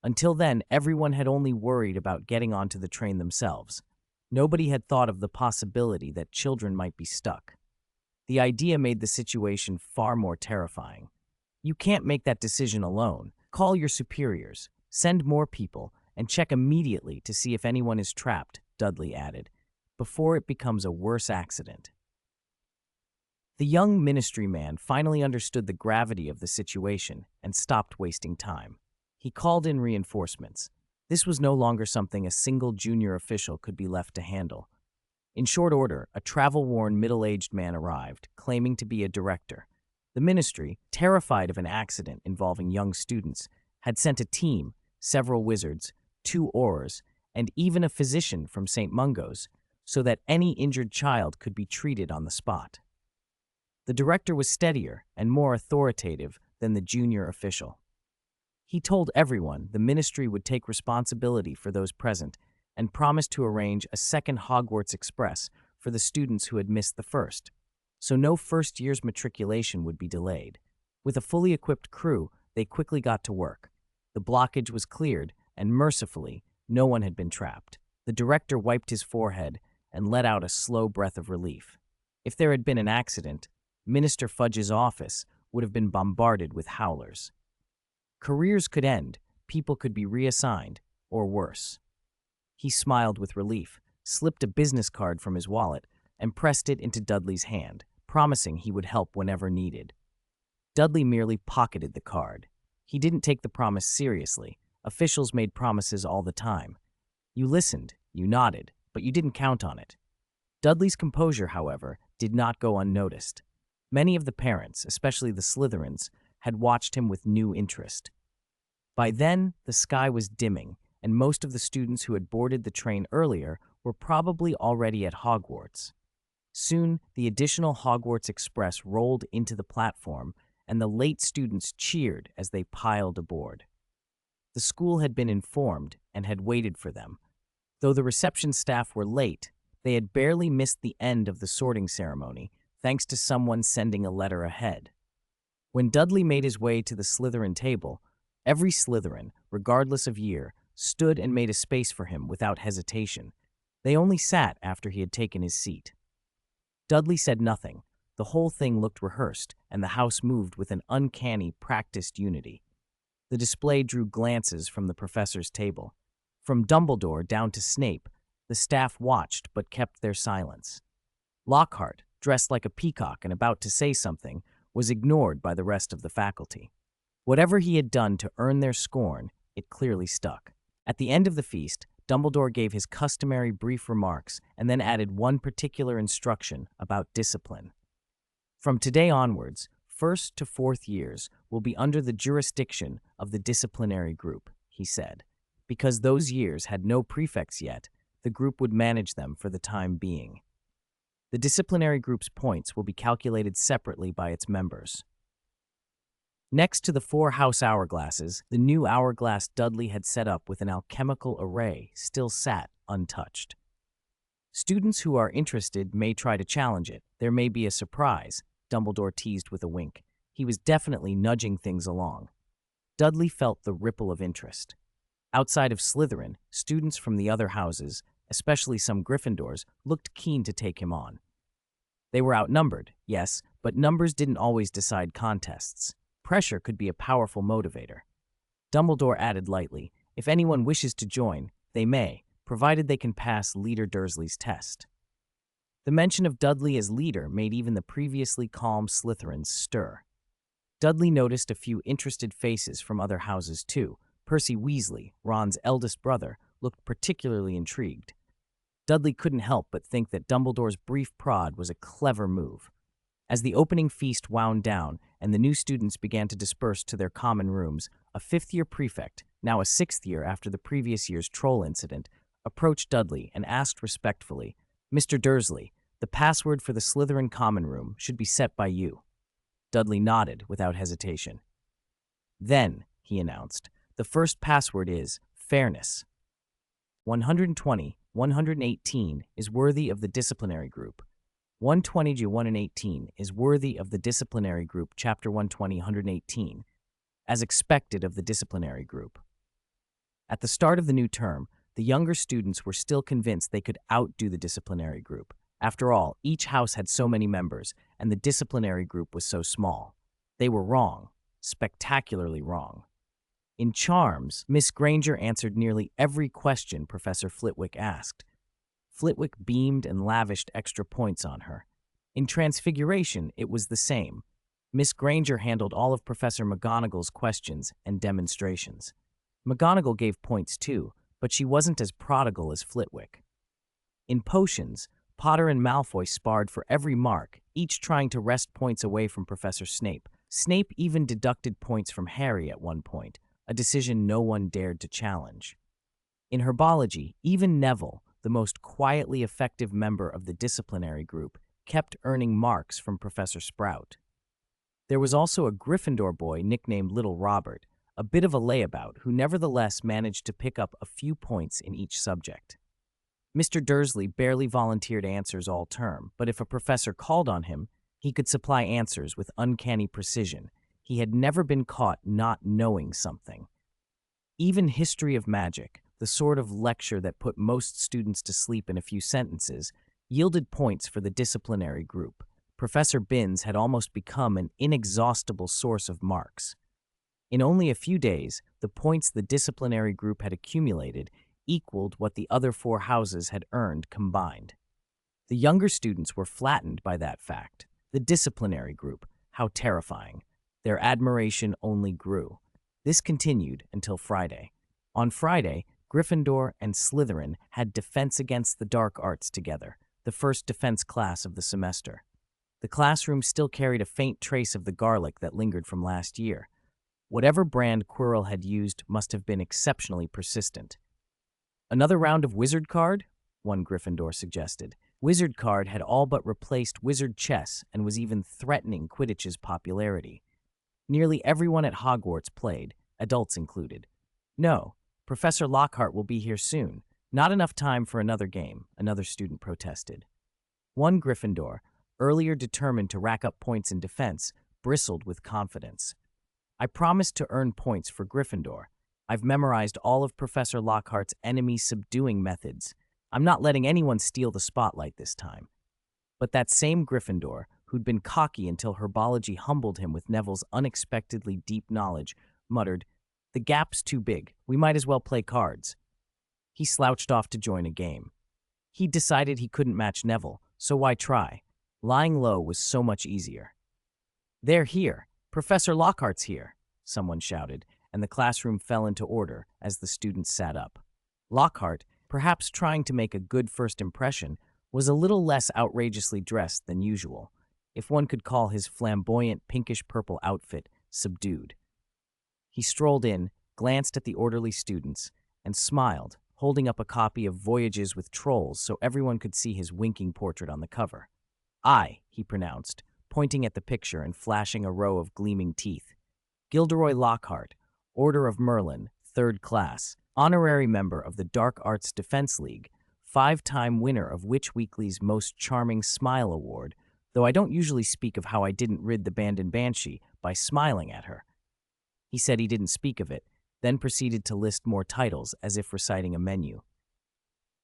[SPEAKER 1] Until then, everyone had only worried about getting onto the train themselves. Nobody had thought of the possibility that children might be stuck. The idea made the situation far more terrifying. "You can't make that decision alone. Call your superiors, send more people, and check immediately to see if anyone is trapped," Dudley added, "before it becomes a worse accident." The young ministry man finally understood the gravity of the situation and stopped wasting time. He called in reinforcements. This was no longer something a single junior official could be left to handle. In short order, a travel-worn middle-aged man arrived, claiming to be a director. The ministry, terrified of an accident involving young students, had sent a team, several wizards, 2 aurors, and even a physician from St. Mungo's, so that any injured child could be treated on the spot. The director was steadier and more authoritative than the junior official. He told everyone the ministry would take responsibility for those present and promised to arrange a second Hogwarts Express for the students who had missed the first, so no first year's matriculation would be delayed. With a fully equipped crew, they quickly got to work. The blockage was cleared, and mercifully, no one had been trapped. The director wiped his forehead and let out a slow breath of relief. If there had been an accident, Minister Fudge's office would have been bombarded with howlers. Careers could end, people could be reassigned, or worse. He smiled with relief, slipped a business card from his wallet, and pressed it into Dudley's hand, promising he would help whenever needed. Dudley merely pocketed the card. He didn't take the promise seriously. Officials made promises all the time. You listened, you nodded, but you didn't count on it. Dudley's composure, however, did not go unnoticed. Many of the parents, especially the Slytherins, had watched him with new interest. By then, the sky was dimming, and most of the students who had boarded the train earlier were probably already at Hogwarts. Soon, the additional Hogwarts Express rolled into the platform, and the late students cheered as they piled aboard. The school had been informed and had waited for them. Though the reception staff were late, they had barely missed the end of the sorting ceremony, thanks to someone sending a letter ahead. When Dudley made his way to the Slytherin table, every Slytherin, regardless of year, stood and made a space for him without hesitation. They only sat after he had taken his seat. Dudley said nothing. The whole thing looked rehearsed, and the house moved with an uncanny, practiced unity. The display drew glances from the professor's table. From Dumbledore down to Snape, the staff watched but kept their silence. Lockhart, dressed like a peacock and about to say something, was ignored by the rest of the faculty. Whatever he had done to earn their scorn, it clearly stuck. At the end of the feast, Dumbledore gave his customary brief remarks and then added one particular instruction about discipline. From today onwards, 1st to 4th years will be under the jurisdiction of the disciplinary group, he said. Because those years had no prefects yet, the group would manage them for the time being. The disciplinary group's points will be calculated separately by its members. Next to the 4 house hourglasses, the new hourglass Dudley had set up with an alchemical array still sat untouched. Students who are interested may try to challenge it. There may be a surprise, Dumbledore teased with a wink. He was definitely nudging things along. Dudley felt the ripple of interest. Outside of Slytherin, students from the other houses, especially some Gryffindors, looked keen to take him on. They were outnumbered, yes, but numbers didn't always decide contests. Pressure could be a powerful motivator. Dumbledore added lightly, if anyone wishes to join, they may, provided they can pass Leader Dursley's test. The mention of Dudley as leader made even the previously calm Slytherins stir. Dudley noticed a few interested faces from other houses too. Percy Weasley, Ron's eldest brother, looked particularly intrigued. Dudley couldn't help but think that Dumbledore's brief prod was a clever move. As the opening feast wound down and the new students began to disperse to their common rooms, a fifth-year prefect, now a sixth year after the previous year's troll incident, approached Dudley and asked respectfully, "Mr. Dursley, the password for the Slytherin common room should be set by you." Dudley nodded without hesitation. "Then," he announced, "the first password is fairness. 120, 118 is worthy of the disciplinary group. 120 to 118 is worthy of the disciplinary group, chapter 120, 118, as expected of the disciplinary group." At the start of the new term, the younger students were still convinced they could outdo the disciplinary group. After all, each house had so many members, and the disciplinary group was so small. They were wrong, spectacularly wrong. In charms, Miss Granger answered nearly every question Professor Flitwick asked. Flitwick beamed and lavished extra points on her. In transfiguration, it was the same. Miss Granger handled all of Professor McGonagall's questions and demonstrations. McGonagall gave points too, but she wasn't as prodigal as Flitwick. In potions, Potter and Malfoy sparred for every mark, each trying to wrest points away from Professor Snape. Snape even deducted points from Harry at one point, a decision no one dared to challenge. In herbology, even Neville, the most quietly effective member of the disciplinary group, kept earning marks from Professor Sprout. There was also a Gryffindor boy nicknamed Little Robert, a bit of a layabout who nevertheless managed to pick up a few points in each subject. Mr. Dursley barely volunteered answers all term, but if a professor called on him, he could supply answers with uncanny precision. He had never been caught not knowing something. Even history of magic, the sort of lecture that put most students to sleep in a few sentences, yielded points for the disciplinary group. Professor Binns had almost become an inexhaustible source of marks. In only a few days, the points the disciplinary group had accumulated equaled what the other 4 houses had earned combined. The younger students were flattened by that fact. The disciplinary group, how terrifying. Their admiration only grew. This continued until Friday. On Friday, Gryffindor and Slytherin had Defense Against the Dark Arts together, the first defense class of the semester. The classroom still carried a faint trace of the garlic that lingered from last year. Whatever brand Quirrell had used must have been exceptionally persistent. "Another round of wizard card?" one Gryffindor suggested. Wizard card had all but replaced wizard chess and was even threatening Quidditch's popularity. Nearly everyone at Hogwarts played, adults included. "No, Professor Lockhart will be here soon. Not enough time for another game," another student protested. One Gryffindor, earlier determined to rack up points in defense, bristled with confidence. "I promised to earn points for Gryffindor. I've memorized all of Professor Lockhart's enemy-subduing methods. I'm not letting anyone steal the spotlight this time." But that same Gryffindor, who'd been cocky until herbology humbled him with Neville's unexpectedly deep knowledge, muttered, "The gap's too big. We might as well play cards." He slouched off to join a game. He'd decided he couldn't match Neville, so why try? Lying low was so much easier. "They're here. Professor Lockhart's here," someone shouted, and the classroom fell into order as the students sat up. Lockhart, perhaps trying to make a good first impression, was a little less outrageously dressed than usual, if one could call his flamboyant pinkish-purple outfit subdued. He strolled in, glanced at the orderly students, and smiled, holding up a copy of Voyages with Trolls so everyone could see his winking portrait on the cover. "I," he pronounced, pointing at the picture and flashing a row of gleaming teeth. Gilderoy Lockhart, Order of Merlin, 3rd class, honorary member of the Dark Arts Defense League, 5-time winner of Witch Weekly's Most Charming Smile Award, though I don't usually speak of how I didn't rid the Banded Banshee by smiling at her. He said he didn't speak of it, then proceeded to list more titles as if reciting a menu.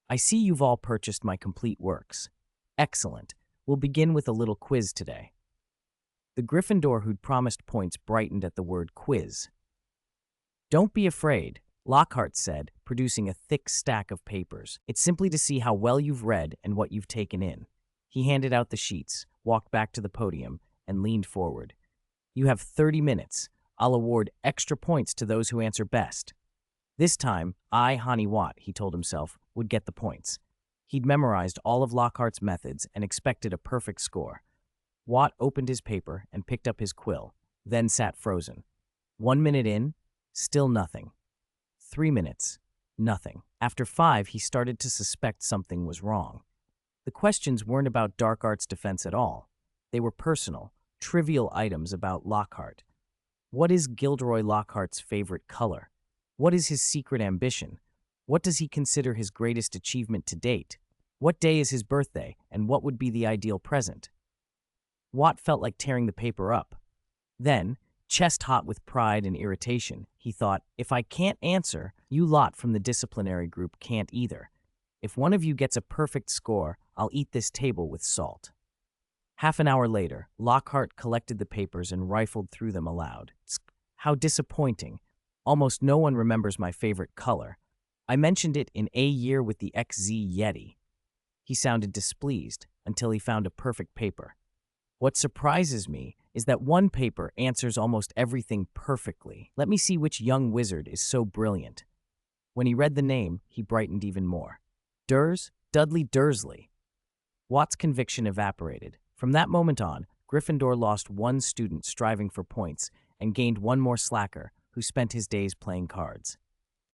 [SPEAKER 1] I see you've all purchased my complete works. Excellent. We'll begin with a little quiz today. The Gryffindor who'd promised points brightened at the word quiz. Don't be afraid, Lockhart said, producing a thick stack of papers. It's simply to see how well you've read and what you've taken in. He handed out the sheets, walked back to the podium, and leaned forward. You have 30 minutes. I'll award extra points to those who answer best. This time, Honey Watt, he told himself, would get the points. He'd memorized all of Lockhart's methods and expected a perfect score. Watt opened his paper and picked up his quill, then sat frozen. 1 minute in, still nothing. 3 minutes, nothing. After 5, he started to suspect something was wrong. The questions weren't about Dark Arts defense at all. They were personal, trivial items about Lockhart. What is Gilderoy Lockhart's favorite color? What is his secret ambition? What does he consider his greatest achievement to date? What day is his birthday, and what would be the ideal present? Watt felt like tearing the paper up. Then, chest hot with pride and irritation, he thought, if I can't answer, you lot from the disciplinary group can't either. If one of you gets a perfect score, I'll eat this table with salt. Half an hour later, Lockhart collected the papers and rifled through them aloud. How disappointing. Almost no one remembers my favorite color. I mentioned it in A Year with the XZ Yeti. He sounded displeased until he found a perfect paper. What surprises me is that one paper answers almost everything perfectly. Let me see which young wizard is so brilliant. When he read the name, he brightened even more. Dudley Dursley. Watt's conviction evaporated. From that moment on, Gryffindor lost one student striving for points and gained one more slacker who spent his days playing cards.